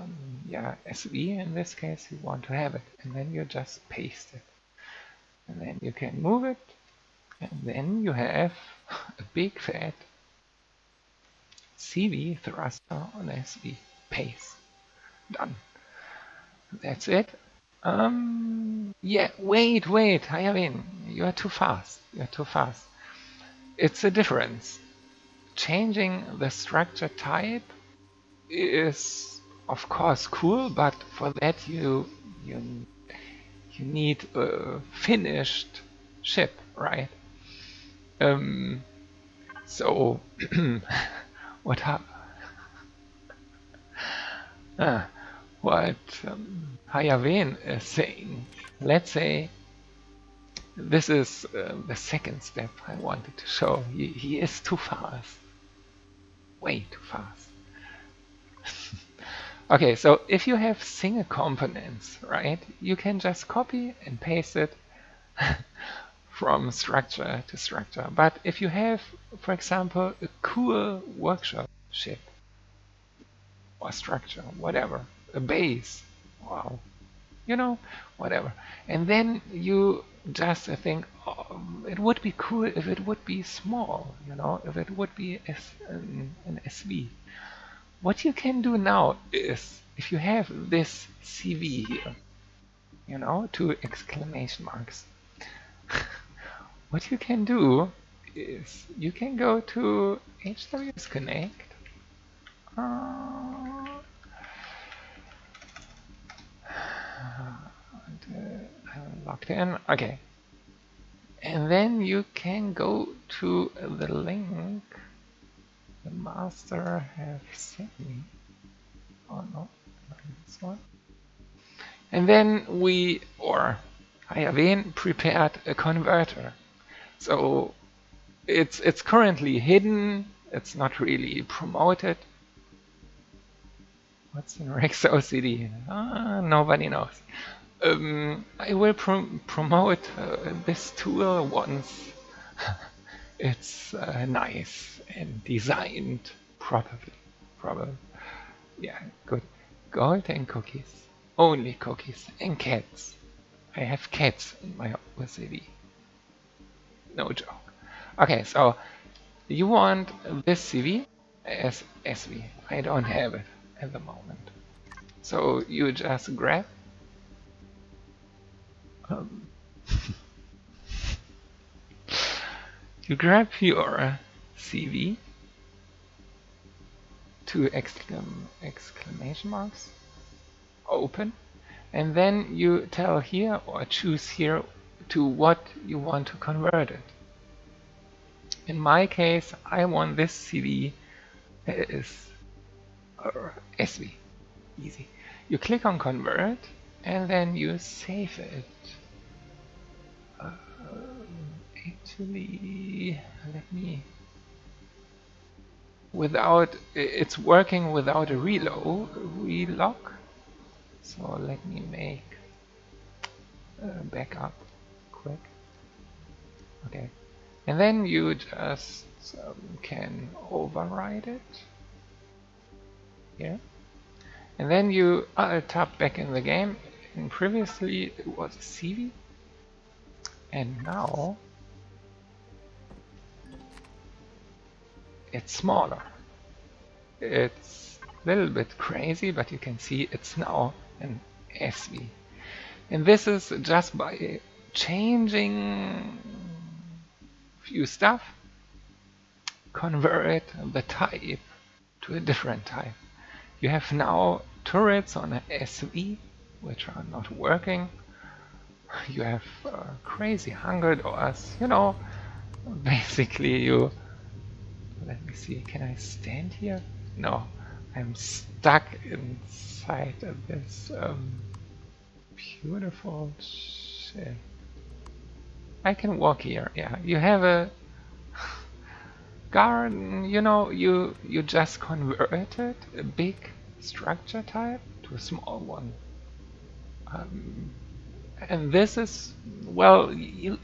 yeah, SV in this case, you want to have it, and then you just paste it. And then you can move it, and then you have a big fat CV thruster on SV. Paste. Done. That's it. Yeah, wait, Hayavin, you're too fast. You're too fast. It's a difference. Changing the structure type is of course cool, but for that you need a finished ship, right? So what what Hayavin is saying? Let's say this is the second step I wanted to show. He is too fast. Way too fast. Okay, so if you have single components, right, you can just copy and paste it from structure to structure. But if you have, for example, a cool workshop ship or structure, whatever, a base, wow, you know, whatever. And then you just think, oh, it would be cool if it would be small, you know, if it would be an SV. What you can do now is, if you have this CV here, you know, 2 exclamation marks, what you can do is you can go to HWS Connect. I'm logged in. Okay. And then you can go to the link the master have sent me. Oh no, not this one. And then I have prepared a converter. So it's currently hidden. It's not really promoted. What's in RexXuS? Nobody knows. I will promote this tool once it's nice and designed properly. Probably. Yeah, good. Gold and cookies. Only cookies and cats. I have cats in my OCD. No joke. Okay, so you want this CV as SV. I don't have it at the moment. So you just grab you grab your CV, 2 exclamation marks, open, and then you tell here or choose here to what you want to convert it. In my case, I want this CV as SV. Easy. You click on convert and then you save it. Actually, it's working without a relock. So let me make a backup quick. Okay, and then you just can override it here, and then you tap back in the game. And previously it was a CV, and now it's smaller. It's a little bit crazy, but you can see it's now an SV. And this is just by changing few stuff, convert the type to a different type. You have now turrets on an SV, which are not working. You have crazy hunger doors, you know. Basically you... Let me see, can I stand here? No, I'm stuck inside of this beautiful shit. I can walk here, yeah. You have a garden, you know, you just converted a big structure type to a small one. And this is, well, you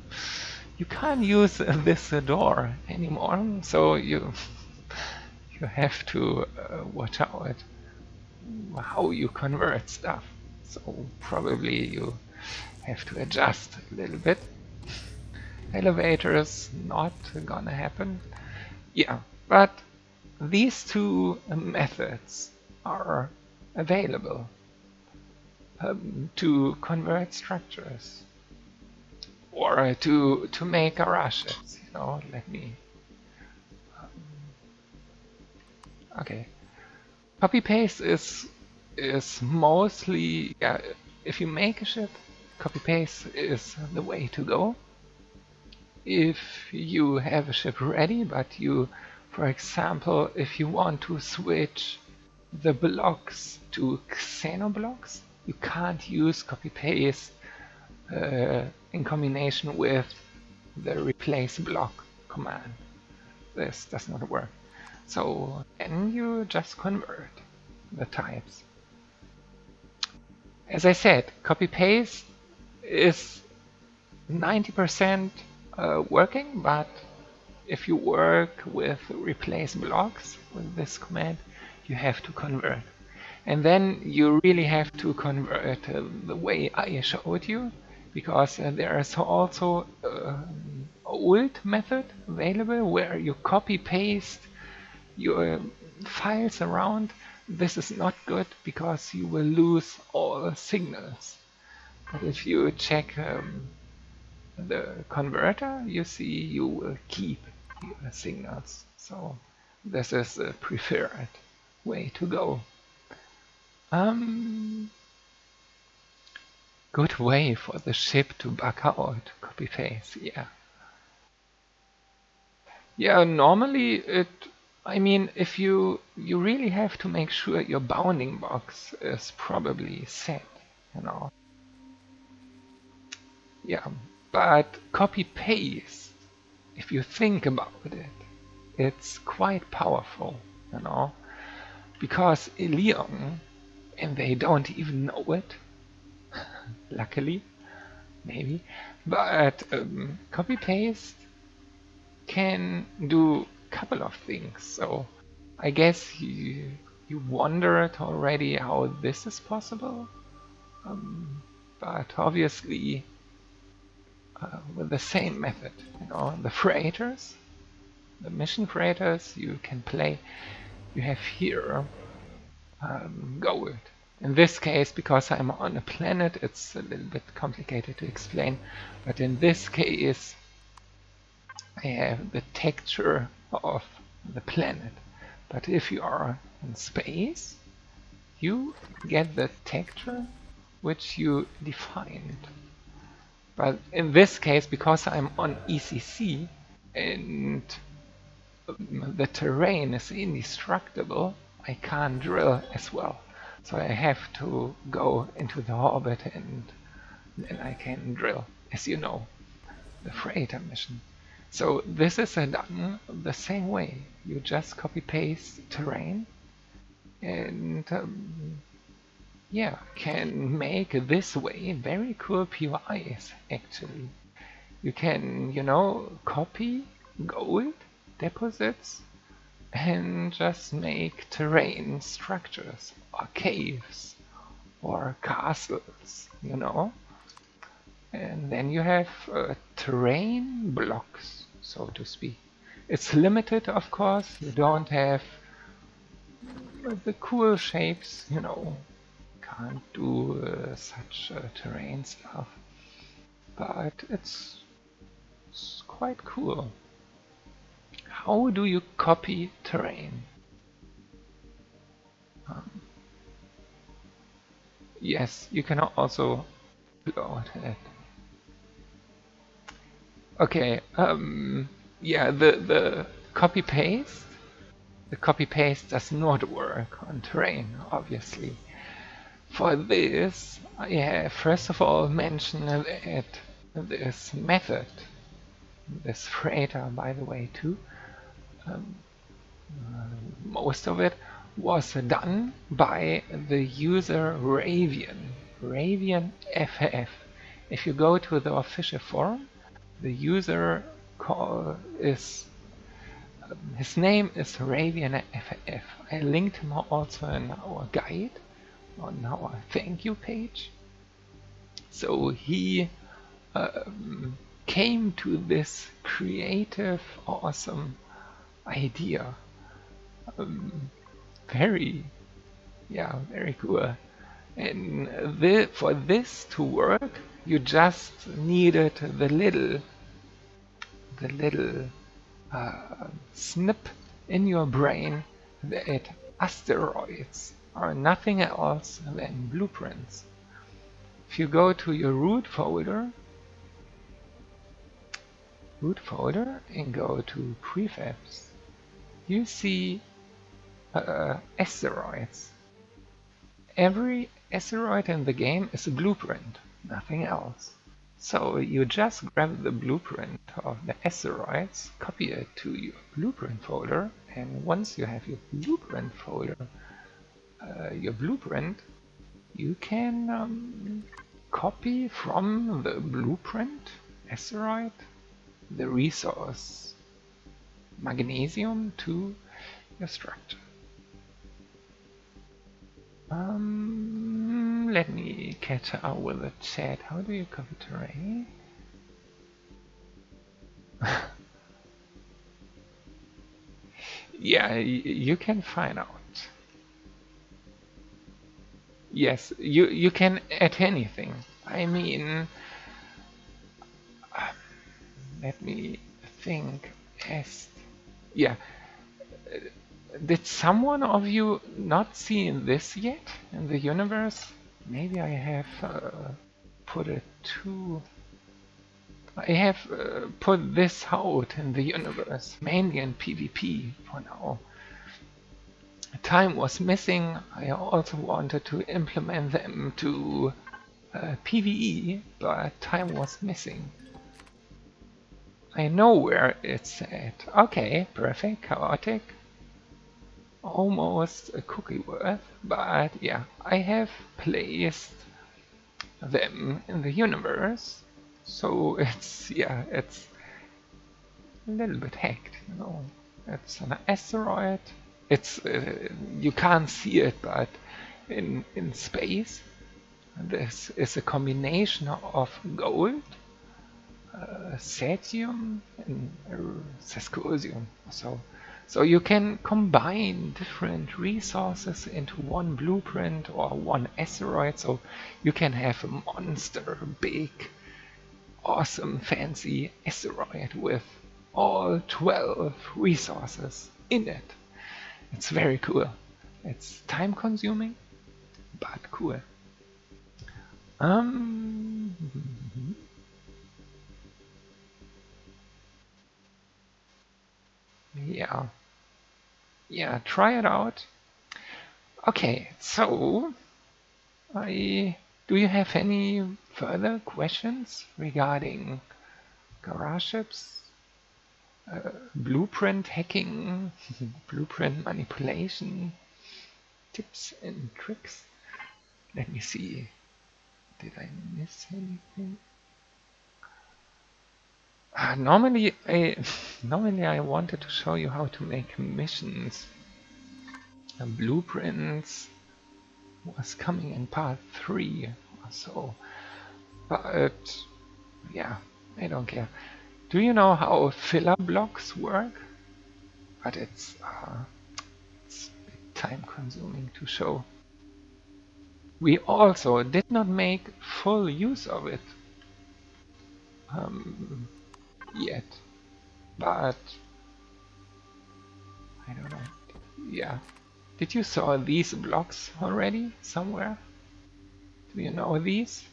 can't use this door anymore, so you have to watch out how you convert stuff. So probably you have to adjust a little bit. Elevators not gonna happen. Yeah, but these two methods are available to convert structures or to make garages. You know, let me. Okay, copy paste is mostly, yeah. If you make a ship, copy paste is the way to go. If you have a ship ready, but you, for example, if you want to switch the blocks to xenoblocks, you can't use copy paste in combination with the replace block command. This does not work. So then you just convert the types. As I said, copy paste is 90% working, but if you work with replace blocks with this command, you have to convert. And then you really have to convert the way I showed you, because there is also an old method available where you copy paste your files around. This is not good because you will lose all signals. But if you check the converter, you see you will keep your signals. So this is the preferred way to go. Good way for the ship to back out, copy paste, yeah. Yeah, normally it, I mean, if you really have to make sure your bounding box is probably set, you know. Yeah, but copy paste, if you think about it, it's quite powerful, you know, because Leon, and they don't even know it, luckily, maybe, but copy paste can do a couple of things. So I guess you wondered already how this is possible, but obviously with the same method, you know, the freighters, the mission freighters you can play. You have here gold. In this case, because I'm on a planet, it's a little bit complicated to explain, but in this case I have the texture of the planet. But if you are in space, you get the texture which you defined. But in this case, because I'm on ECC and the terrain is indestructible, I can't drill as well. So I have to go into the orbit and then I can drill, as you know, the freighter mission. So this is done the same way. You just copy paste terrain and yeah, can make this way very cool POIs actually. You can, you know, copy gold deposits and just make terrain structures or caves or castles, you know. And then you have terrain blocks, so to speak. It's limited, of course. You don't have the cool shapes, you know. Can't do such terrain stuff. But it's quite cool. How do you copy terrain? Um, yes, you can also upload it. Okay, yeah, the copy paste. The copy paste does not work on terrain, obviously. For this, I have first of all mentioned that this method, this freighter, by the way, too, um, most of it was done by the user Ravian FF. If you go to the official forum, the user call is his name is Ravian FF. I linked him also in our guide on our thank you page. So he came to this creative, awesome idea. Very, yeah, very cool. And for this to work, you just needed the little snip in your brain that asteroids are nothing else than blueprints. If you go to your root folder and go to prefabs, you see asteroids. Every asteroid in the game is a blueprint, nothing else. So you just grab the blueprint of the asteroids, copy it to your blueprint folder, and once you have your blueprint folder, you can copy from the blueprint asteroid the resource magnesium to your structure. Let me catch up with the chat. How do you copy terrain? Yeah, you can find out. Yes, you can add anything. I mean, let me think. Yeah. Did someone of you not seen this yet in the universe? Maybe I have put it too. I have put this out in the universe, mainly in PvP for now. Time was missing. I also wanted to implement them to PvE, but time was missing. I know where it's at. Okay, perfect, chaotic. Almost a cookie worth, but yeah, I have placed them in the universe, so it's it's a little bit hacked, you know. It's an asteroid. It's you can't see it, but in space, this is a combination of gold, cesium, and sescosium. So you can combine different resources into one blueprint or one asteroid, so you can have a monster, big, awesome, fancy asteroid with all 12 resources in it. It's very cool. It's time consuming, but cool. Um, yeah. Yeah, try it out. Okay, so do you have any further questions regarding garage ships? blueprint hacking, blueprint manipulation, tips and tricks. Let me see. Did I miss anything? Normally I wanted to show you how to make missions. Blueprints was coming in part 3 or so. But yeah, I don't care. Do you know how filler blocks work? But it's a bit time consuming to show. We also did not make full use of it yet, but I don't know. Yeah. Did you saw these blocks already somewhere? Do you know these?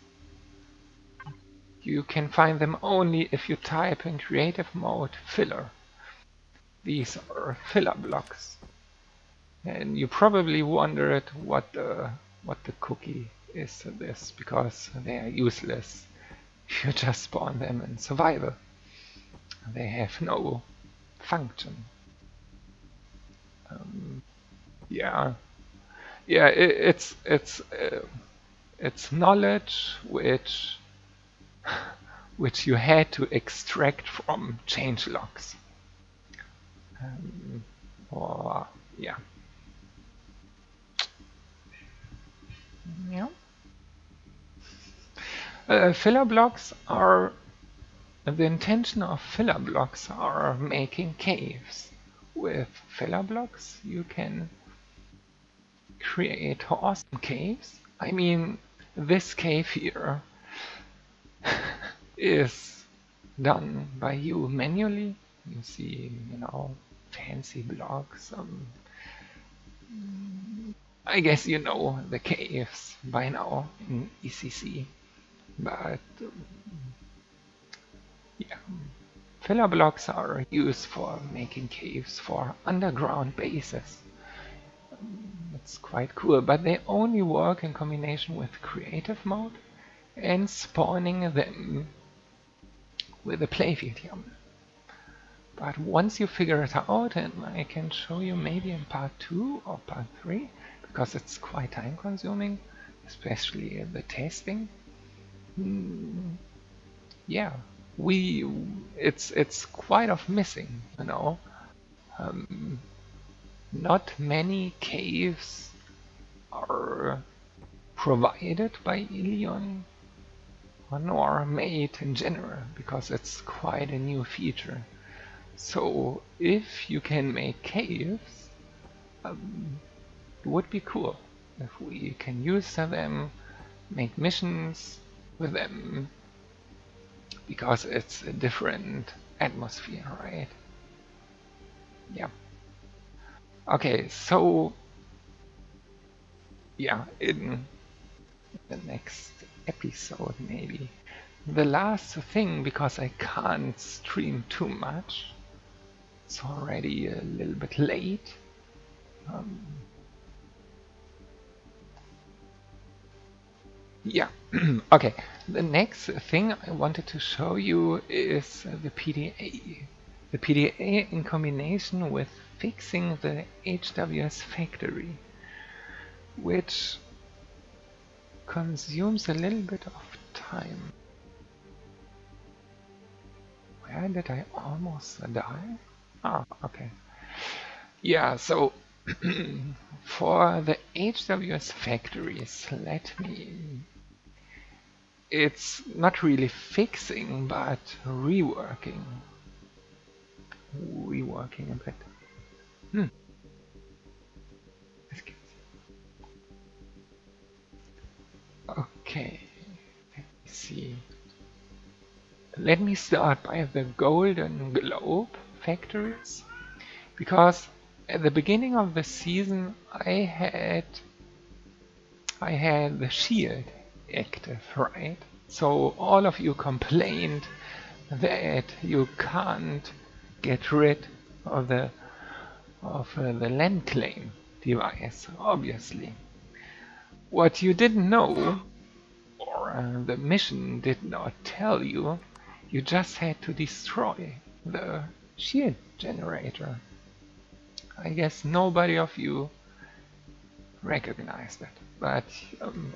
You can find them only if you type in creative mode filler. These are filler blocks. And you probably wondered what the cookie is to this, because they are useless. You just spawn them in survival. They have no function. Yeah, yeah, it's knowledge which you had to extract from changelogs. Or yeah. Yeah. Filler blocks are the intention of filler blocks are making caves. With filler blocks, you can create awesome caves. I mean, this cave here is done by you manually. You see, you know, fancy blocks. I guess you know the caves by now in ECC, but yeah, filler blocks are used for making caves for underground bases. It's quite cool, but they only work in combination with creative mode and spawning them with a playfield YAML. But once you figure it out, and I can show you maybe in part 2 or part 3, because it's quite time consuming, especially the testing. Yeah, it's quite of missing, you know. Not many caves are provided by Ilion nor made in general, because it's quite a new feature. So if you can make caves, it would be cool if we can use them, make missions with them, because it's a different atmosphere, right? Yeah. Okay, so yeah, in the next episode maybe. The last thing, because I can't stream too much, it's already a little bit late. Yeah, okay. The next thing I wanted to show you is the PDA. The PDA in combination with fixing the HWS factory, which consumes a little bit of time. Where did I almost die? Ah, okay. Yeah, so for the HWS factories, let me... It's not really fixing, but reworking. Reworking a bit. Okay, let me see. Let me start by the Golden Globe factories, because at the beginning of the season I had the shield active, right? So all of you complained that you can't get rid of the land claim device, obviously. What you didn't know, or the mission did not tell you, you just had to destroy the shield generator. I guess nobody of you recognized it, but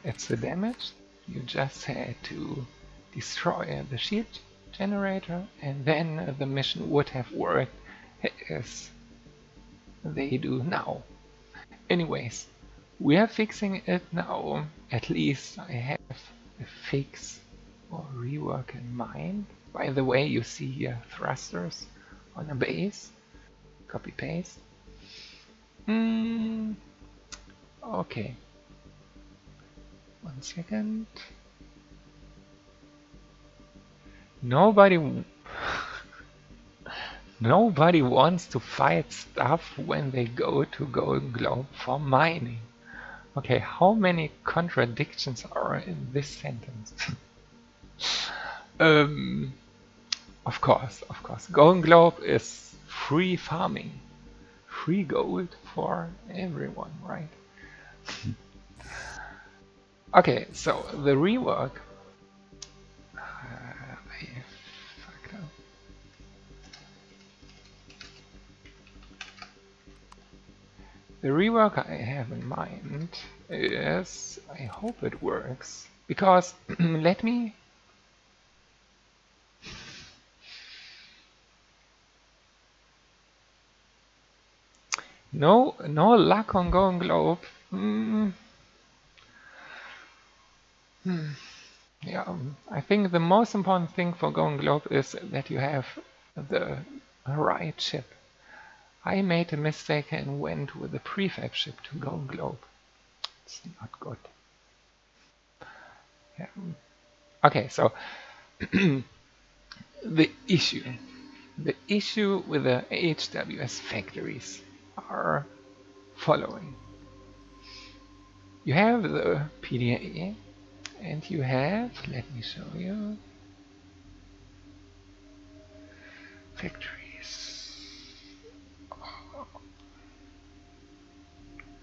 it's the damage. You just had to destroy the shield generator, and then the mission would have worked as they do now. Anyways, we are fixing it now. At least I have a fix or rework in mind. By the way, you see here thrusters on a base. Copy paste. Okay. 1 second. Nobody wants to fight stuff when they go to Golden Globe for mining. Okay, how many contradictions are in this sentence? Of course. Golden Globe is free farming. Free gold for everyone, right? Okay, so the rework. I fucked up. The rework I have in mind is, I hope it works, because let me no luck on Golden Globe. Yeah, I think the most important thing for Golden Globe is that you have the right ship. I made a mistake and went with the prefab ship to Golden Globe. It's not good. Yeah. Okay, so the issue with the HWS factories are following. You have the PDA and you have, let me show you, factories. Oh,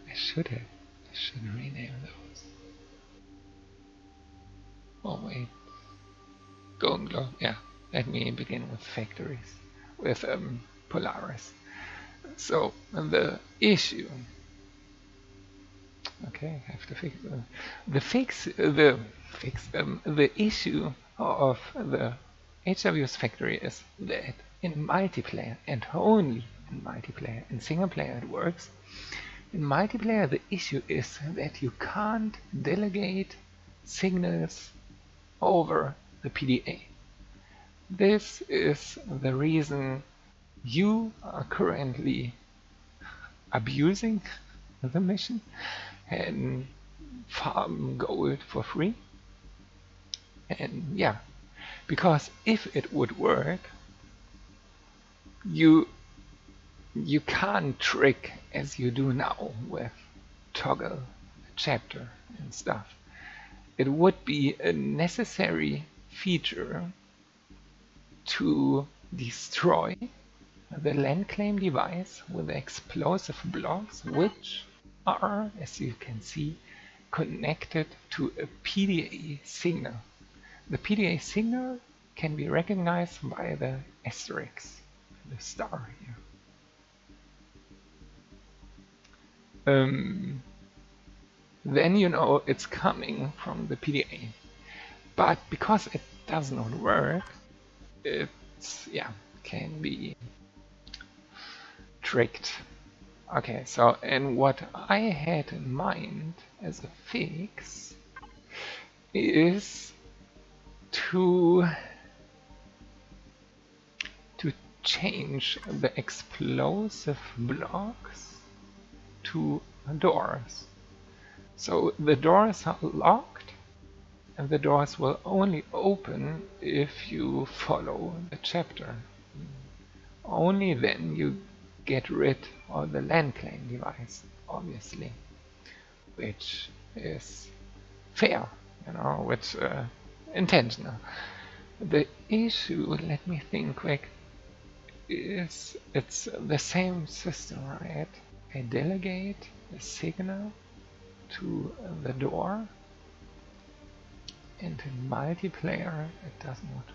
I should rename those. Oh wait, Golden Globe, yeah. Let me begin with factories, with Polaris. So the issue. Okay, I have to fix the issue of the HWS factory is that in multiplayer, and only in multiplayer, in single player it works. In multiplayer the issue is that you can't delegate signals over the PDA. This is the reason you are currently abusing the mission and farm gold for free. And yeah, because if it would work, you can't trick as you do now with toggle chapter and stuff. It would be a necessary feature to destroy the land claim device with the explosive blocks, which are, as you can see, connected to a PDA signal. The PDA signal can be recognized by the asterisk, the star here. Then you know it's coming from the PDA. But because it does not work, it's, yeah, can be tricked. Okay, so, and what I had in mind as a fix is to change the explosive blocks to doors. So the doors are locked and the doors will only open if you follow the chapter. Only then you get rid of the land claim device, obviously, which is fair, you know, which intentional. The issue, let me think quick, is it's the same system, right? I delegate the signal to the door, and in multiplayer it does not.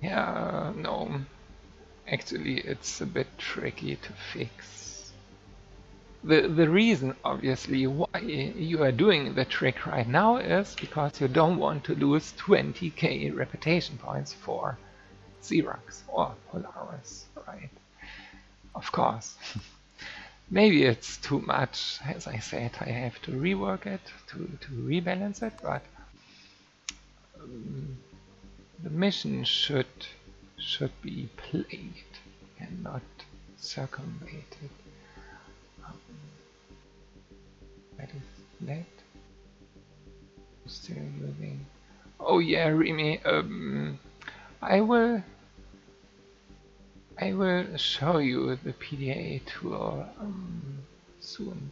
Yeah, no, actually it's a bit tricky to fix. The reason, obviously, why you are doing the trick right now is because you don't want to lose 20k reputation points for Xerox or Polaris, right? Of course. Maybe it's too much, as I said, I have to rework it, to rebalance it, but the mission should be played and not circumvented. That is that. Still using. Oh yeah, Remy. I will I will show you the PDA tool soon.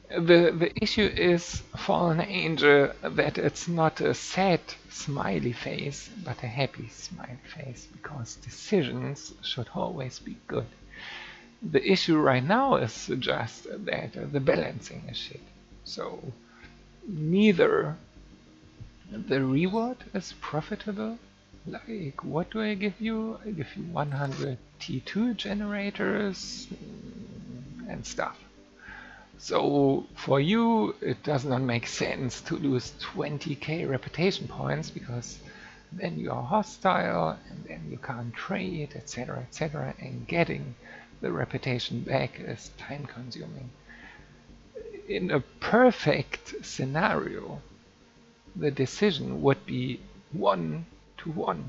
The issue is, Fallen Angel, that it's not a sad smiley face, but a happy smiley face, because decisions should always be good. The issue right now is just that the balancing is shit. So neither the reward is profitable. Like, what do I give you? I give you 100 T2 generators and stuff. So for you, it does not make sense to lose 20k reputation points, because then you are hostile and then you can't trade, etc., etc., and getting the reputation back is time consuming. In a perfect scenario, the decision would be 1-to-1.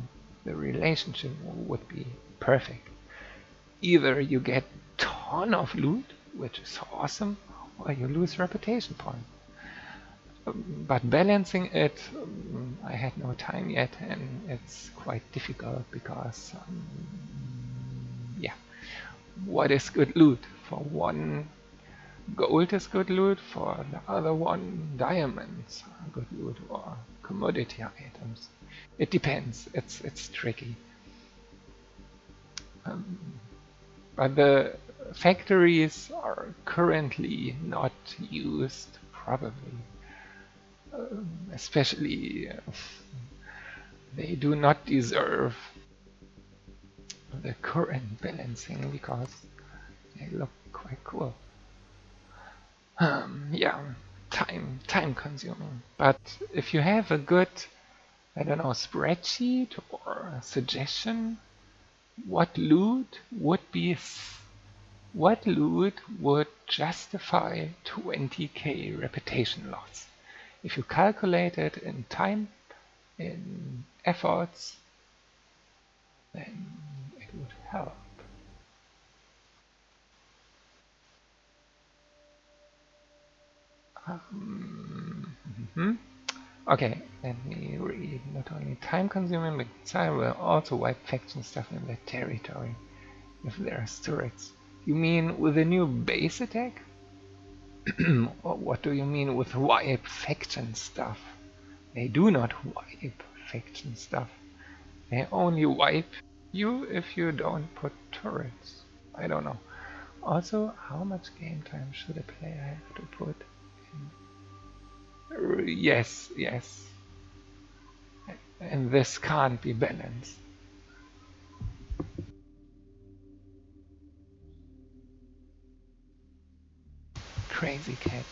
The relationship would be perfect. Either you get ton of loot, which is awesome, or you lose reputation points. But balancing it, I had no time yet, and it's quite difficult because, yeah, what is good loot? For one, gold is good loot, for the other one, diamonds are good loot, or commodity items. It depends. It's tricky. But the factories are currently not used, probably. Especially, they do not deserve the current balancing because they look quite cool. Yeah, time consuming. But if you have a good, I don't know, spreadsheet or a suggestion, what loot would justify 20k reputation loss? If you calculate it in time, in efforts, then it would help. Okay, let me read. Not only time consuming, but Tsar will also wipe faction stuff in their territory if there are turrets. You mean with a new base attack? Or what do you mean with wipe faction stuff? They do not wipe faction stuff. They only wipe you if you don't put turrets. I don't know. Also, how much game time should a player have to put in? Yes, yes. And this can't be balanced. Crazy cat.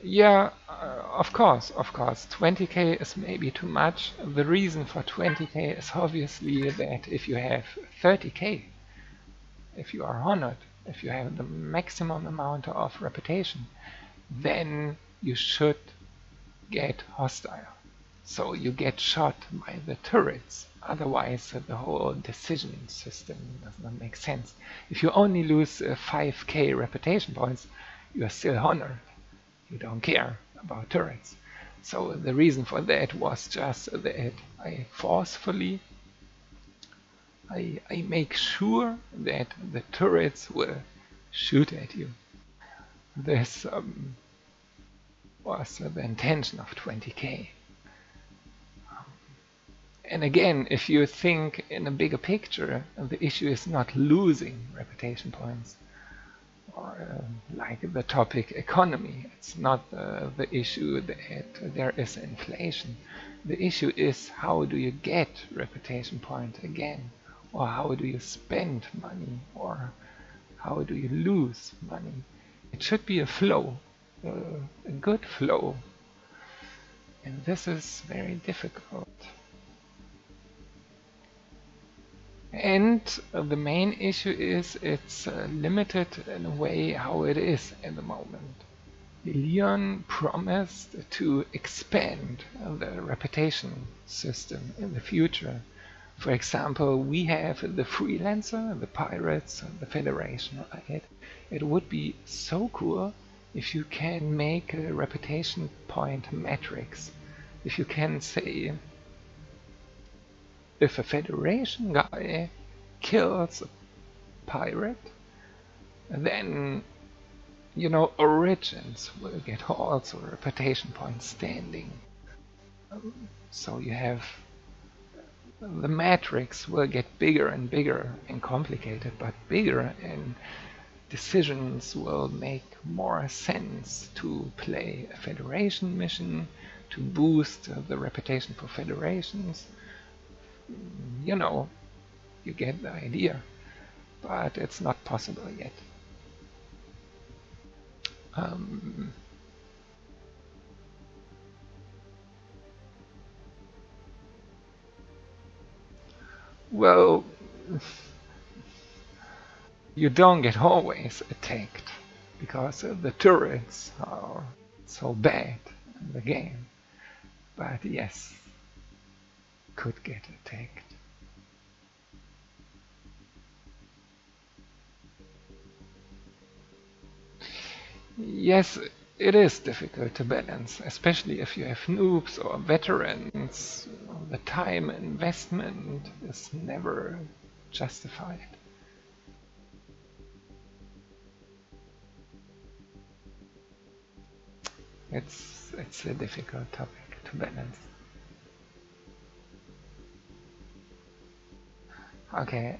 Yeah, of course, of course. 20k is maybe too much. The reason for 20k is obviously that if you have 30k, if you are honored, if you have the maximum amount of reputation, then you should get hostile. So you get shot by the turrets. Otherwise, the whole decision system does not make sense. If you only lose 5k reputation points, you are still honored. You don't care about turrets. So the reason for that was just that I forcefully I make sure that the turrets will shoot at you. This was the intention of 20k. And again, if you think in a bigger picture, the issue is not losing reputation points, or like the topic economy. It's not the issue that there is inflation. The issue is, how do you get reputation points again? Or how do you spend money? Or how do you lose money? It should be a flow, a good flow. And this is very difficult. And the main issue is it's limited in a way how it is at the moment. Leon promised to expand the reputation system in the future. For example, we have the freelancer, the pirates, the federation, right? It would be so cool if you can make a reputation point matrix. If you can say, if a federation guy kills a pirate, then, you know, origins will get also reputation points standing. So you have, the matrix will get bigger and bigger and complicated, but bigger, and decisions will make more sense to play a federation mission, to boost the reputation for federations. You know, you get the idea, but it's not possible yet. Well, you don't get always attacked, because the turrets are so bad in the game. But yes, could get attacked. Yes, it is difficult to balance, especially if you have noobs or veterans. The time investment is never justified. It's a difficult topic to balance. Okay,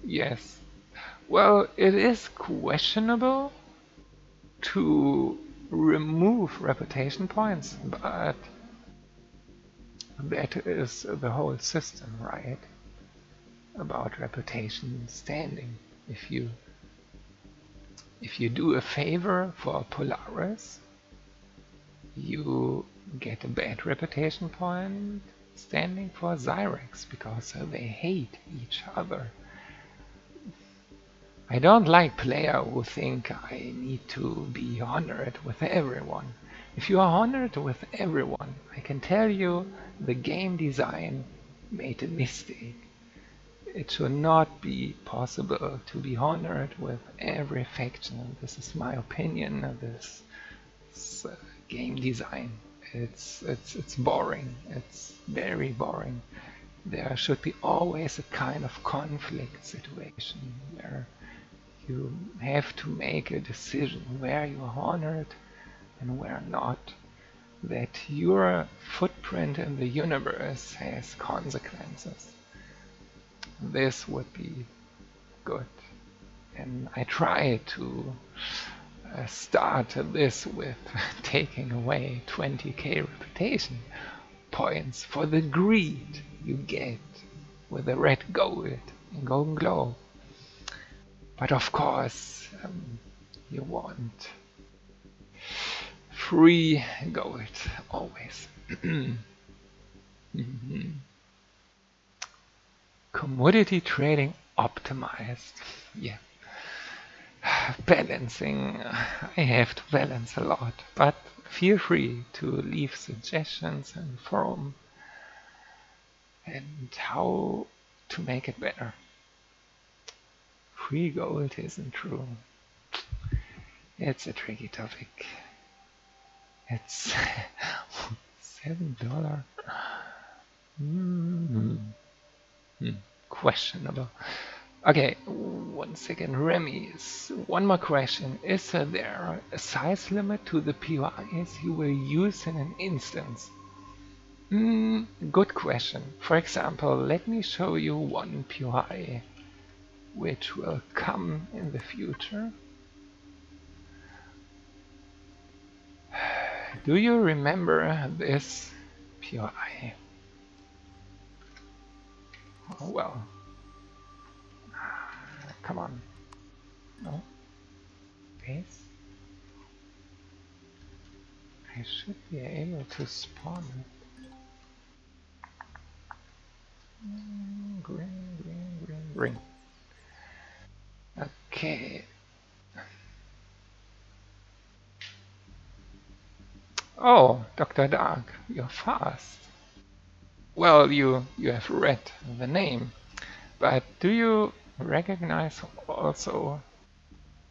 yes. Well, it is questionable to remove reputation points, but that is the whole system, right? About reputation standing. If you do a favor for Polaris, you get a bad reputation point standing for Zyrex, because they hate each other. I don't like players who think I need to be honored with everyone. If you are honored with everyone, I can tell you the game design made a mistake. It should not be possible to be honored with every faction. This is my opinion of this game design. It's boring. It's very boring. There should be always a kind of conflict situation where you have to make a decision where you are honored and where not. That your footprint in the universe has consequences. This would be good. And I try to start this with taking away 20k reputation points for the greed you get with the red gold in Golden Globe. But of course, you want free gold always. Commodity trading optimized. Yeah. Balancing. I have to balance a lot, but feel free to leave suggestions in the forum and how to make it better. Free gold isn't true. It's a tricky topic. It's $7. Questionable. Okay, 1 second, Remy. One more question. Is there a size limit to the POIs you will use in an instance? Good question. For example, let me show you one POI which will come in the future. Do you remember this POI? Oh, well, come on. No? Base? I should be able to spawn it. Green. Okay. Oh, Dr. Dark, you're fast. Well, you have read the name, but do you recognize also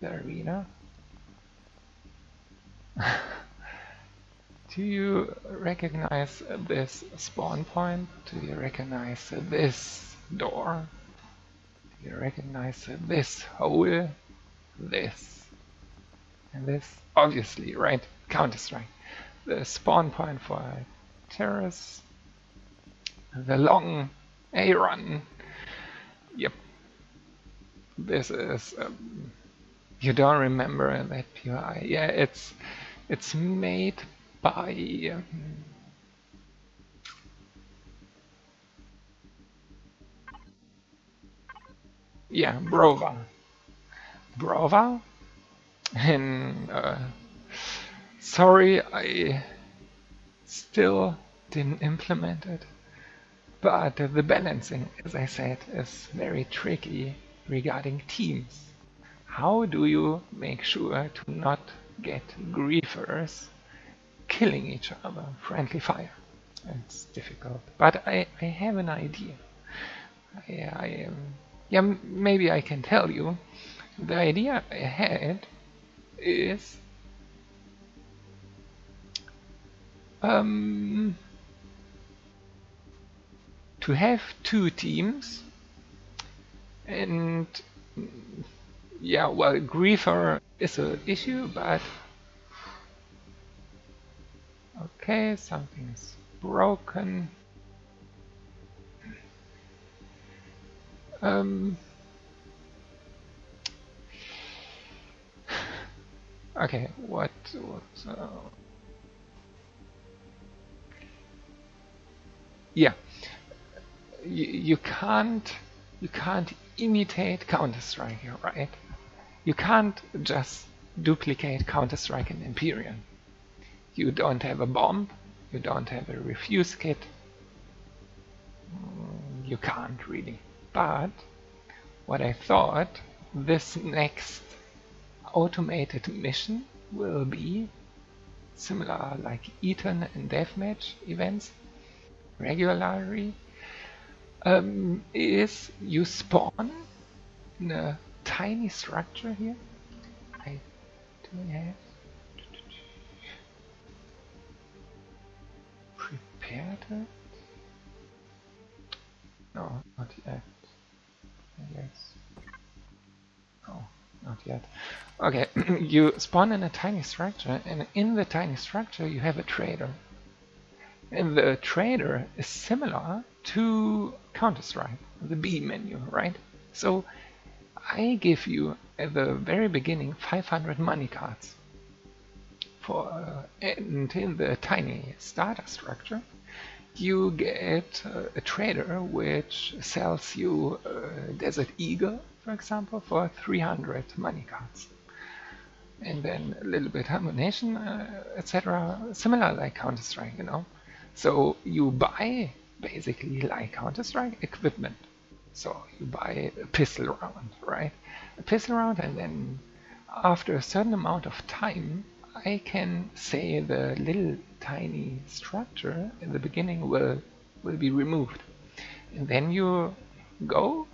the arena? Do you recognize this spawn point? Do you recognize this door? Do you recognize this hole? This? And this? Obviously, right? Counter-Strike. The spawn point for terrorists. The long A run. Yep. This is. You don't remember that POI? Yeah, it's made by. Yeah, Brova. And sorry, I still didn't implement it. But the balancing, as I said, is very tricky regarding teams. How do you make sure to not get griefers killing each other? Friendly fire. It's difficult. But I have an idea. Yeah, maybe I can tell you. The idea I had is to have 2 teams, and yeah, well, griefer is an issue, but okay, something's broken. Okay, what yeah, you can't imitate Counter-Strike here, right? You can't just duplicate Counter-Strike in Empyrean. You don't have a bomb, you don't have a refuse kit. You can't really. But what I thought, this next automated mission will be similar like Eton and Deathmatch events regularly. Is you spawn in a tiny structure here. I do have prepared it. No, not yet. I guess. Oh, not yet. Okay, you spawn in a tiny structure, and in the tiny structure you have a trader. And the trader is similar to Counter-Strike, the B menu, right? So I give you at the very beginning 500 money cards. And in the tiny starter structure, you get a trader which sells you a Desert Eagle, for example, for 300 money cards. And then a little bit ammunition, etc. Similar like Counter-Strike, you know. So you buy, basically like Counter-Strike, equipment. So you buy a pistol round, right? A pistol round, and then after a certain amount of time, I can say the little tiny structure in the beginning will be removed. And then you go,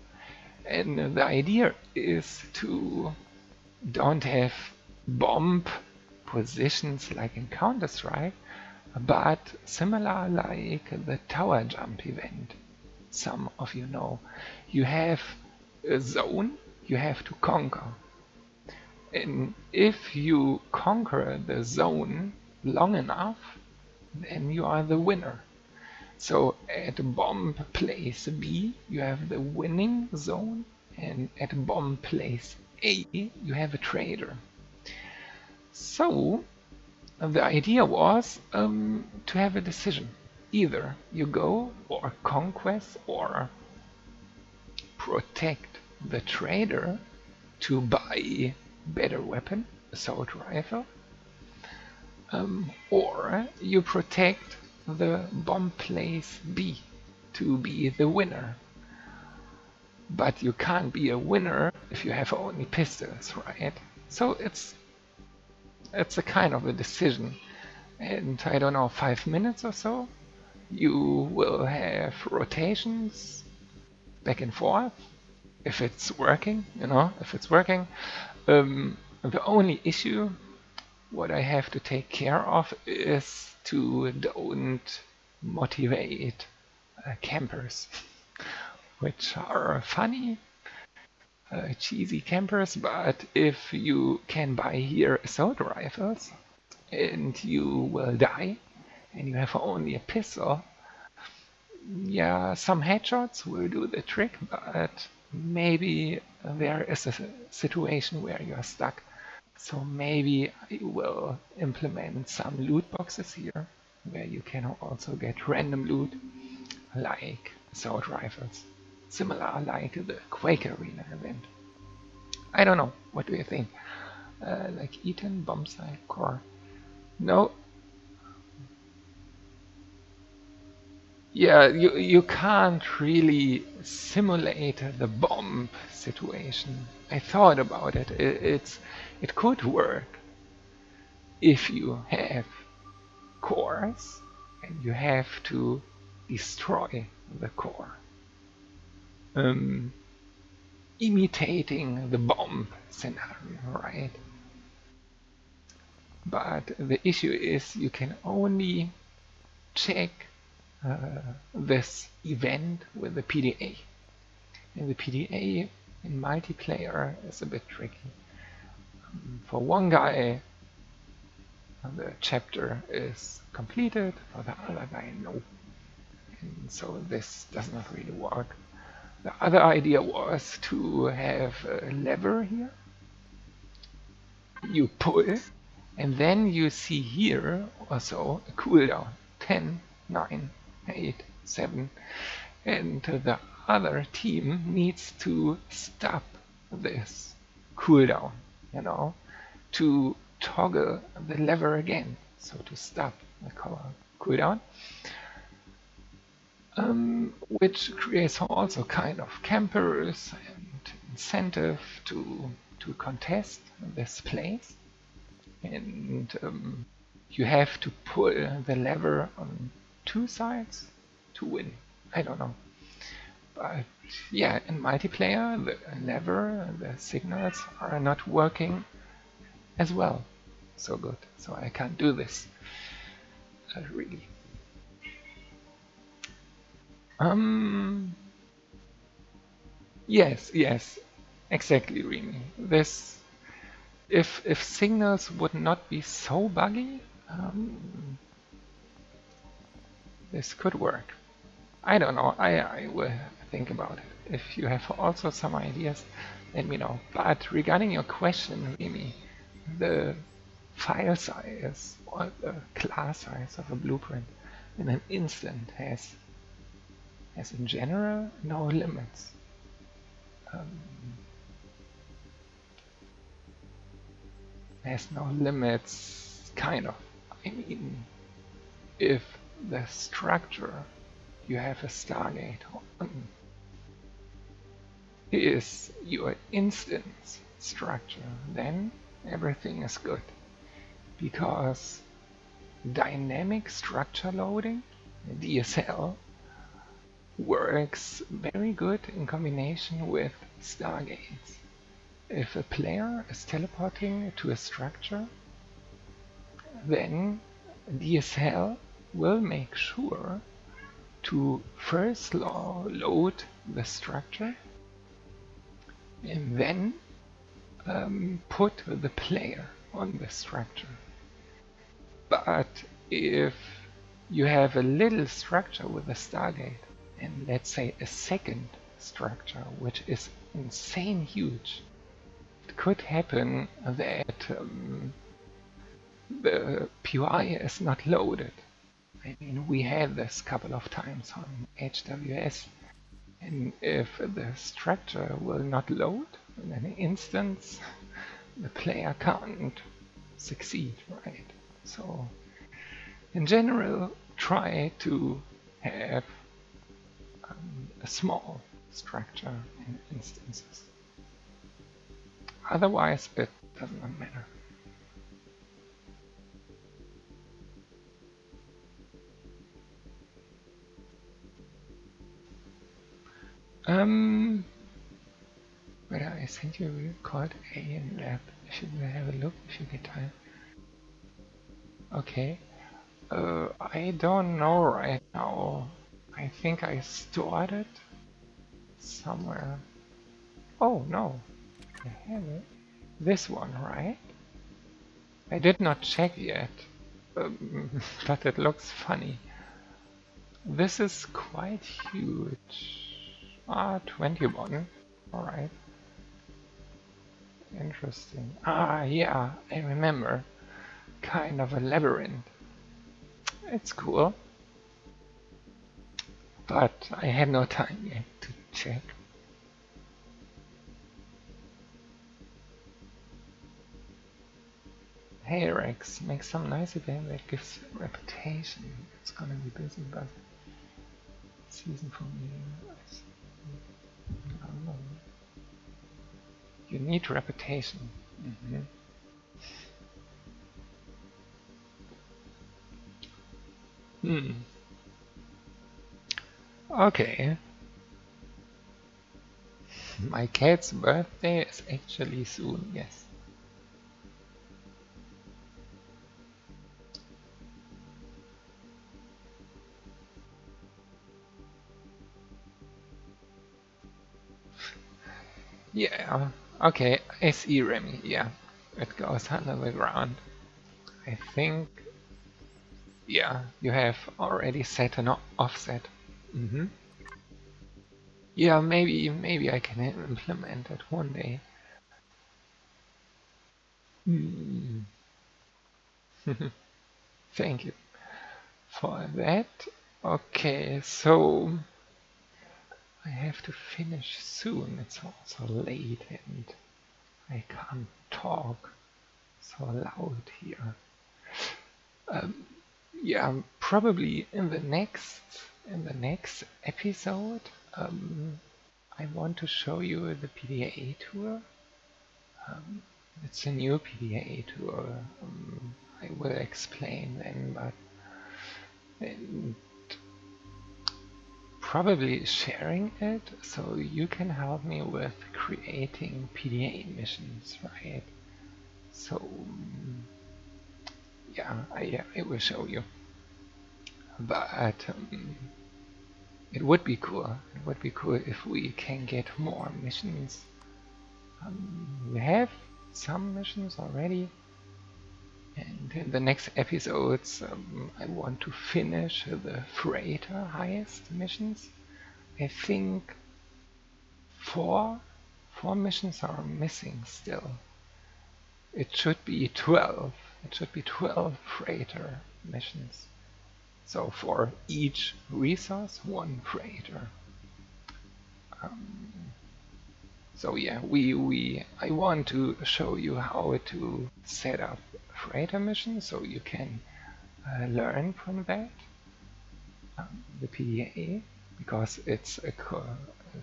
and the idea is to don't have bomb positions like in Counter-Strike, but similar like the tower jump event. Some of you know. You have a zone you have to conquer. And if you conquer the zone long enough, then you are the winner. So at bomb place B, you have the winning zone, and at bomb place A, you have a trader. So the idea was to have a decision. Either you go or conquest or protect the trader to buy better weapon, assault rifle, or you protect the bomb place B to be the winner. But you can't be a winner if you have only pistols, right? So it's a kind of a decision. And I don't know, 5 minutes or so, you will have rotations back and forth. If it's working, if it's working. The only issue what I have to take care of is to don't motivate campers, which are funny, cheesy campers, but if you can buy here assault rifles and you will die and you have only a pistol, yeah, some headshots will do the trick, but maybe there is a situation where you are stuck. So maybe I will implement some loot boxes here, where you can also get random loot, like assault rifles, similar like the Quake Arena event. I don't know, what do you think? Like Eaton, Bombsite, Core? No? Yeah, you can't really simulate the bomb situation. I thought about it. It could work if you have cores and you have to destroy the core, imitating the bomb scenario, right? But the issue is you can only check this event with the PDA. And the PDA in multiplayer is a bit tricky. For one guy, the chapter is completed, for the other guy, no. And so this does not really work. The other idea was to have a lever here. You pull, and then you see here also a cooldown. 10, 9, 8, 7. And the other team needs to stop this cooldown, to toggle the lever again. So to stop the cooldown. Which creates also kind of campers and incentive to contest this place. And you have to pull the lever on 2 sides to win. I don't know. But yeah, in multiplayer, the lever and the signals are not working as well. So good. So I can't do this. Really. Yes, exactly, Remy. This, if signals would not be so buggy, this could work. I don't know. I will think about it. If you have also some ideas, let me know. But regarding your question, Remy, the file size or the class size of a blueprint in an instant has in general no limits. Has no limits, kind of. I mean, if the structure you have a Stargate on is your instance structure, then everything is good. Because dynamic structure loading, DSL, works very good in combination with Stargates. If a player is teleporting to a structure, then DSL will make sure to first load the structure and then put the player on the structure. But if you have a little structure with a Stargate, and let's say a second structure which is insane huge, it could happen that the POI is not loaded. I mean, we had this a couple of times on HWS, and if the structure will not load in an instance, the player can't succeed, right? So, in general, try to have a small structure in instances. Otherwise, it does not matter. But I sent you a video called Alien Lab. If you will have a look, if you get time. Okay. I don't know right now. I think I stored it somewhere. Oh no, I have it. This one, right? I did not check yet, but it looks funny. This is quite huge. 21. Alright. Interesting. Yeah, I remember. Kind of a labyrinth. It's cool. But I had no time yet to check. Hey Rex, make some nice event that gives reputation. It's gonna be busy, but season for me. I don't know. You need reputation. Okay. My cat's birthday is actually soon, yes. Yeah, okay, I see Remy, yeah. It goes under the ground. I think, yeah, you have already set an offset. Yeah, maybe I can implement it one day. Thank you for that. Okay, so I have to finish soon. It's also late and I can't talk so loud here. Yeah, probably in the next episode, I want to show you the PDA tour. It's a new PDA tour. I will explain then, but probably sharing it so you can help me with creating PDA missions, right? So yeah, I will show you. But it would be cool. It would be cool if we can get more missions. We have some missions already, and in the next episodes I want to finish the freighter heist missions. I think four missions are missing still. It should be 12. It should be 12 freighter missions. So for each resource, one freighter. So yeah, I want to show you how to set up freighter missions so you can learn from that, the PDA, because it's a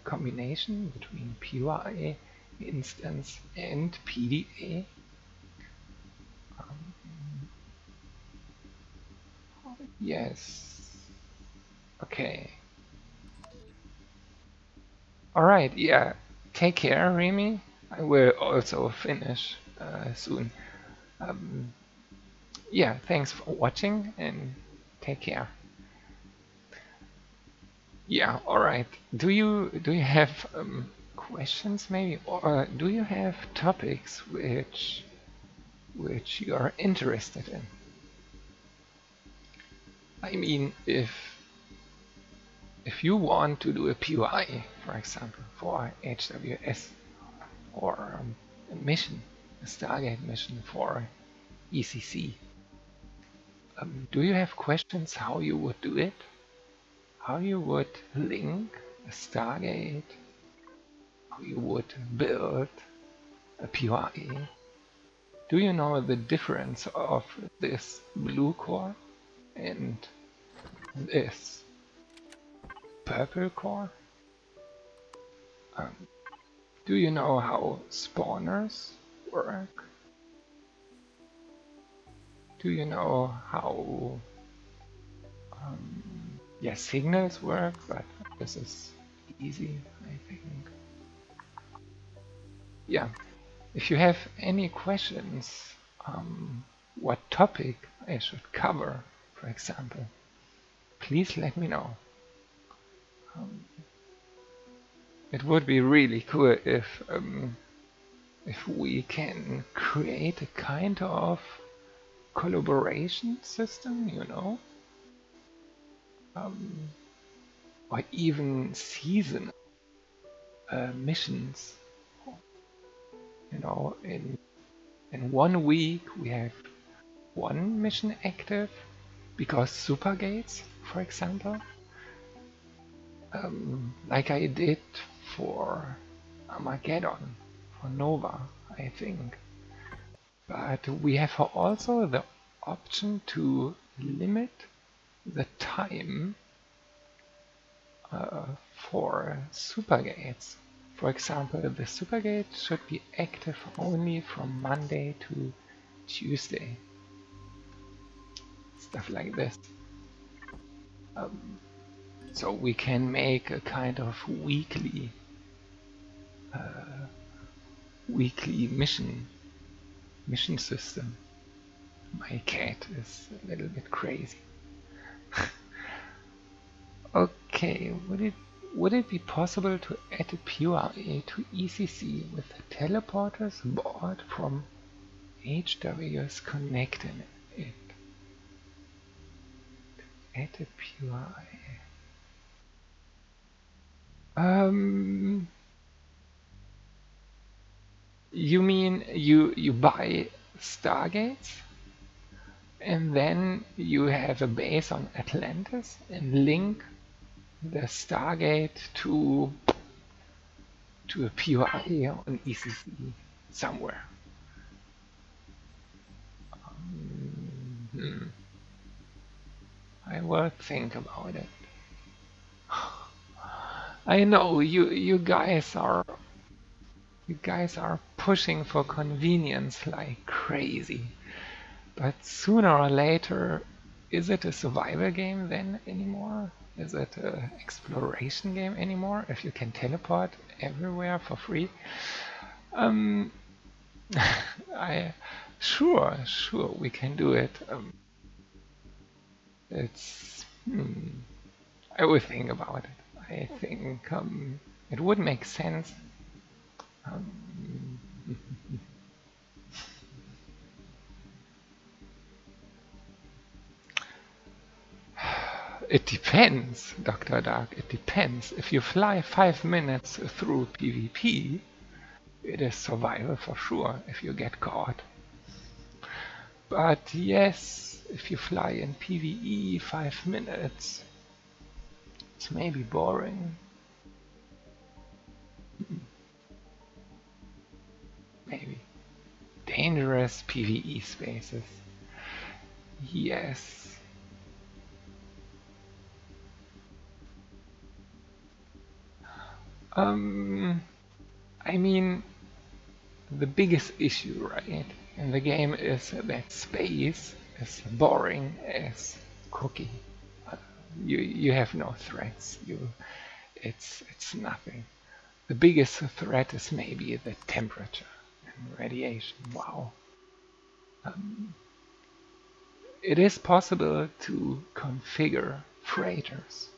combination between POI instance and PDA. Yes. Okay. Alright, yeah. Take care, Remy. I will also finish soon. Yeah, thanks for watching and take care. Yeah, alright. Do you have questions maybe, or do you have topics which you are interested in? I mean, if you want to do a POI, for example, for HWS, or a mission, a Stargate mission for ECC, do you have questions how you would do it? How you would link a Stargate? How you would build a POI? Do you know the difference of this blue core and this purple core? Do you know how spawners work? Do you know how signals work? But this is easy, I think. Yeah, if you have any questions, what topic I should cover, for example, please let me know. It would be really cool if we can create a kind of collaboration system, you know, or even season missions. You know, in 1 week we have one mission active, because Supergates, for example, like I did for Armageddon, for Nova, I think. But we have also the option to limit the time for Supergates. For example, the Supergate should be active only from Monday to Tuesday. Stuff like this. So we can make a kind of weekly mission system. My cat is a little bit crazy. Okay, would it be possible to add a POI to ECC with teleporters board from HWS Connect in it? Add a POI. You mean you buy Stargates and then you have a base on Atlantis and link the Stargate to a POI on ECC somewhere? I will think about it. I know you guys are pushing for convenience like crazy. But sooner or later, is it a survival game then anymore? Is it an exploration game anymore? If you can teleport everywhere for free? Sure, we can do it. I will think about it. I think it would make sense. It depends, Dr. Dark, it depends. If you fly 5 minutes through PvP, it is survival for sure if you get caught. But yes, if you fly in PvE 5 minutes, it's maybe boring. Maybe. Dangerous PvE spaces. Yes. I mean, the biggest issue, right, in the game is that space is boring as cookie. You have no threats. It's nothing. The biggest threat is maybe the temperature and radiation. Wow. It is possible to configure freighters.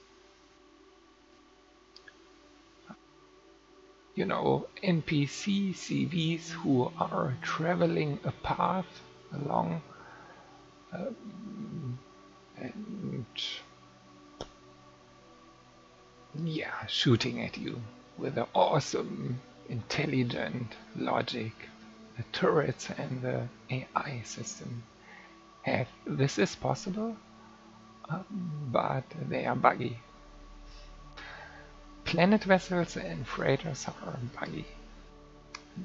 you know, NPC CVs who are traveling a path along and yeah, shooting at you with an awesome, intelligent logic. The turrets and the AI system have. This is possible, but they are buggy. Planet vessels and freighters are buggy.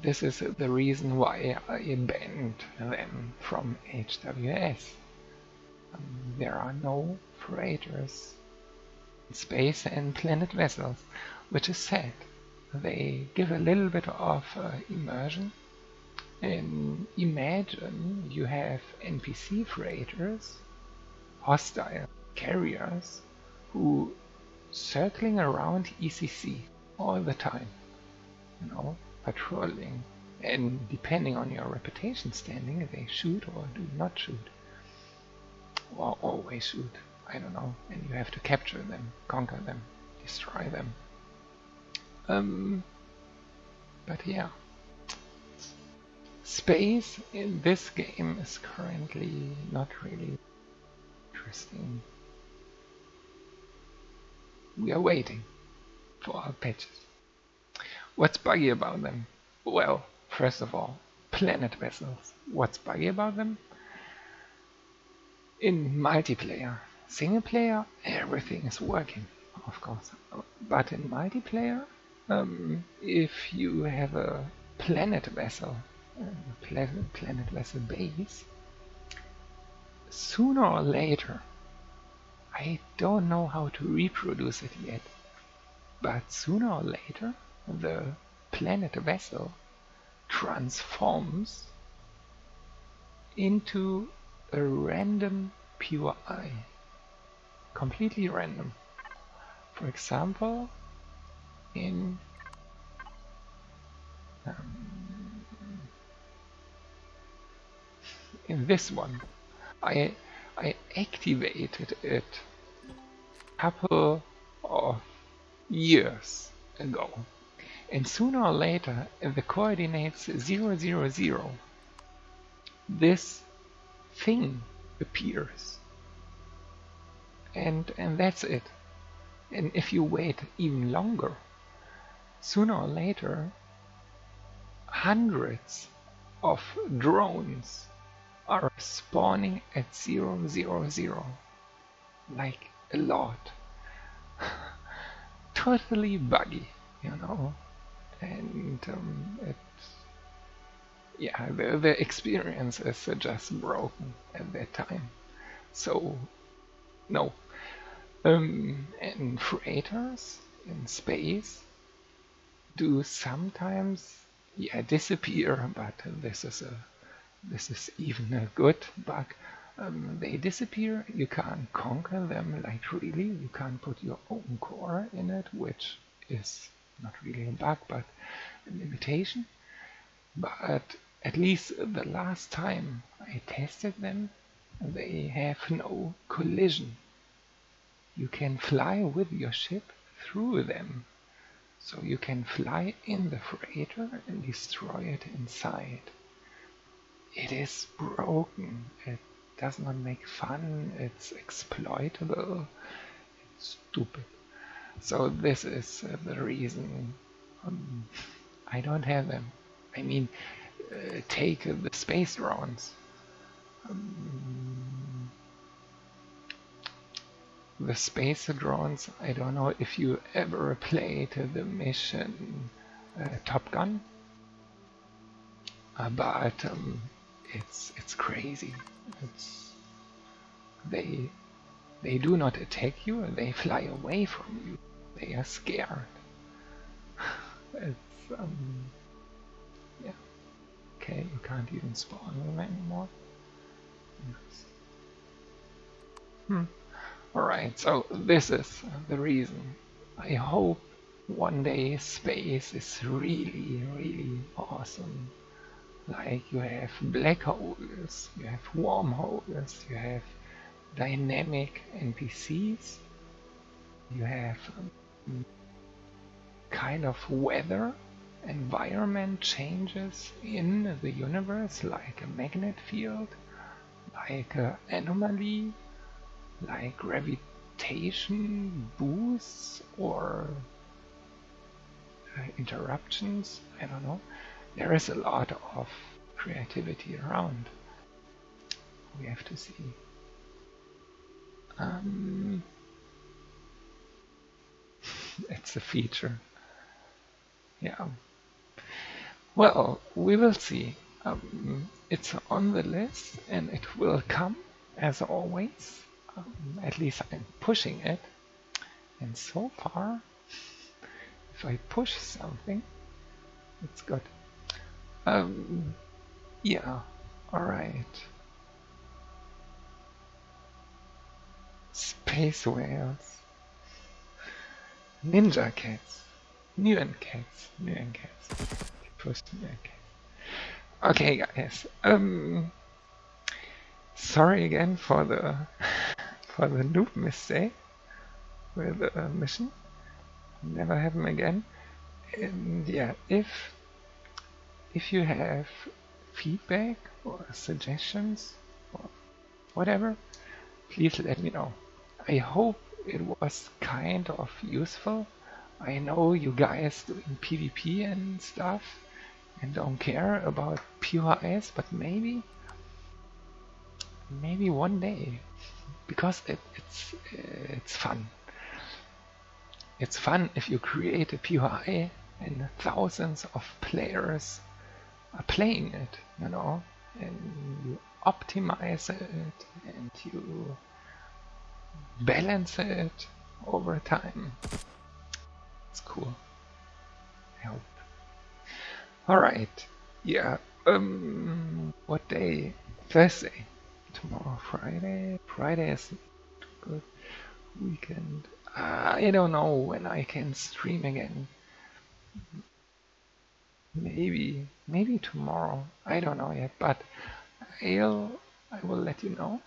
This is the reason why I banned them from HWS. There are no freighters, space and planet vessels, which is sad. They give a little bit of immersion. And imagine you have NPC freighters, hostile carriers, who circling around ECC all the time, you know, patrolling. And depending on your reputation standing, they shoot or do not shoot. Or always shoot, I don't know. And you have to capture them, conquer them, destroy them. But yeah. Space in this game is currently not really interesting. We are waiting for our patches. What's buggy about them? Well, first of all, planet vessels. What's buggy about them? In multiplayer, single player, everything is working, of course. But in multiplayer, if you have a planet vessel, planet vessel base, sooner or later, I don't know how to reproduce it yet, but sooner or later the planet vessel transforms into a random POI, completely random. For example, in this one, I activated it a couple of years ago, and sooner or later the coordinates 000, this thing appears, and that's it. And if you wait even longer, sooner or later hundreds of drones are spawning at 000, like a lot. Totally buggy, you know, and yeah, the experience is just broken at that time. So no. And freighters in space do sometimes, yeah, disappear, but this is even a good bug. They disappear, you can't conquer them, like really, you can't put your own core in it, which is not really a bug, but a limitation. But at least the last time I tested them, they have no collision. You can fly with your ship through them. So you can fly in the freighter and destroy it inside. It is broken. It does not make fun. It's exploitable. It's stupid. So this is the reason I don't have them. I mean, take the space drones. The space drones, I don't know if you ever played the mission Top Gun, but it's crazy. They do not attack you, they fly away from you. They are scared. It's yeah. Okay, you can't even spawn them anymore. Yes. Alright, so this is the reason. I hope one day space is really, really awesome. Like you have black holes, you have wormholes, you have dynamic NPCs, you have kind of weather, environment changes in the universe, like a magnet field, like an anomaly, like gravitation boosts or interruptions, I don't know. There is a lot of creativity around. We have to see. It's a feature. Yeah. Well, we will see. It's on the list and it will come as always. At least I'm pushing it. And so far, if I push something, it's good. Yeah, alright. Space whales. Ninja cats. Nuan cats. Nuan cats. First Nuan cats. Okay, guys. Sorry again for the noob mistake with the mission. Never happen again. And yeah, if you have feedback or suggestions or whatever, please let me know. I hope it was kind of useful. I know you guys doing PvP and stuff and don't care about POIs, but maybe one day, because it's fun. It's fun if you create a POI and thousands of players are playing it, you know, and you optimize it and you balance it over time. It's cool. I hope. Alright. Yeah. What day? Thursday. Tomorrow Friday. Friday is good. Weekend. I don't know when I can stream again. Maybe tomorrow. I don't know yet, but I will let you know.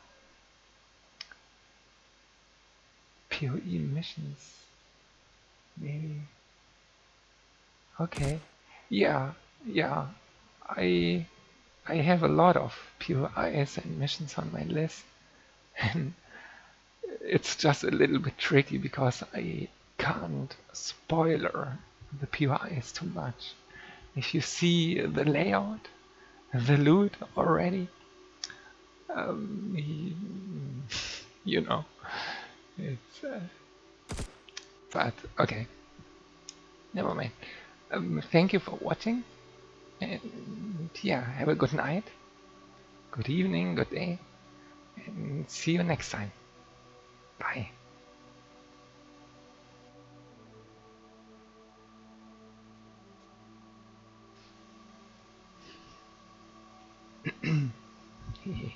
PoE missions. Maybe. Okay. Yeah. I have a lot of POIs and missions on my list, and it's just a little bit tricky because I can't spoiler the POIs too much. If you see the layout, the loot already, you know, it's. But okay, never mind. Thank you for watching, and yeah, have a good night, good evening, good day, and see you next time. Bye. Hehe.